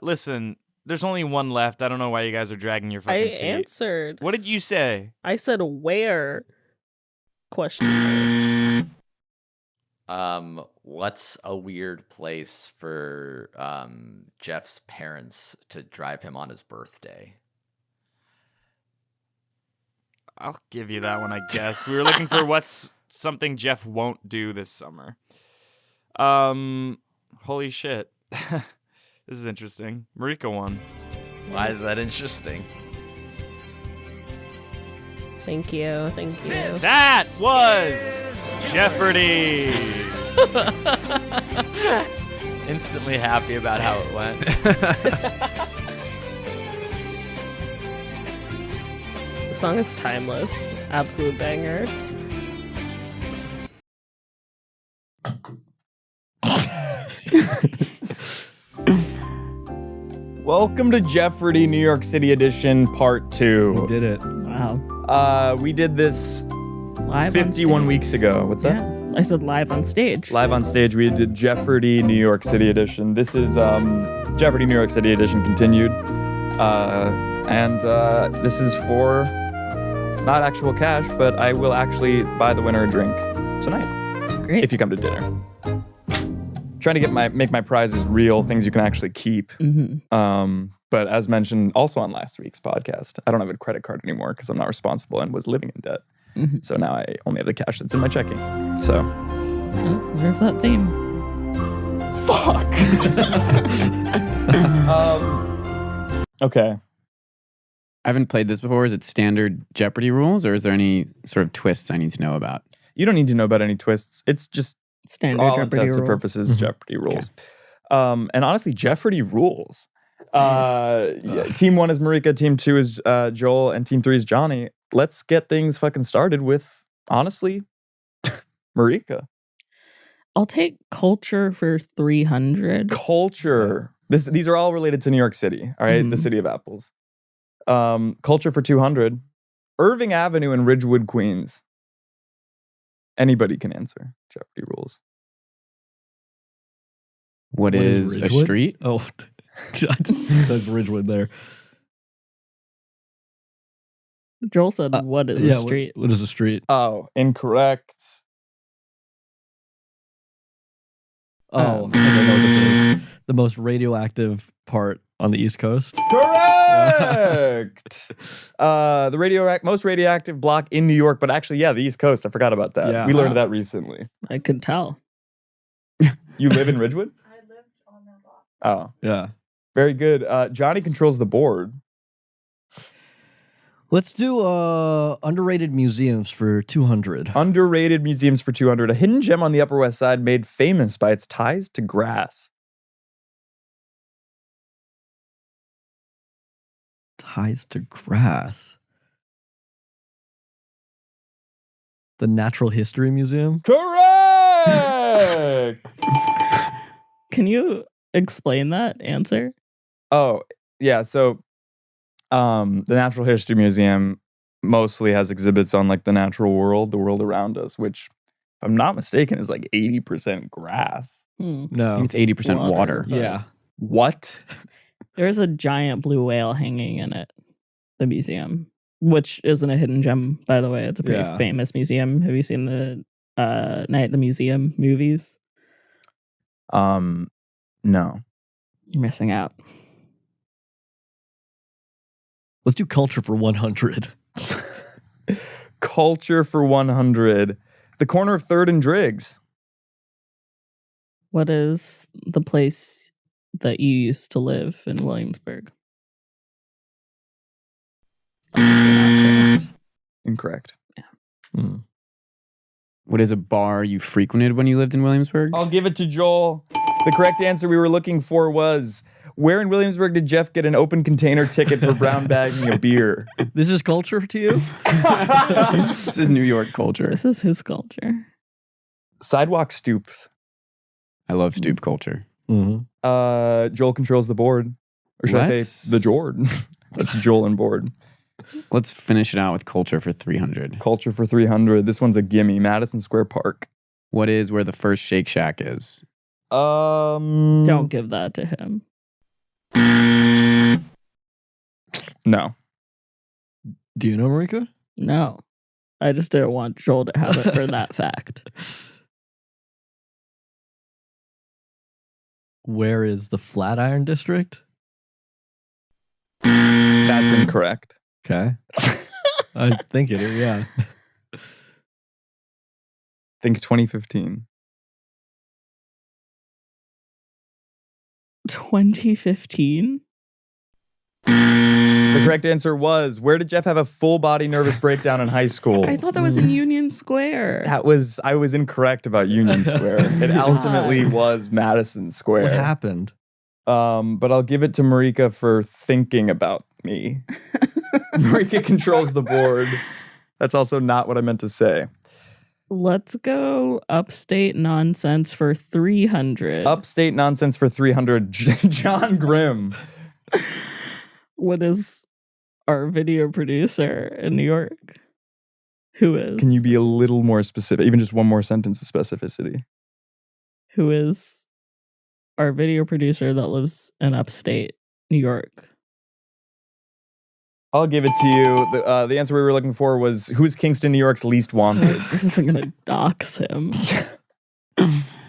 Listen, there's only one left. I don't know why you guys are dragging your fucking feet. Answered. What did you say? I said where? Question mark. What's a weird place for Jeff's parents to drive him on his birthday? I'll give you that one, I guess. We were looking for what's something Jeff won't do this summer. Holy shit. This is interesting. Marika won. Why is that interesting? Thank you. That was Geoffardy. Instantly happy about how it went. The song is timeless. Absolute banger. Welcome to Geoffardy New York City Edition Part 2. We did it. Wow. We did this Live 51 weeks ago. What's that? I said live on stage. Live on stage, we did Geoffardy New York City Edition. This is Geoffardy New York City Edition continued. And this is for not actual cash, but I will actually buy the winner a drink tonight. Great. If you come to dinner. Trying to make my prizes real, things you can actually keep. Mm-hmm. But as mentioned also on last week's podcast, I don't have a credit card anymore because I'm not responsible and was living in debt. Mm-hmm. So now I only have the cash that's in my checking. So. Oh, there's that theme. Fuck. Okay. I haven't played this before. Is it standard Jeopardy rules or is there any sort of twists I need to know about? You don't need to know about any twists. It's just standard all Jeopardy intents and rules. purposes Jeopardy rules. Okay. And honestly, Jeopardy rules. Team 1 is Marika, Team 2 is Joel, and Team 3 is Johnny. Let's get things fucking started with, honestly, Marika. I'll take culture for 300. Culture. These are all related to New York City, all right? The city of apples. Culture for 200. Irving Avenue in Ridgewood, Queens. Anybody can answer. Jeopardy rules. What is a street? Oh, it says Ridgewood there. Joel said, what is a street? What is a street? Oh, incorrect. I think I know what this is. The most radioactive part on the East Coast. Correct. The most radioactive block in New York, but actually, the East Coast. I forgot about that. Yeah. We learned that recently. I could tell. You live in Ridgewood? I lived on that block. Oh. Yeah. Very good. Johnny controls the board. Let's do underrated museums for 200. Underrated museums for 200. A hidden gem on the Upper West Side made famous by its ties to grass. Ties to grass. The Natural History Museum? Correct! Can you explain that answer? Oh, yeah. So the Natural History Museum mostly has exhibits on like the natural world, the world around us, which, if I'm not mistaken, is like 80% grass. No. I think it's 80% water. Yeah. What? There's a giant blue whale hanging in it, the museum, which isn't a hidden gem, by the way. It's a pretty famous museum. Have you seen the Night at the Museum movies? No. You're missing out. Let's do culture for 100. Culture for 100. The corner of 3rd and Driggs. What is the place that you used to live in Williamsburg? Incorrect. Yeah. What is a bar you frequented when you lived in Williamsburg? I'll give it to Joel. The correct answer we were looking for was, where in Williamsburg did Jeff get an open container ticket for brown bagging a beer? This is culture to you? This is New York culture. This is his culture. Sidewalk stoops. I love stoop culture. Mm-hmm. Joel controls the board. Or should I say the Jord? That's Joel and board. Let's finish it out with culture for 300. Culture for 300. This one's a gimme. Madison Square Park. What is where the first Shake Shack is? Don't give that to him. No. Do you know, Marika? No. I just didn't want Joel to have it for that fact. Where is the Flatiron District? That's incorrect. Okay. I think it is, yeah. Think 2015. 2015? The correct answer was, where did Jeff have a full body nervous breakdown in high school? I thought that was in Union Square. I was incorrect about Union Square. It ultimately was Madison Square. What happened? But I'll give it to Marika for thinking about me. Marika controls the board. That's also not what I meant to say. Let's go upstate nonsense for 300. Upstate nonsense for 300. John Grimm. What is our video producer in New York? Who is? Can you be a little more specific? Even just one more sentence of specificity. Who is our video producer that lives in upstate New York? I'll give it to you. The answer we were looking for was, who is Kingston, New York's least wanted? I wasn't going to dox him.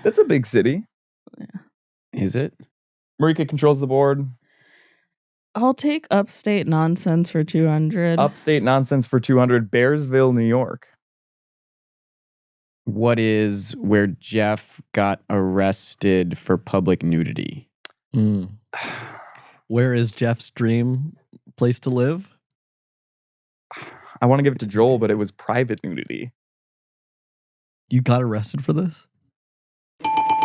That's a big city. Yeah. Is it? Marika controls the board. I'll take upstate nonsense for 200. Upstate nonsense for 200. Bearsville, New York. What is where Jeff got arrested for public nudity? Where is Jeff's dream place to live? I want to give it to Joel, but it was private nudity. You got arrested for this?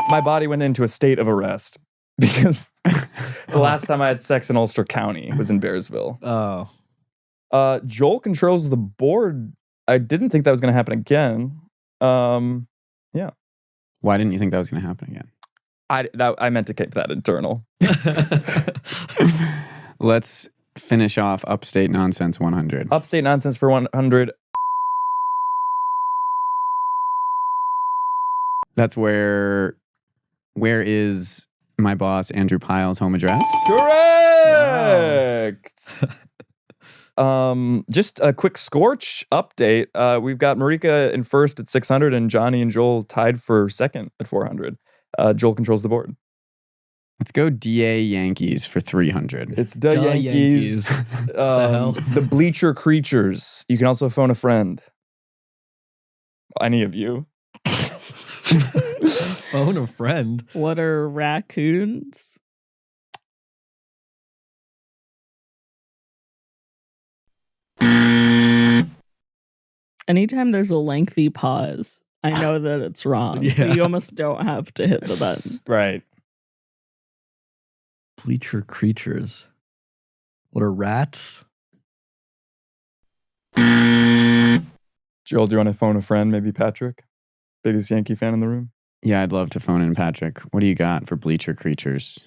My body went into a state of arrest because the last time I had sex in Ulster County was in Bearsville. Oh. Joel controls the board. I didn't think that was going to happen again. Yeah. Why didn't you think that was going to happen again? I meant to keep that internal. Let's finish off upstate nonsense 100. Upstate nonsense for 100. That's where is my boss Andrew Pyle's home address? Correct. Just a quick Scorch update. We've got Marika in first at 600 and Johnny and Joel tied for second at 400. Joel controls the board. Let's go DA Yankees for 300. It's the Yankees. The Bleacher Creatures. You can also phone a friend. Any of you. Phone a friend. What are raccoons? Anytime there's a lengthy pause, I know that it's wrong. So you almost don't have to hit the button. Right. Bleacher Creatures. What are rats? Joel, do you want to phone a friend? Maybe Patrick? Biggest Yankee fan in the room? Yeah, I'd love to phone in Patrick. What do you got for Bleacher Creatures?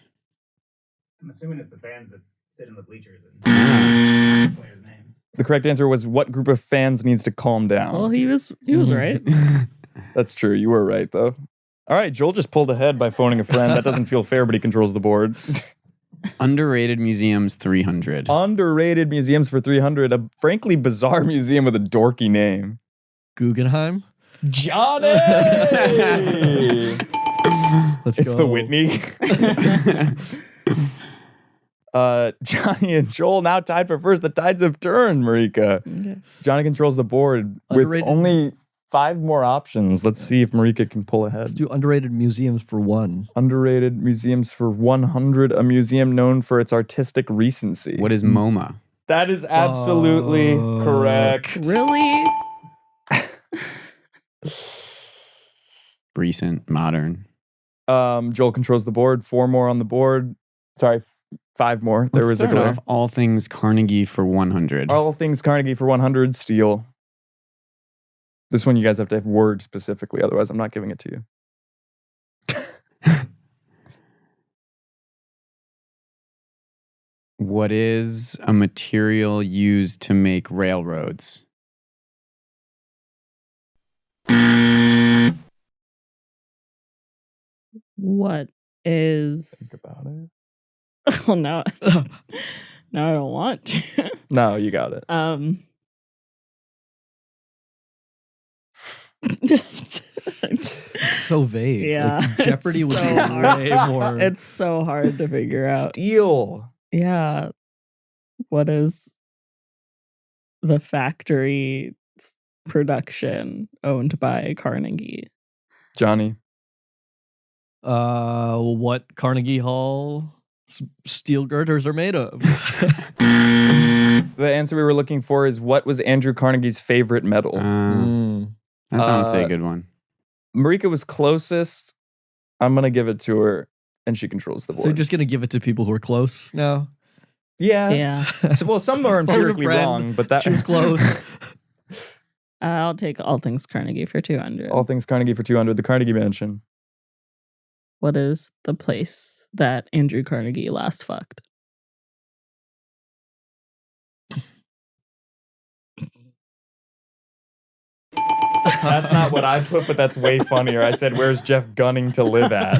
I'm assuming it's the fans that sit in the bleachers and players' names. The correct answer was, what group of fans needs to calm down? Well, he was right. That's true. You were right, though. All right, Joel just pulled ahead by phoning a friend. That doesn't feel fair, but he controls the board. Underrated museums, 300. Underrated museums for 300. A frankly bizarre museum with a dorky name. Guggenheim? Johnny! Let's it's go. the Whitney. Johnny and Joel now tied for first. The tides have turned, Marika. Okay. Johnny controls the board with only 5 more options. Let's see if Marika can pull ahead. Let's do underrated museums for 1. Underrated museums for 100. A museum known for its artistic recency. What is MoMA? That is absolutely correct. Really? Recent, modern. Joel controls the board. 4 more on the board. Sorry, 5 more. There was a delay. All things Carnegie for 100. All things Carnegie for 100. Steal. This one you guys have to have words specifically, otherwise I'm not giving it to you. What is a material used to make railroads? What is? Think about it. Oh no, no, I don't want to. No, you got it. It's so vague. Yeah, Like, Jeopardy it's was so way hard. more. It's so hard to figure out. Steal. Yeah. What is the factory production owned by Carnegie? Johnny. What Carnegie Hall steel girders are made of? The answer we were looking for is what was Andrew Carnegie's favorite metal? That's honestly a good one. Marika was closest. I'm going to give it to her, and she controls the board. So you're just going to give it to people who are close now? Yeah. Yeah. Well, some are empirically wrong, but that she was close. I'll take all things Carnegie for 200. All things Carnegie for 200. The Carnegie Mansion. What is the place that Andrew Carnegie last fucked? That's not what I put, but that's way funnier. I said, where's Jeff gunning to live at?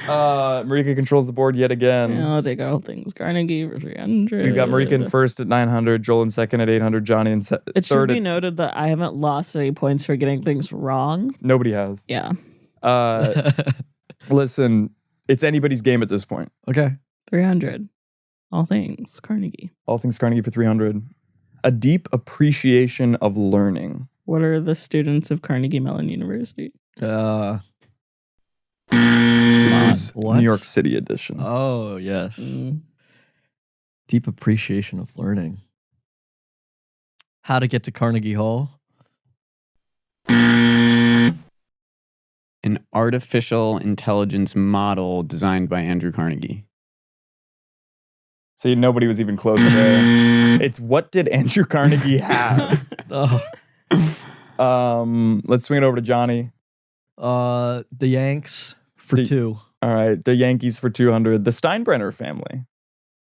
Marika controls the board yet again. Yeah, I'll take all things Carnegie for 300. We've got Marika in first at 900, Joel in second at 800, Johnny in third. It should be noted that I haven't lost any points for getting things wrong. Nobody has. Yeah. Listen, it's anybody's game at this point. Okay. 300. All things Carnegie. All things Carnegie for 300. A deep appreciation of learning. What are the students of Carnegie Mellon University? This is What? New York City edition. Oh, yes. Deep appreciation of learning. How to get to Carnegie Hall. An artificial intelligence model designed by Andrew Carnegie. See, nobody was even close there. It's what did Andrew Carnegie have? Let's swing it over to Johnny. The Yanks for 2. All right, the Yankees for 200. The Steinbrenner family.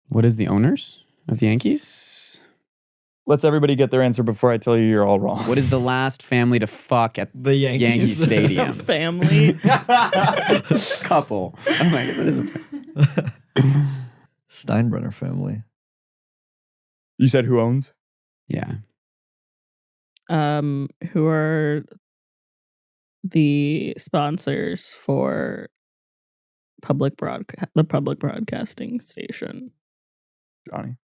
What is the owners of the Yankees? Let's everybody get their answer before I tell you you're all wrong. What is the last family to fuck at the Yankee Stadium? Family? Couple. Oh my God, that is a Steinbrenner family. You said who owns? Yeah. Who are the sponsors for the public broadcasting station? Johnny.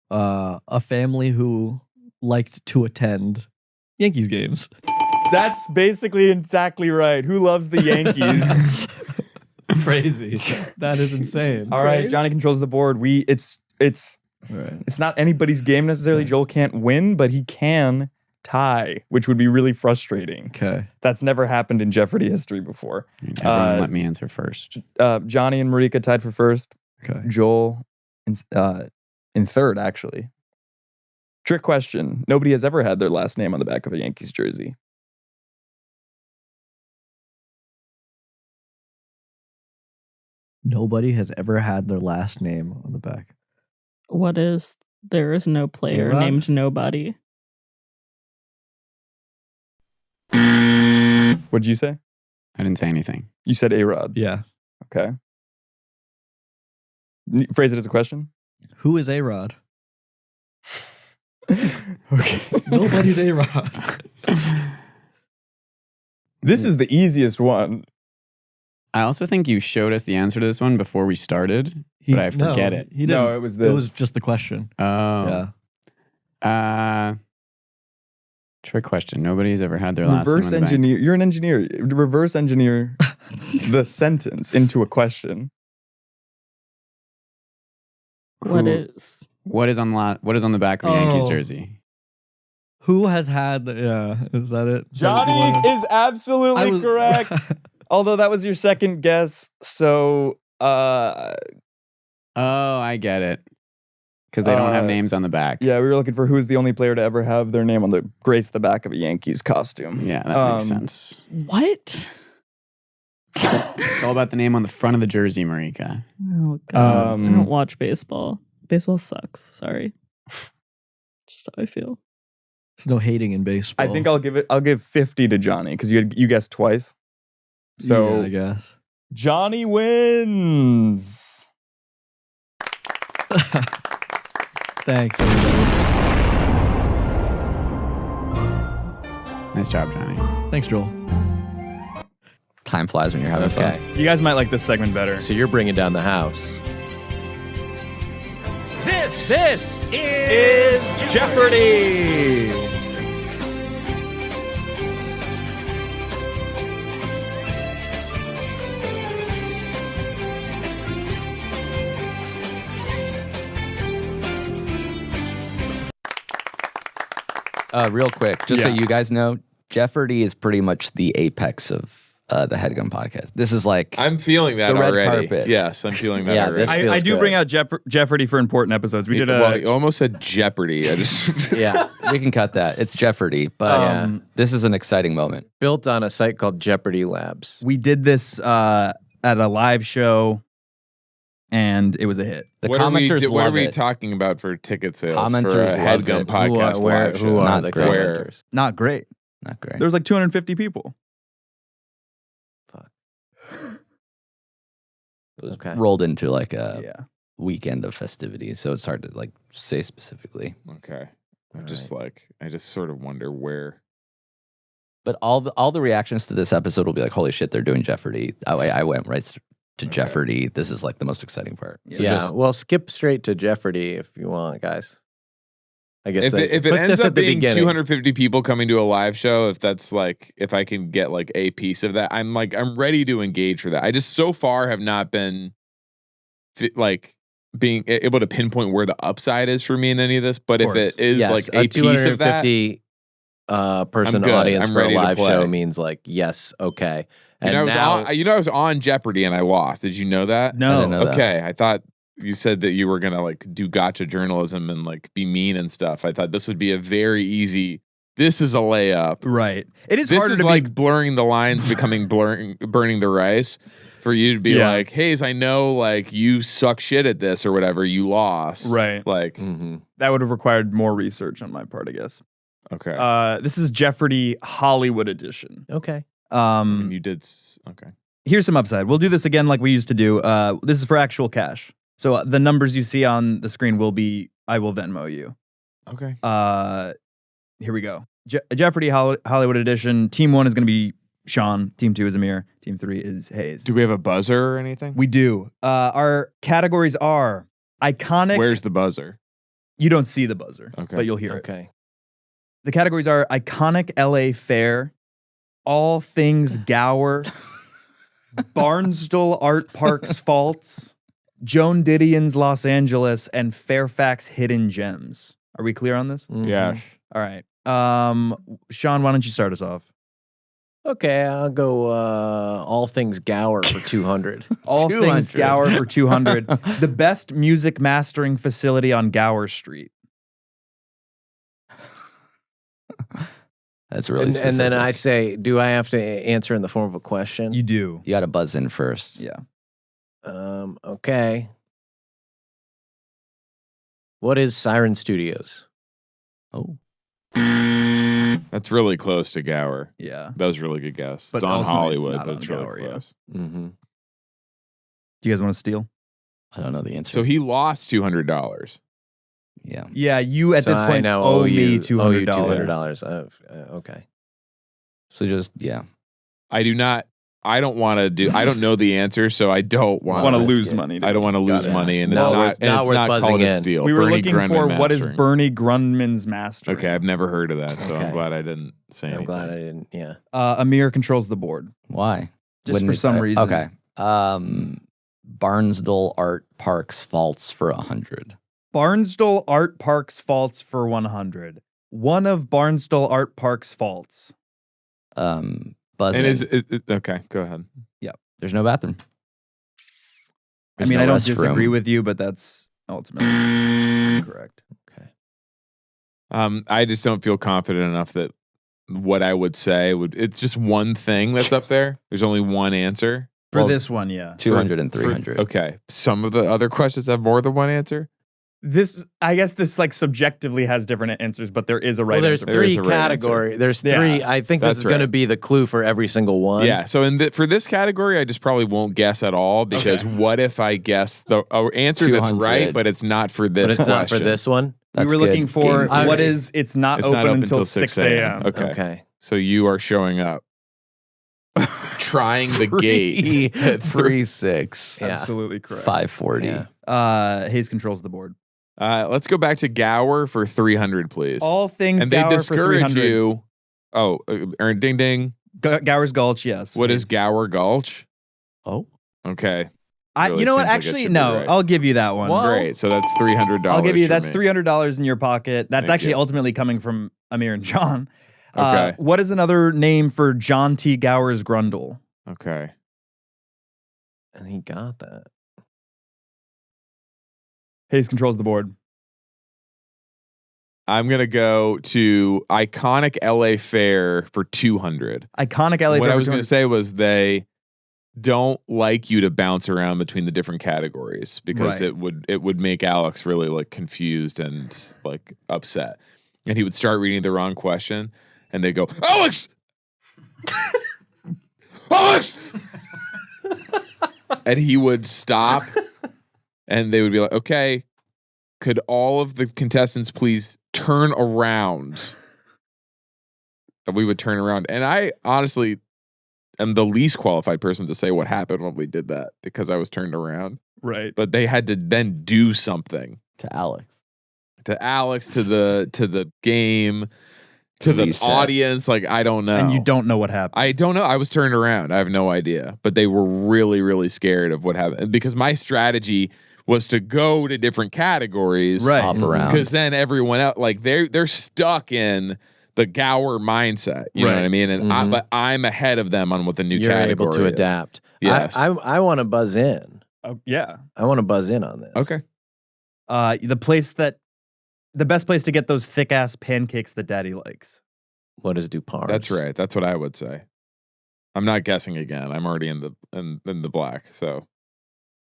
A family who liked to attend Yankees games. That's basically exactly right. Who loves the Yankees? Crazy. That is insane. All right, Johnny controls the board. It's not anybody's game necessarily. Joel can't win, but he can tie, which would be really frustrating. Okay. That's never happened in Geoffardy history before. Everyone let me answer first. Johnny and Marika tied for first. Okay. Joel in third, actually. Trick question. Nobody has ever had their last name on the back of a Yankees jersey. Nobody has ever had their last name on the back. What is there is no player A-Rod? named Nobody? What did you say? I didn't say anything. You said A-Rod. Yeah. Okay. Phrase it as a question. Who is A-Rod? Okay. Nobody's A-Rod. This is the easiest one. I also think you showed us the answer to this one before we started, but I forget it. He didn't. No, it was this. It was just the question. Oh. Yeah. Trick question. Nobody's ever had their last name Reverse on the engineer. You're an engineer. Reverse engineer the sentence into a question. What is on the back of a Yankees jersey? Who has had? Is that it? Johnny is absolutely correct. Although that was your second guess, so oh, I get it. Because they don't have names on the back. Yeah, we were looking for who's the only player to ever have their name on the grace the back of a Yankees costume. Yeah, that makes sense. What? It's all about the name on the front of the jersey, Marika. Oh God, I don't watch baseball. Baseball sucks. Sorry. Just how I feel. There's no hating in baseball. I think I'll give 50 to Johnny because you guessed twice. So yeah, I guess Johnny wins. Thanks, everybody. Nice job, Johnny. Thanks, Joel. Time flies when you're having fun. You guys might like this segment better. So you're bringing down the house. This is Geoffardy. Real quick, just so you guys know, Geoffardy is pretty much the apex of the Headgum Podcast. This is like I'm feeling that the red already. carpet. Yes, I'm feeling that already. I do bring out Geoffardy for important episodes. We did Well, you almost said Jeopardy. I just yeah, we can cut that. It's Geoffardy, but this is an exciting moment. Built on a site called Jeopardy Labs. We did this at a live show, and it was a hit. The what commenters are we, what are love we it. talking about for ticket sales Commenters for a love Headgum it. Podcast live show? Who are Not the great. commenters? Not great. Not great. There was like 250 people. It was Okay. rolled into like a weekend of festivities, so it's hard to like say specifically. Okay. I just sort of wonder where. But all the reactions to this episode will be like, "Holy shit, they're doing Geoffardy!" I went right to Geoffardy. This is like the most exciting part. So Well, skip straight to Jeopardy if you want, guys. I guess If it ends up being 250 people coming to a live show, if I can get like a piece of that, I'm ready to engage for that. I just so far have not been like being able to pinpoint where the upside is for me in any of this. But if it is like a piece of that, 250 person audience for a live show means like yes, okay. And I was on Jeopardy and I lost. Did you know that? No. I didn't know that. Okay, I thought you said that you were gonna like do gotcha journalism and like be mean and stuff. I thought this would be a very easy. This is a layup, right? It is this harder is to like blurring the lines, becoming burning the rice. For you to be like, Hayes, I know like you suck shit at this or whatever. You lost, Right. Like That would have required more research on my part, I guess. Okay. This is Geoffardy Hollywood edition. Okay. You did okay. Here's some upside. We'll do this again like we used to do. This is for actual cash. So the numbers you see on the screen will be, I will Venmo you. Okay. Here we go. Geoffardy Hollywood edition. Team 1 is going to be Sean. Team 2 is Amir. Team 3 is Hayes. Do we have a buzzer or anything? We do. Our categories are iconic. Where's the buzzer? You don't see the buzzer, but you'll hear it. Okay. The categories are iconic LA fair, all things Gower, Barnstable Art Park's faults, Joan Didion's Los Angeles, and Fairfax hidden gems. Are we clear on this? Yeah. All right. Sean, why don't you start us off? Okay, I'll go all things Gower for 200. All things Gower for 200. The best music mastering facility on Gower Street. That's really and specific. then I say, do I have to answer in the form of a question? You do. You got to buzz in first. Yeah. Okay. What is Siren Studios? Oh. That's really close to Gower. Yeah. That was a really good guess. But It's on ultimately it's Hollywood, not but on it's really Gower, yeah. close. Mm-hmm. Do you guys want to steal? I don't know the answer. So he lost $200. Yeah. Yeah, you at this I point now owe me you $200. $200. Okay. So just I don't want to do. I don't know the answer, so I don't want to lose money. I don't want to lose money, and it's not buzzing called a in. steal. We were Bernie looking Grundman for what is mastering. Bernie Grundman's mastering. Okay, I've never heard of that, so Okay. I'm glad I didn't say anything. I'm glad I didn't. Yeah. Amir controls the board. Why? Just for some reason. Okay. Barnsdall Art Parks faults for 100. Barnsdall Art Park's faults for 100. One of Barnsdall Art Park's faults. Buzzing. And is it, okay? Go ahead. Yep. There's no bathroom. I mean, no I don't restroom. disagree with you, but that's ultimately correct. Okay. I just don't feel confident enough that what I would say would. It's just one thing that's up there. There's only one answer For this one, yeah. 200 and 300. Okay. Some of the other questions have more than one answer. I guess this like subjectively has different answers, but there is a right Well, there's answer. three categories. There's three. I think this That's is going to right. be the clue for every single one. Yeah. So for this category, I just probably won't guess at all because what if I guess the answer that's 200. right, but it's not for this But it's question? not for this one. We were looking for what is it's not It's open not until 6 a.m. Okay. So you are showing up, trying the gate. at 3-6. Yeah. Absolutely correct. 540. Hayes controls the board. Let's go back to Gower for 300, please. All things and they Gower for discourage 300. you. Oh, Aaron, ding ding. Gower's Gulch, yes. What is Gower Gulch? Oh, okay. You know what? Actually, no. I'll give you that one. Great. So that's $300. I'll give you for that's me. $300 in your pocket. That's Thank actually you. ultimately coming from Amir and John. Okay. What is another name for John T. Gower's Grundle? Okay. And he got that. Hayes controls the board. I'm gonna go to iconic LA Fair for 200. Iconic LA What Fair I for was gonna 200. say was they don't like you to bounce around between the different categories because Right. it would make Alex really like confused and like upset. And he would start reading the wrong question and they go, Alex! Alex! And he would stop and they would be like, okay, could all of the contestants please turn around? And we would turn around. And I honestly am the least qualified person to say what happened when we did that because I was turned around. Right. But they had to then do something. To Alex. To Alex, to the game, to the reset. audience. Like, I don't know. And you don't know what happened. I don't know. I was turned around. I have no idea. But they were really, really scared of what happened because my strategy was to go to different categories. Right. Hop around. Because then everyone else, like they're stuck in the Gower mindset. You know Right. what I mean? And but I'm ahead of them on what the new You're category able to is. adapt. Yes. I want to buzz in. Oh, yeah. I want to buzz in on this. Okay. The best place to get those thick ass pancakes that Daddy likes. What is Dupars? That's right. That's what I would say. I'm not guessing again. I'm already in the black. So,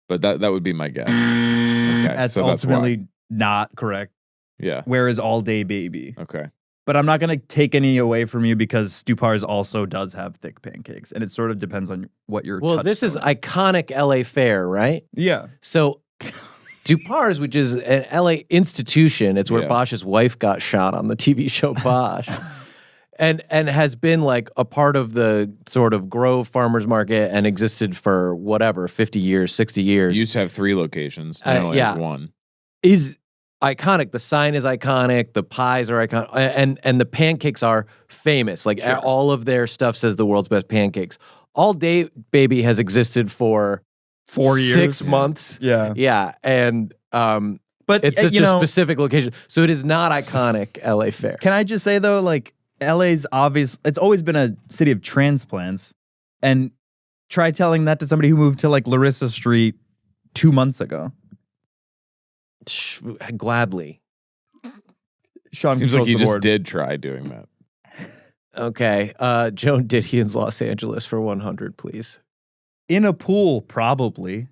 but that would be my guess. Okay. That's so ultimately not correct. Yeah. Where is All Day Baby? Okay. But I'm not going to take any away from you because Stupars also does have thick pancakes, and it sort of depends on what your. Well, this is iconic LA Fair, right? Yeah. So Dupars, which is an LA institution, it's where Yeah. Bosch's wife got shot on the TV show Bosch. And has been like a part of the sort of Grove Farmers Market and existed for whatever, 50 years, 60 years. You used to have 3 locations. Now only have 1. Is iconic. The sign is iconic. The pies are iconic. And the pancakes are famous. Like all of their stuff says the world's best pancakes. All Day Baby has existed for 4 years. 6 months. Yeah. Yeah. And But it's such a specific location. So it is not iconic LA Fair. Can I just say though, like LA's obvious. It's always been a city of transplants, and try telling that to somebody who moved to like Larissa Street 2 months ago. Gladly. Sean Seems like controls you the just board. did try doing that. Okay. Joan Didion's Los Angeles for 100, please. In a pool, probably.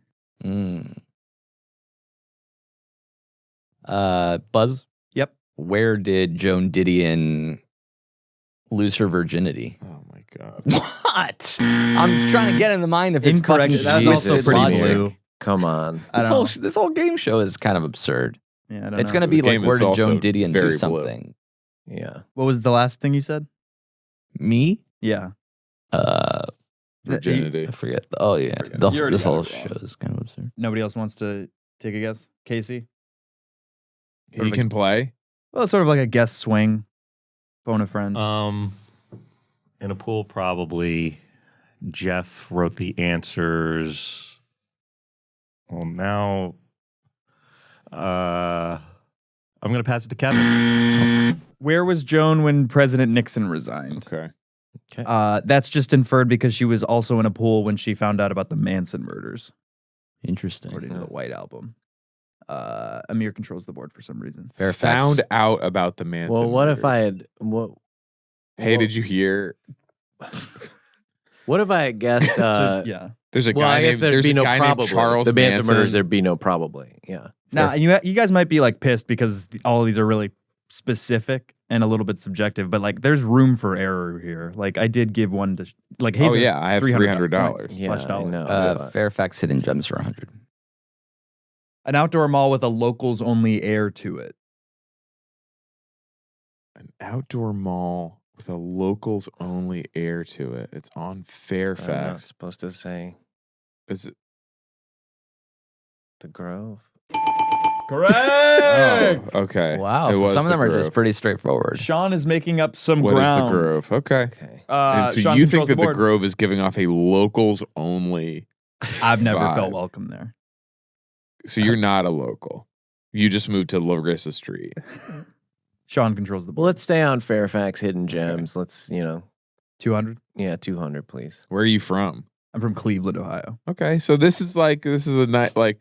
Buzz? Yep. Where did Joan Didion Lose her virginity. Oh my god. What? I'm trying to get in the mind if it's Incorrect. fucking That's Jesus also pretty logic. blue. Come on. This whole game show is kind of absurd. Yeah, I don't It's know. gonna be The like game where is did also Joan Didion do very blue. something? Yeah. What was the last thing you said? Me? Yeah. Virginity. I forget. Oh yeah. You already This got whole it wrong. show is kind of absurd. Nobody else wants to take a guess? Casey? He can play. Well, it's sort of like a guess swing. Phone a friend. In a pool, probably. Jeff wrote the answers. Well, now I'm going to pass it to Kevin. Where was Joan when President Nixon resigned? Okay. That's just inferred because she was also in a pool when she found out about the Manson murders. Interesting. According to the White Album. Amir controls the board for some reason. Found out about the Manson. Well, what if murders. I had what? Hey, did you hear? What if I had guessed? Yeah. There's a well, guy I guess named there'd there's be a no guy named probably. Charles the Manson Manson. murders, there'd be no probably. Yeah. Now, you guys might be like pissed because all of these are really specific and a little bit subjective, but like there's room for error here. Like I did give one to like Hayes. Oh yeah, I have $300. Yeah, slash I dollar. know. Fairfax Hidden Gems for 100. An outdoor mall with a locals only air to it. An outdoor mall with a locals only air to it. It's on I'm not Fairfax. supposed to say Is it? the Grove. Correct. Oh, okay. Wow. It So was some of the them are Grove. just pretty straightforward. Sean is making up some What is ground. the Grove? Okay. And so Sean you controls think that the board. Grove is giving off a locals only? I've never vibe. felt welcome there. So you're not a local. You just moved to Larissa Street. Sean controls the board. Well, let's stay on Fairfax Hidden Gems. Let's 200. Yeah, 200, please. Where are you from? I'm from Cleveland, Ohio. Okay, so this is a night like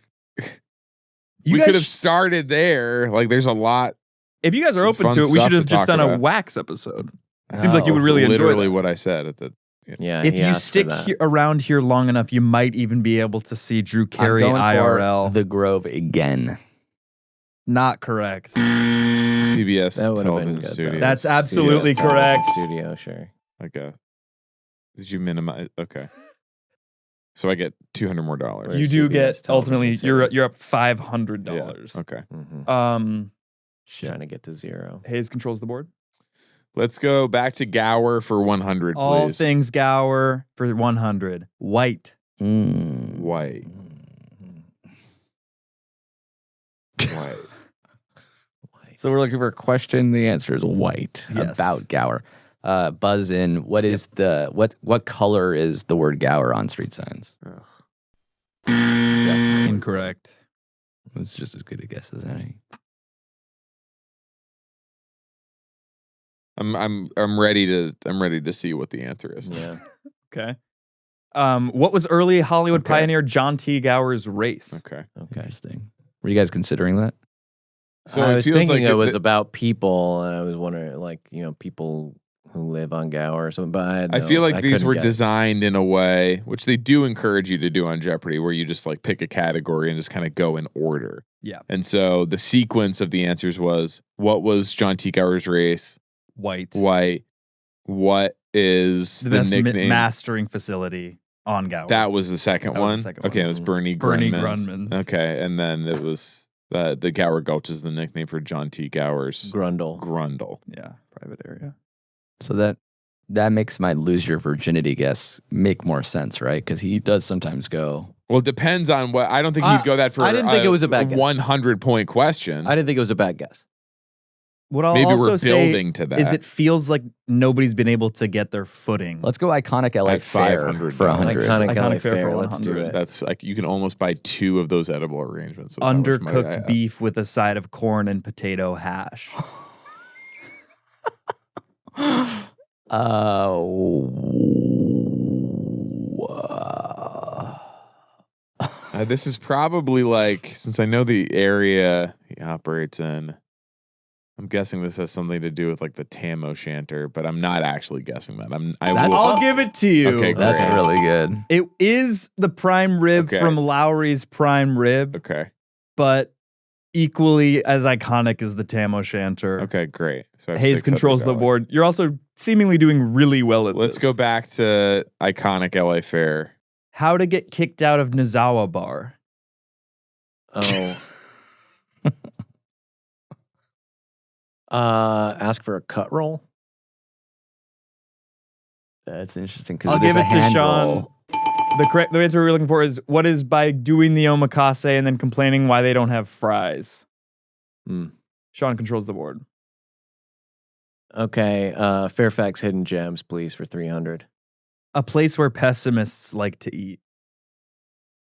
You we guys could have sh- started there. Like there's a lot. If you guys are open Fun to it, we stuff should have to just talk done a about. wax episode. It seems like you would That's really enjoy literally that. what I said at the. Yeah. If he you asked for stick that. around here long enough, you might even be able to see Drew Carey I'm going IRL. for the Grove again. Not correct. CBS That would have been television good, though. studio. That's absolutely CBS correct. Studio, sure. Okay. Did you minimize? Okay. So I get $200 more. You do CBS get ultimately television you're up $500. Okay. Trying to get to zero. Hayes controls the board. Let's go back to Gower for 100, please. All things Gower for 100. White. White. White. So we're looking for a question. The answer is white. Yes. About Gower. Buzz in. What is what color is the word Gower on street signs? Incorrect. It's just as good a guess as any. I'm ready to see what the answer is. Yeah. Okay. What was early Hollywood Okay. pioneer John T. Gower's race? Okay. Interesting. Were you guys considering that? So I it was feels thinking like it was about people, and I was wondering, people who live on Gower or something. But I feel like these couldn't were get it. designed in a way, which they do encourage you to do on Jeopardy, where you just like pick a category and just kind of go in order. Yeah. And so the sequence of the answers was, what was John T. Gower's race? White. White. What is The the best nickname? mastering facility on Gower. That was the second That was one? the second Okay, one. it was Bernie Bernie Grunman's. Grunman's. Okay, and then it was the Gower Gulch is the nickname for John T. Gower's Grundle. Yeah, private area. So that makes my lose your virginity guess make more sense, right? Because he does sometimes go. Well, it depends on what. I don't think he'd go that for. I didn't think it was a bad guess. 100-point question. I didn't think it was a bad guess. What I'll Maybe also we're say building to is that. it feels like nobody's been able to get their footing. Let's go iconic LA At Fair $500. for 100. Iconic Fair for Let's do 100. it. That's like you can almost buy 2 of those edible arrangements. with how much money I Undercooked have. beef with a side of corn and potato hash. This is probably like, since I know the area he operates in, I'm guessing this has something to do with like the Tam O'Shanter, but I'm not actually guessing that. I'll give it to you. Okay, great. That's really good. It is the prime rib Okay. from Lowry's Prime Rib, Okay. but equally as iconic as the Tam O'Shanter. Okay, great. So I have Hayes controls the $600. board. You're also seemingly doing really well at Let's this. go back to iconic LA Fair. How to get kicked out of Nozawa Bar. Oh. Ask for a cut roll. That's interesting because I'll give it to Sean. The answer we're looking for is what is by doing the omakase and then complaining why they don't have fries. Sean controls the board. Okay, Fairfax Hidden Gems, please, for 300. A place where pessimists like to eat.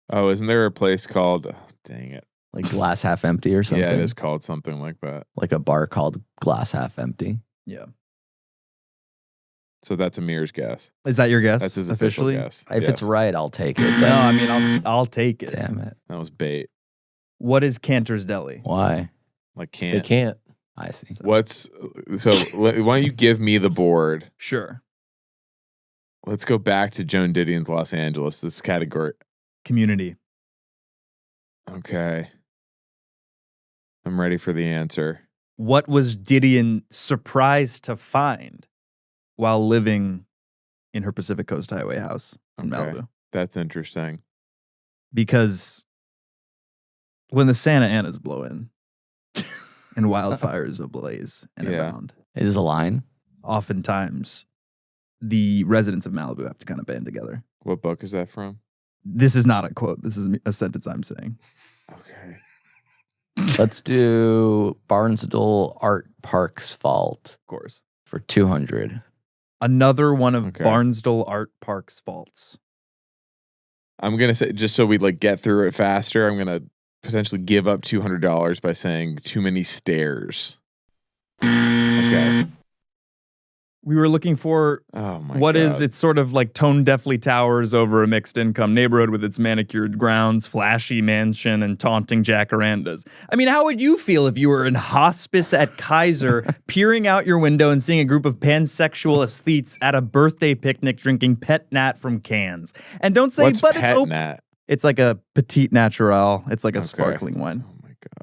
Oh, isn't there a place called? Oh, dang it! Like Glass Half Empty or something? Yeah, it is called something like that. Like a bar called Glass Half Empty. Yeah. So that's Amir's guess. Is that your guess? That's his officially? official guess. If Yes. it's right, I'll take it. No, I mean I'll take it. Damn it. That was bait. What is Cantor's Deli? Why? Like can't. They can't. I see. Why don't you give me the board? Sure. Let's go back to Joan Didion's Los Angeles. This category. Community. Okay. I'm ready for the answer. What was Didion surprised to find while living in her Pacific Coast Highway house in Malibu? That's interesting. Because when the Santa Ana's blow in and wildfires ablaze and abound. It is a line. Oftentimes, the residents of Malibu have to kind of band together. What book is that from? This is not a quote. This is a sentence I'm saying. Okay. Let's do Barnsdall Art Park's Fault. Of course. For 200. Another one of Barnsdall Art Park's faults. I'm gonna say, just so we like get through it faster, I'm gonna potentially give up $200 by saying too many stairs. Okay. We were looking for what is it's sort of like tone deafly towers over a mixed income neighborhood with its manicured grounds, flashy mansion, and taunting jacarandas. I mean, how would you feel if you were in hospice at Kaiser, peering out your window and seeing a group of pansexual aesthetes at a birthday picnic drinking Pet Nat from cans? And don't say, What's but Pet it's open. Nat? It's like a petite naturel. It's like a sparkling wine.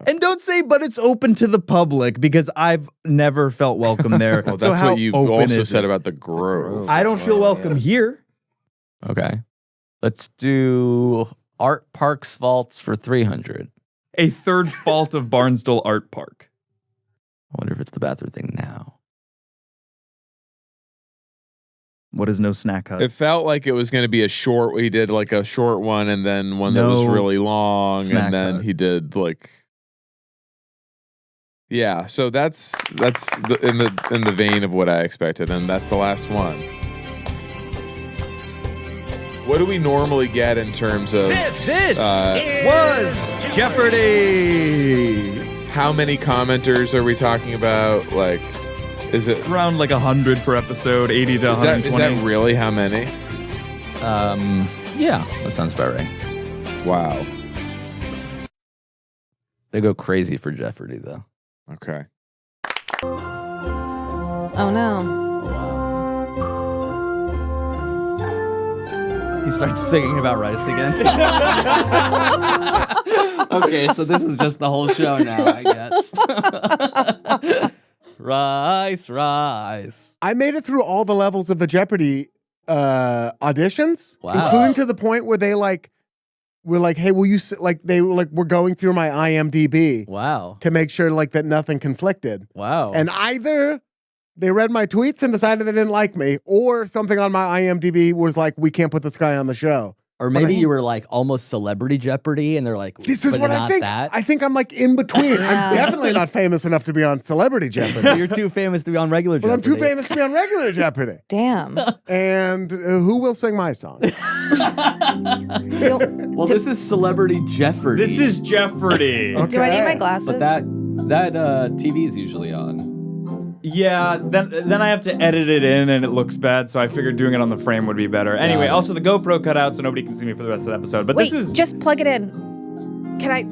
And don't say, but it's open to the public, because I've never felt welcome there. Well, So that's how what you open also is said it? about the Grove. I don't feel welcome here. Okay. Let's do Art Park's Faults for 300. A third fault of Barnsdall Art Park. I wonder if it's the bathroom thing now. What is no snack hut? It felt like it was going to be a short. He did like a short one, and then one that was No really long, snack and then hut. he did like. Yeah, so that's in the vein of what I expected, and that's the last one. What do we normally get in terms of This was Jeopardy! How many commenters are we talking about? Like, is it Around like 100 per episode, 80 to is that 120. really how many? Yeah, that sounds about right. Wow. They go crazy for Jeopardy, though. Okay. Oh no. He starts singing about rice again. Okay, so this is just the whole show now, I guess. Rice. I made it through all the levels of the Jeopardy auditions, Wow. including to the point where they were like, "Hey, will you they were like, we're going through my IMDb, wow, to make sure like that nothing conflicted." Wow. And either they read my tweets and decided they didn't like me, or something on my IMDb was like, "We can't put this guy on the show." Or maybe you were like almost Celebrity Jeopardy, and they're like, This is but what I not think. That. I think I'm like in between. I'm definitely not famous enough to be on Celebrity Jeopardy. You're too famous to be on regular But I'm Jeopardy. too famous to be on regular Jeopardy. Damn. And who will sing my song? Well, this is Celebrity Jeopardy. This is Jeopardy. Do I need my glasses? But that TV is usually on. Yeah, then I have to edit it in and it looks bad, so I figured doing it on the frame would be better. Anyway, also the GoPro cut out so nobody can see me for the rest of the episode. But Wait, this is just plug it in. Can I?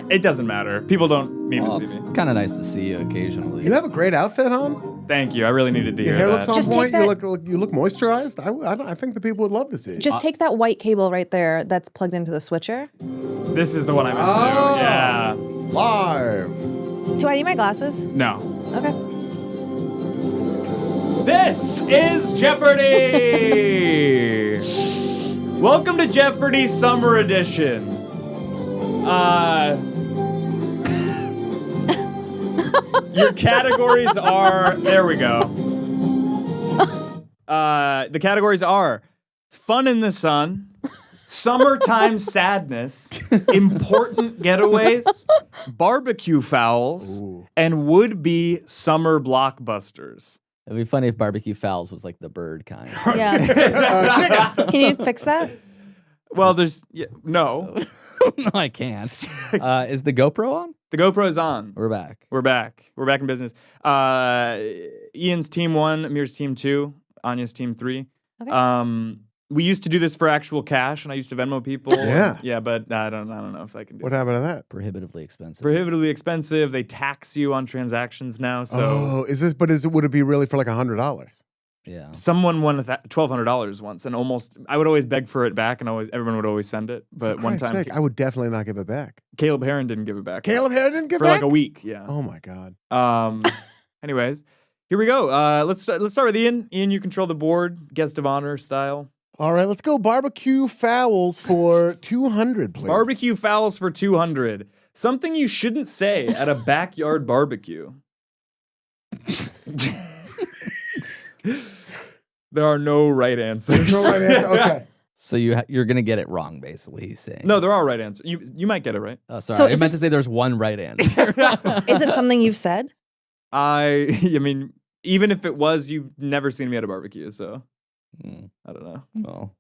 it doesn't matter. People don't need to see me. It's kind of nice to see you occasionally. You have a great outfit on. Thank you. I really needed to Your hear hair that. looks on Just point. take You look moisturized. I think the people would love to see it. Just take that white cable right there that's plugged into the switcher. This is the one I meant to do. Yeah. live. Do I need my glasses? No. Okay. This is Jeopardy! Welcome to Jeopardy Summer Edition. Your categories are, there we go. The categories are fun in the sun, summertime sadness, important getaways, barbecue fouls, and would-be summer blockbusters. It'd be funny if barbecue fouls was like the bird kind. Yeah. Can you fix that? Well, no. No, I can't. Is the GoPro on? The GoPro's on. We're back. We're back in business. Ian's team 1, Amir's team 2, Anya's team 3. Okay. We used to do this for actual cash, and I used to Venmo people. Yeah. Yeah, but I don't know if I can do What it. happened to that? Prohibitively expensive. Prohibitively expensive. They tax you on transactions now. So would it be really for like $100? Yeah. Someone won $1,200 once, and I would always beg for it back, and everyone would always send it. But one time, I would definitely not give it back. Caleb Heron didn't give it back. Caleb Heron didn't give for back? like a week. Yeah. Oh my God. Anyways, here we go. Let's start with Ian. Ian, you control the board, guest of honor style. All right, let's go barbecue fouls for 200, please. Barbecue fouls for 200. Something you shouldn't say at a backyard barbecue. There are no right answers. No right answer. Okay. So you're gonna get it wrong, basically. He's saying. No, there are right answers. You might get it right. Oh, sorry. I meant to say there's one right answer. Is it something you've said? I mean, even if it was, you've never seen me at a barbecue, so I don't know. Well,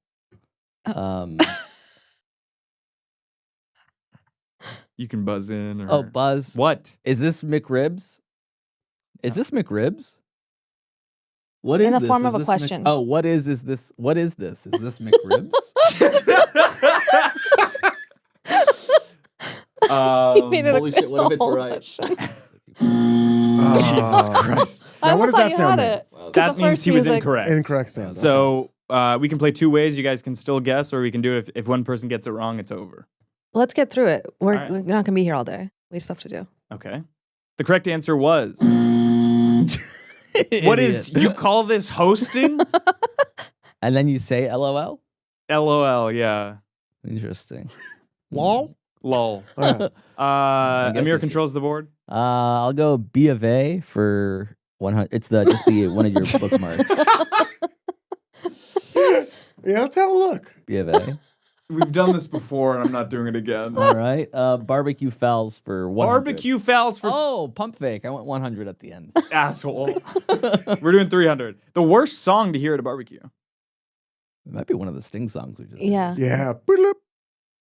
you can buzz in. Or... Oh, buzz. What? Is this McRibs? Is this McRibs? What is In the this? form Is of a this question. Oh, what is this? What is this? Is this McRibs? Holy shit, what if it's right? Jesus Christ. I what does almost thought that you sound had like? it. 'Cause That the means first he was music- incorrect. Incorrect sound. So we can play two ways. You guys can still guess, or we can do it if one person gets it wrong, it's over. Let's get through it. We're All right. not going to be here all day. We have stuff to do. Okay. The correct answer was... What is... You call this hosting? And then you say LOL? LOL, yeah. Interesting. Lol? Lol. Okay. Amir controls the board. I'll go B of A for 100. It's just the one of your bookmarks. Yeah, let's have a look. B of A. We've done this before, and I'm not doing it again. All right. Barbecue fouls for 100. Barbecue fouls for... Oh, pump fake. I went 100 at the end. Asshole. We're doing 300. The worst song to hear at a barbecue. It might be one of the Sting songs we just Yeah. Yeah. Boop.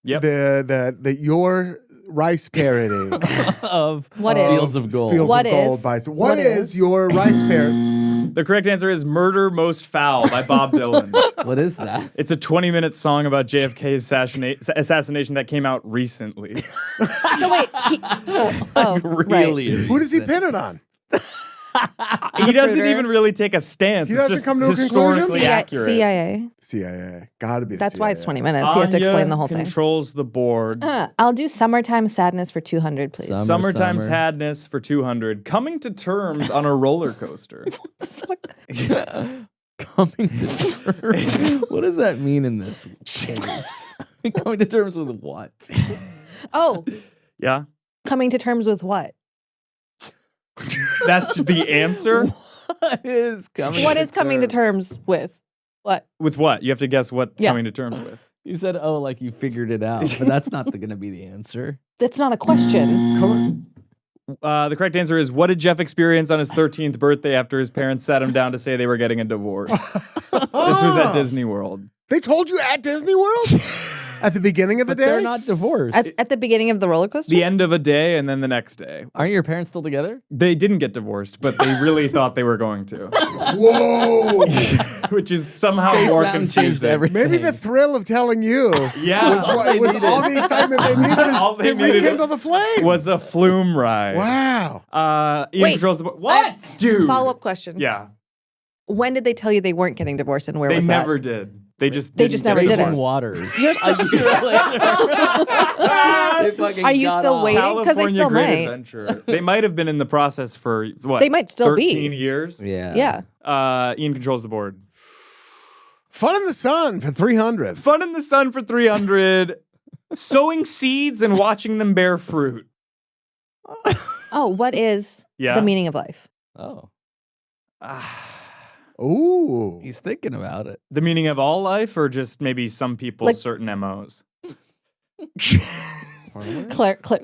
Yep. The your rice parody of What is? Fields of Gold. Fields What of Gold is? by What is is? your rice parody? The correct answer is Murder Most Foul by Bob Dylan. What is that? It's a 20-minute song about JFK's assassination that came out recently. So wait. Oh, Really? Who does he pin it on? He doesn't Zapruder. even really take a stance. He It's doesn't just come to a historically conclusion? accurate. CIA. CIA. Gotta be the That's why it's CIA. 20 minutes. He has to explain the whole Anya thing. controls the board. I'll do Summertime Sadness for 200, please. Summertime summer. Sadness for 200. Coming to terms on a roller coaster. Coming to terms. What does that mean in this case? Coming to terms with what? Oh, Yeah? coming to terms with what? That's the answer? What is coming? What is coming to terms with? What? With what? You have to guess what Yeah. coming to terms with. You said, "Oh, like you figured it out," but that's not going to be the answer. That's not a question. The correct answer is, what did Jeff experience on his 13th birthday after his parents sat him down to say they were getting a divorce? This was at Disney World. They told you at Disney World? At the beginning of the But day? they're not divorced. At the beginning of the roller coaster? The end of a day and then the next day. Aren't your parents still together? They didn't get divorced, but they really thought they were going to. Whoa! Which is somehow Space more Mountain changed confusing. everything. Maybe the thrill of telling you Yeah. was all the excitement they needed All to they needed rekindle the flame. Was a flume ride. Wow. Ian Wait. controls the board. What? Dude. Follow-up question. Yeah. When did they tell you they weren't getting divorced and where They was never that? did. They just never did it. Waters. You're still, are you still waiting? Because they still Great might. Adventure. They might have been in the process for what? They might still 13 be. years. Yeah. Ian controls the board. Fun in the Sun for 300. Fun in the Sun for 300. Sowing seeds and watching them bear fruit. Oh, what is Yeah. the meaning of life? Oh. Ooh. He's thinking about it. The meaning of all life, or just maybe some people's Like- certain MOs?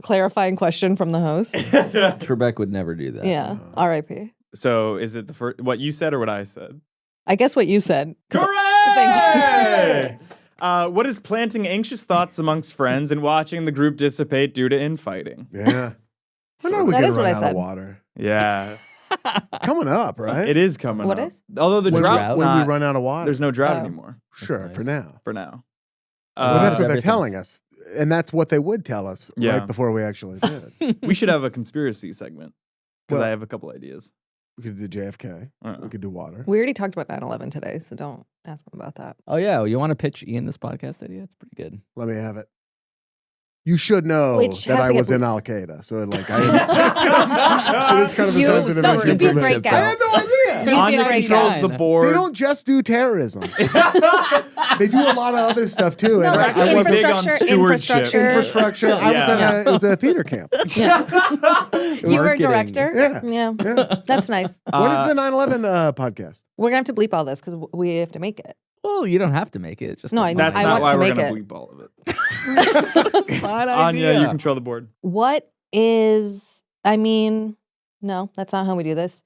Clarifying question from the host. Trebek would never do that. Yeah. R.I.P. So is it the first what you said or what I said? I guess what you said. Hooray! What is planting anxious thoughts amongst friends and watching the group dissipate due to infighting? Yeah. I know we That could is what run I out said. of water. Yeah. Coming up, right? It is coming What up. is? Although the when drougt's when not, we run out of water. there's no drought Oh. anymore. Sure, nice. for now. For now. Well, that's what they're everything's- telling us. And that's what they would tell us Yeah. right before we actually did. We should have a conspiracy segment because Well- I have a couple ideas. We could do JFK. Uh-uh. We could do water. We already talked about 9/11 today, so don't ask him about that. Oh yeah, you want to pitch Ian this podcast idea? It's pretty good. Let me have it. You should know Which that has I to get was in bleeped. Al Qaeda, so it is kind of a sensitive no, you'd be a information. great guest. I had no idea. You'd be a Anya great controls guy. the They board. don't just do terrorism. They do a lot of other stuff too. No, and like I was big on infrastructure. stewardship. I Yeah. was it was a theater camp. Yeah. You were a Marketing. director? Yeah. That's nice. What is the 9/11 podcast? We're going to have to bleep all this because we have to make it. Well, you don't have to make it. Just No, a I- fun That's I not want why to we're make gonna it. bleep all of it. fun Anya, idea. you control the board. What is, I mean, no, that's not how we do this.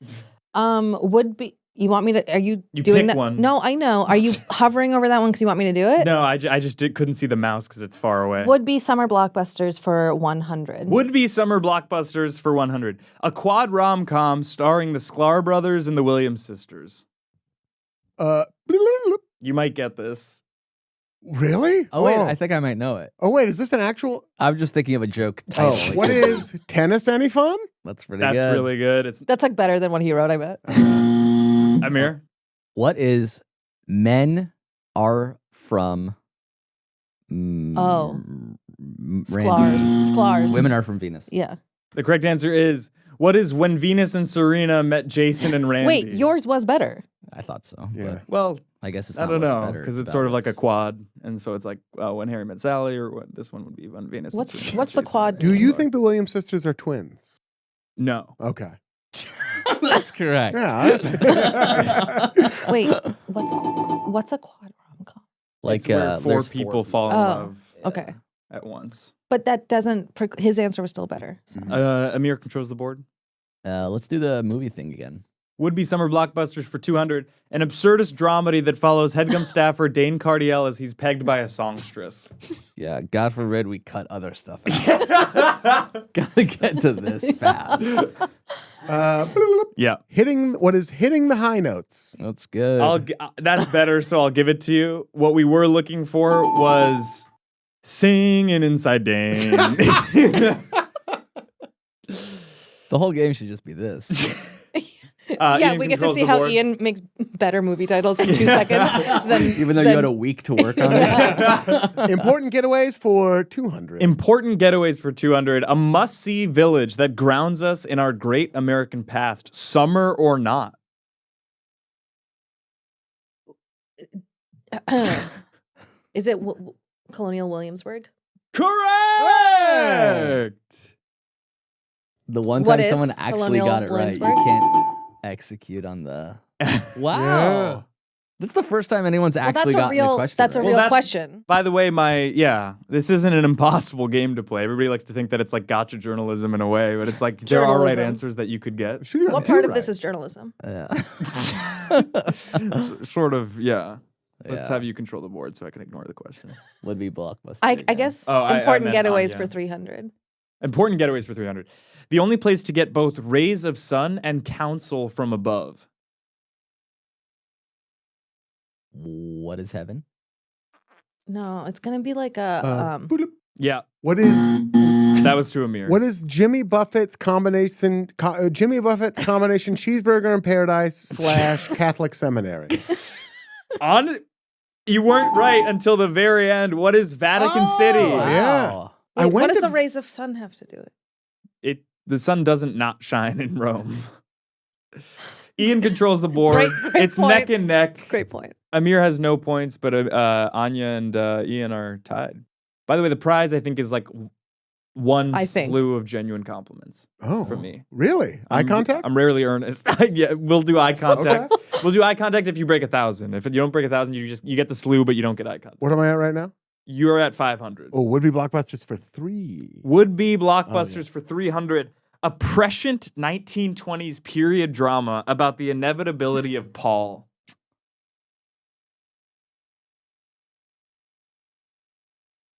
Would be, you want me to, are you, You doing pick that? one. No, I know. Are you hovering over that one because you want me to do it? No, I just couldn't see the mouse because it's far away. Would be summer blockbusters for 100. Would be summer blockbusters for 100. A quad rom-com starring the Sklar brothers and the Williams sisters. You might get this. Really? Oh wait, I think I might know it. Oh wait, is this an actual? I'm just thinking of a joke. title. Oh, what is tennis? Any fun? That's pretty That's good. really good. It's That's like better than what he wrote, I bet. Amir. What is men are from? Oh. Randy. Sklars. Women are from Venus. Yeah. The correct answer is what is when Venus and Serena met Jason and Randy? Wait, yours was better. I thought so. Yeah. Well, I guess it's I not don't what's know better, because it's about sort of like a what's- quad, and so it's like when Harry met Sally, or what this one would be when Venus. and Serena met What's the Jason. quad? Do you think the Williams sisters are twins? No. Okay. That's correct. Yeah. Wait, what's a quad rom-com? Like It's where four there's people fall in Oh, love okay. at once. But that doesn't, his answer was still better. So. Amir controls the board. Let's do the movie thing again. Would be summer blockbusters for 200. An absurdist dramedy that follows Headgum staffer Dane Cardiel as he's pegged by a songstress. Yeah, God forbid we cut other stuff out. Gotta get to this fast. Yeah. Hitting the high notes? That's good. That's better, so I'll give it to you. What we were looking for was singing inside Dane. The whole game should just be this. Yeah, Ian we get to controls see the how board. Ian makes better movie titles in 2 seconds. Even though you had a week to work on it. Important getaways for 200. Important getaways for 200. A must-see village that grounds us in our great American past, summer or not. Is it Colonial Williamsburg? Correct! The one What time is someone actually Colonial got it right, you Williamsburg? can't execute on the. Wow. Yeah. That's the first time anyone's actually that's a gotten the real- question. that's a right. real question. By the way, this isn't an impossible game to play. Everybody likes to think that it's like gotcha journalism in a way, but it's like there are right Journalism. answers that you could get. What part of this is journalism? Yeah. Sort of, yeah. Let's Yeah. have you control the board so I can ignore the question. Would be blockbuster. I again. guess Oh, I important meant getaways Anya. for 300. Important getaways for 300. The only place to get both rays of sun and counsel from above. What is heaven? No, it's gonna be like a Yeah. What is That was to Amir. what is Jimmy Buffett's combination cheeseburger in paradise / Catholic seminary? You weren't right until the very end. What is Vatican City? Yeah. Wait, what does the rays of sun have to do with it? The sun doesn't not shine in Rome. Ian controls the board. Great It's point. neck and neck. Great point. Amir has no points, but Anya and Ian are tied. By the way, the prize I think is like one slew of genuine compliments. From me. Really? Eye contact? I'm rarely earnest. Yeah, we'll do eye contact. Okay. We'll do eye contact if you break 1,000. If you don't break 1,000, you get the slew, but you don't get eye contact. What am I at right now? You're at 500. Oh, would be blockbusters for 3. Would be blockbusters for 300. A prescient 1920s period drama about the inevitability of Paul.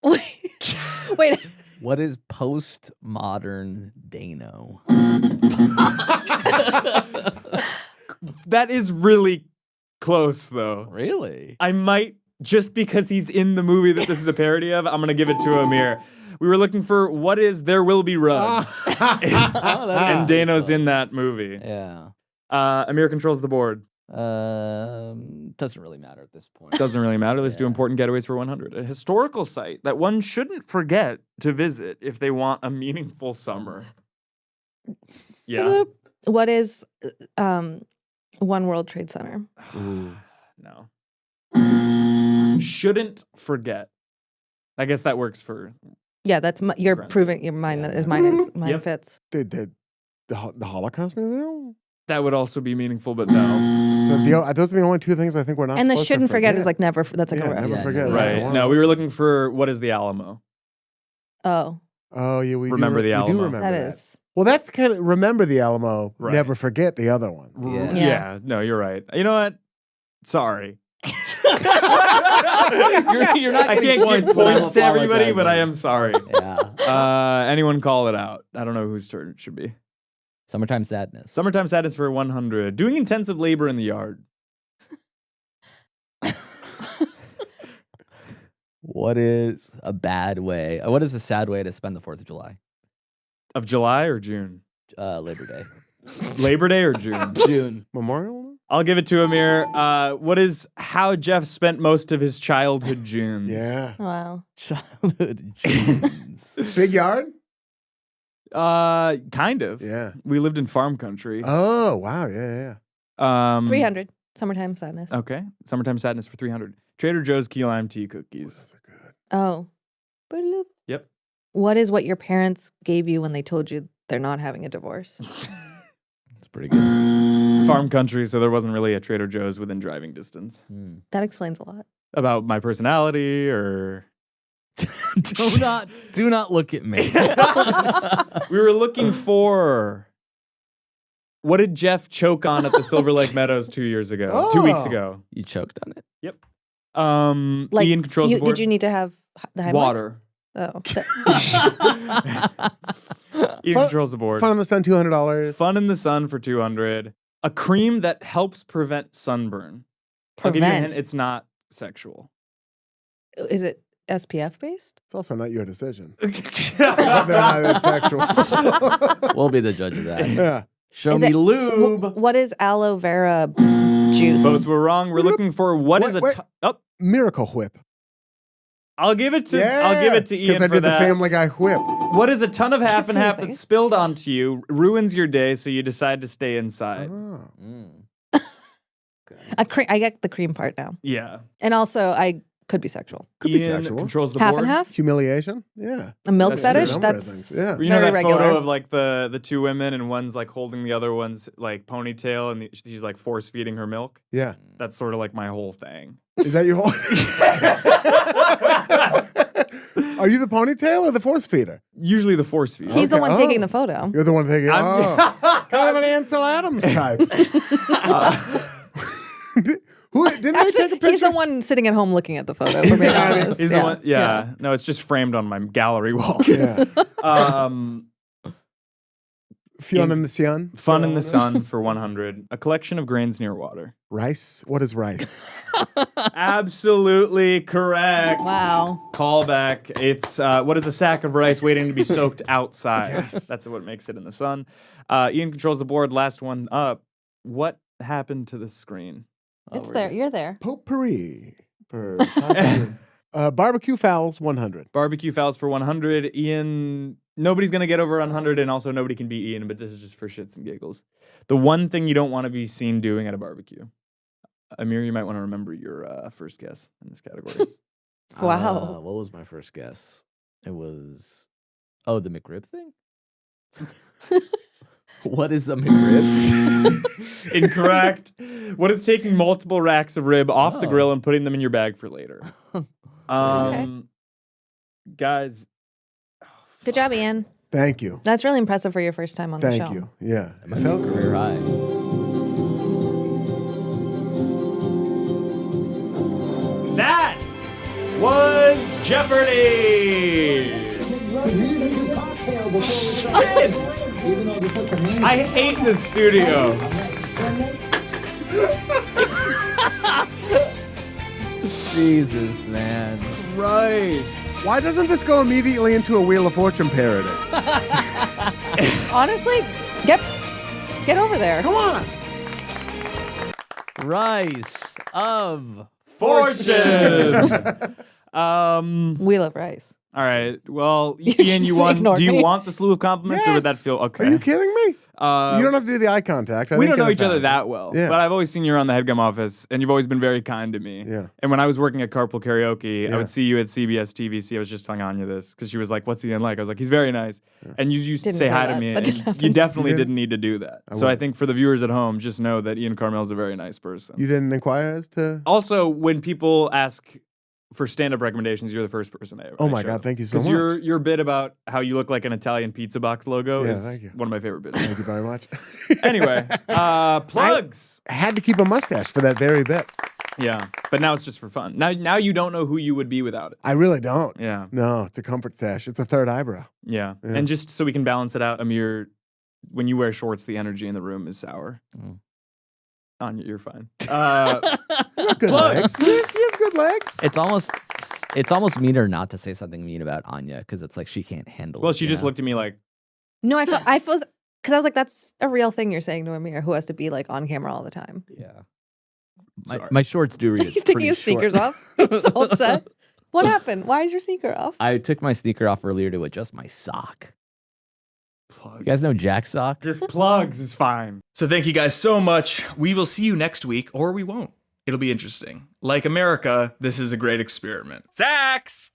Wait. What is postmodern Dano? That is really close, though. Really? I might, just because he's in the movie that this is a parody of, I'm going to give it to Amir. We were looking for what is There Will Be Rug. And Dano's in that movie. Yeah. Amir controls the board. Doesn't really matter at this point. Doesn't really matter. Let's do important getaways for 100. A historical site that one shouldn't forget to visit if they want a meaningful summer. Yeah. What is One World Trade Center? No. Shouldn't forget. I guess that works for. Yeah, that's you're proving your mind that is mine is mine fits. The Holocaust Museum? That would also be meaningful, but no. So those are the only 2 things I think we're not. And the supposed shouldn't to forget is like never. That's like a never forget. Right. No, we were looking for what is the Alamo. Oh. Oh yeah, we remember the Alamo. We do remember that is. Well, that's kind of remember the Alamo. Right. Never forget the other ones. Yeah. No, you're right. You know what? Sorry. you're not. I can't give points to everybody, but I am sorry. Yeah. Anyone call it out? I don't know whose turn it should be. Summertime Sadness. Summertime Sadness for 100. Doing intensive labor in the yard. What is a bad way? What is a sad way to spend the 4th of July? Of July or June? Labor Day. Labor Day or June? June. Memorial? I'll give it to Amir. What is how Jeff spent most of his childhood Junes? Yeah. Wow. Childhood Junes. Big yard? Kind of. Yeah. We lived in farm country. Oh, wow. Yeah. 300. Summertime Sadness. Okay. Summertime Sadness for 300. Trader Joe's key lime tea cookies. Oh. Yep. What is what your parents gave you when they told you they're not having a divorce? That's pretty good. Farm country, so there wasn't really a Trader Joe's within driving distance. That explains a lot. About my personality or do not look at me. We were looking for what did Jeff choke on at the Silver Lake Meadows 2 years ago? 2 weeks ago. You choked on it. Yep. Ian controls the board. Did you need to have the high water? Oh. Ian controls the board. Fun in the Sun, $200. Fun in the Sun for 200. A cream that helps prevent sunburn. I'll give you a hint. It's not sexual. Is it SPF based? It's also not your decision. Whether or not it's sexual. We'll be the judge of that. Yeah. Show me lube. What is aloe vera juice? Both were wrong. We're looking for what is Miracle Whip. I'll give it to Ian because I for did that. the Family Guy whip. What is a ton of half and half that's spilled onto you, ruins your day, so you decide to stay inside? I get the cream part now. Yeah. And also, I could be sexual. Could be sexual. Controls the half board. and half. Humiliation. Yeah. A milk That's fetish. true. That's Yeah. You know very that regular. photo of like the two women and one's like holding the other one's like ponytail and she's like force feeding her milk. Yeah. That's sort of like my whole thing. Is that your whole? Are you the ponytail or the force feeder? Usually the force feeder. He's the one taking the photo. You're the one taking. kind of an Ansel Adams type. Who didn't they take a picture? He's the one sitting at home looking at the photo. For being honest. He's the one. Yeah. No, it's just framed on my gallery wall. Yeah. Fun in the Sun. Fun in the Sun for 100. A collection of grains near water. Rice? What is rice? Absolutely correct. Wow. Callback. It's what is a sack of rice waiting to be soaked outside? Yes. That's what makes it in the sun. Ian controls the board. Last one up. What happened to the screen? It's there. You're there. Potpourri. per barbecue fouls 100. Barbecue fouls for 100. Ian, nobody's going to get over 100, and also nobody can beat Ian, but this is just for shits and giggles. The one thing you don't want to be seen doing at a barbecue. Amir, you might want to remember your first guess in this category. Wow. What was my first guess? It was, the McRib thing? What is a McRib? Incorrect. What is taking multiple racks of rib off the grill and putting them in your bag for later? Guys. Good job, Ian. Thank you. That's really impressive for your first time on the show. Thank you. Yeah. I felt career high. That was Jeopardy! Shit! I hate this studio. Jesus, man. Christ. Why doesn't this go immediately into a Wheel of Fortune parody? Honestly, get over there. Come on. Rice of Fortune. Wheel of Rice. All right. Well, You Ian, just you won. ignored Do you me. want the slew of compliments, or would that Yes. feel okay? Are you kidding me? You don't have to do the eye contact. We don't know each other that well, Yeah. but I've always seen you around the Headgum office, and you've always been very kind to me. Yeah. And when I was working at Carpool Karaoke, I Yeah. would see you at CBS TVC. I was just telling Anya this because she was like, "What's Ian like?" I was like, "He's very nice." And you used Didn't to say say hi that. to me, That and didn't you happen. definitely You didn't need to do that. I So I won't. think for the viewers at home, just know that Ian Karmel is a very nice person. You didn't inquire as to. Also, when people ask for stand-up recommendations, you're the first person I ever. Oh my God, thank you so much. Because your bit about how you look like an Italian pizza box logo Yeah, is thank you. one of my favorite bits. Thank you very much. Anyway, plugs. I had to keep a mustache for that very bit. Yeah, but now it's just for fun. Now you don't know who you would be without it. I really don't. Yeah. No, it's a comfort stash. It's a third eyebrow. Yeah. Yeah. And just so we can balance it out, Amir, when you wear shorts, the energy in the room is sour. Anya, you're fine. Good legs. He has good legs. It's almost meaner not to say something mean about Anya because it's like she can't handle it. Well, she you just know? looked at me like, No, I felt because I was like, that's a real thing you're saying to Amir, who has to be like on camera all the time. Yeah. My shorts do read. He's taking his sneakers off. He's so upset. What happened? Why is your sneaker off? I took my sneaker off earlier to adjust my sock. Plugs. You guys know Jack sock? Just plugs is fine. So thank you guys so much. We will see you next week, or we won't. It'll be interesting. Like America, this is a great experiment. Sax!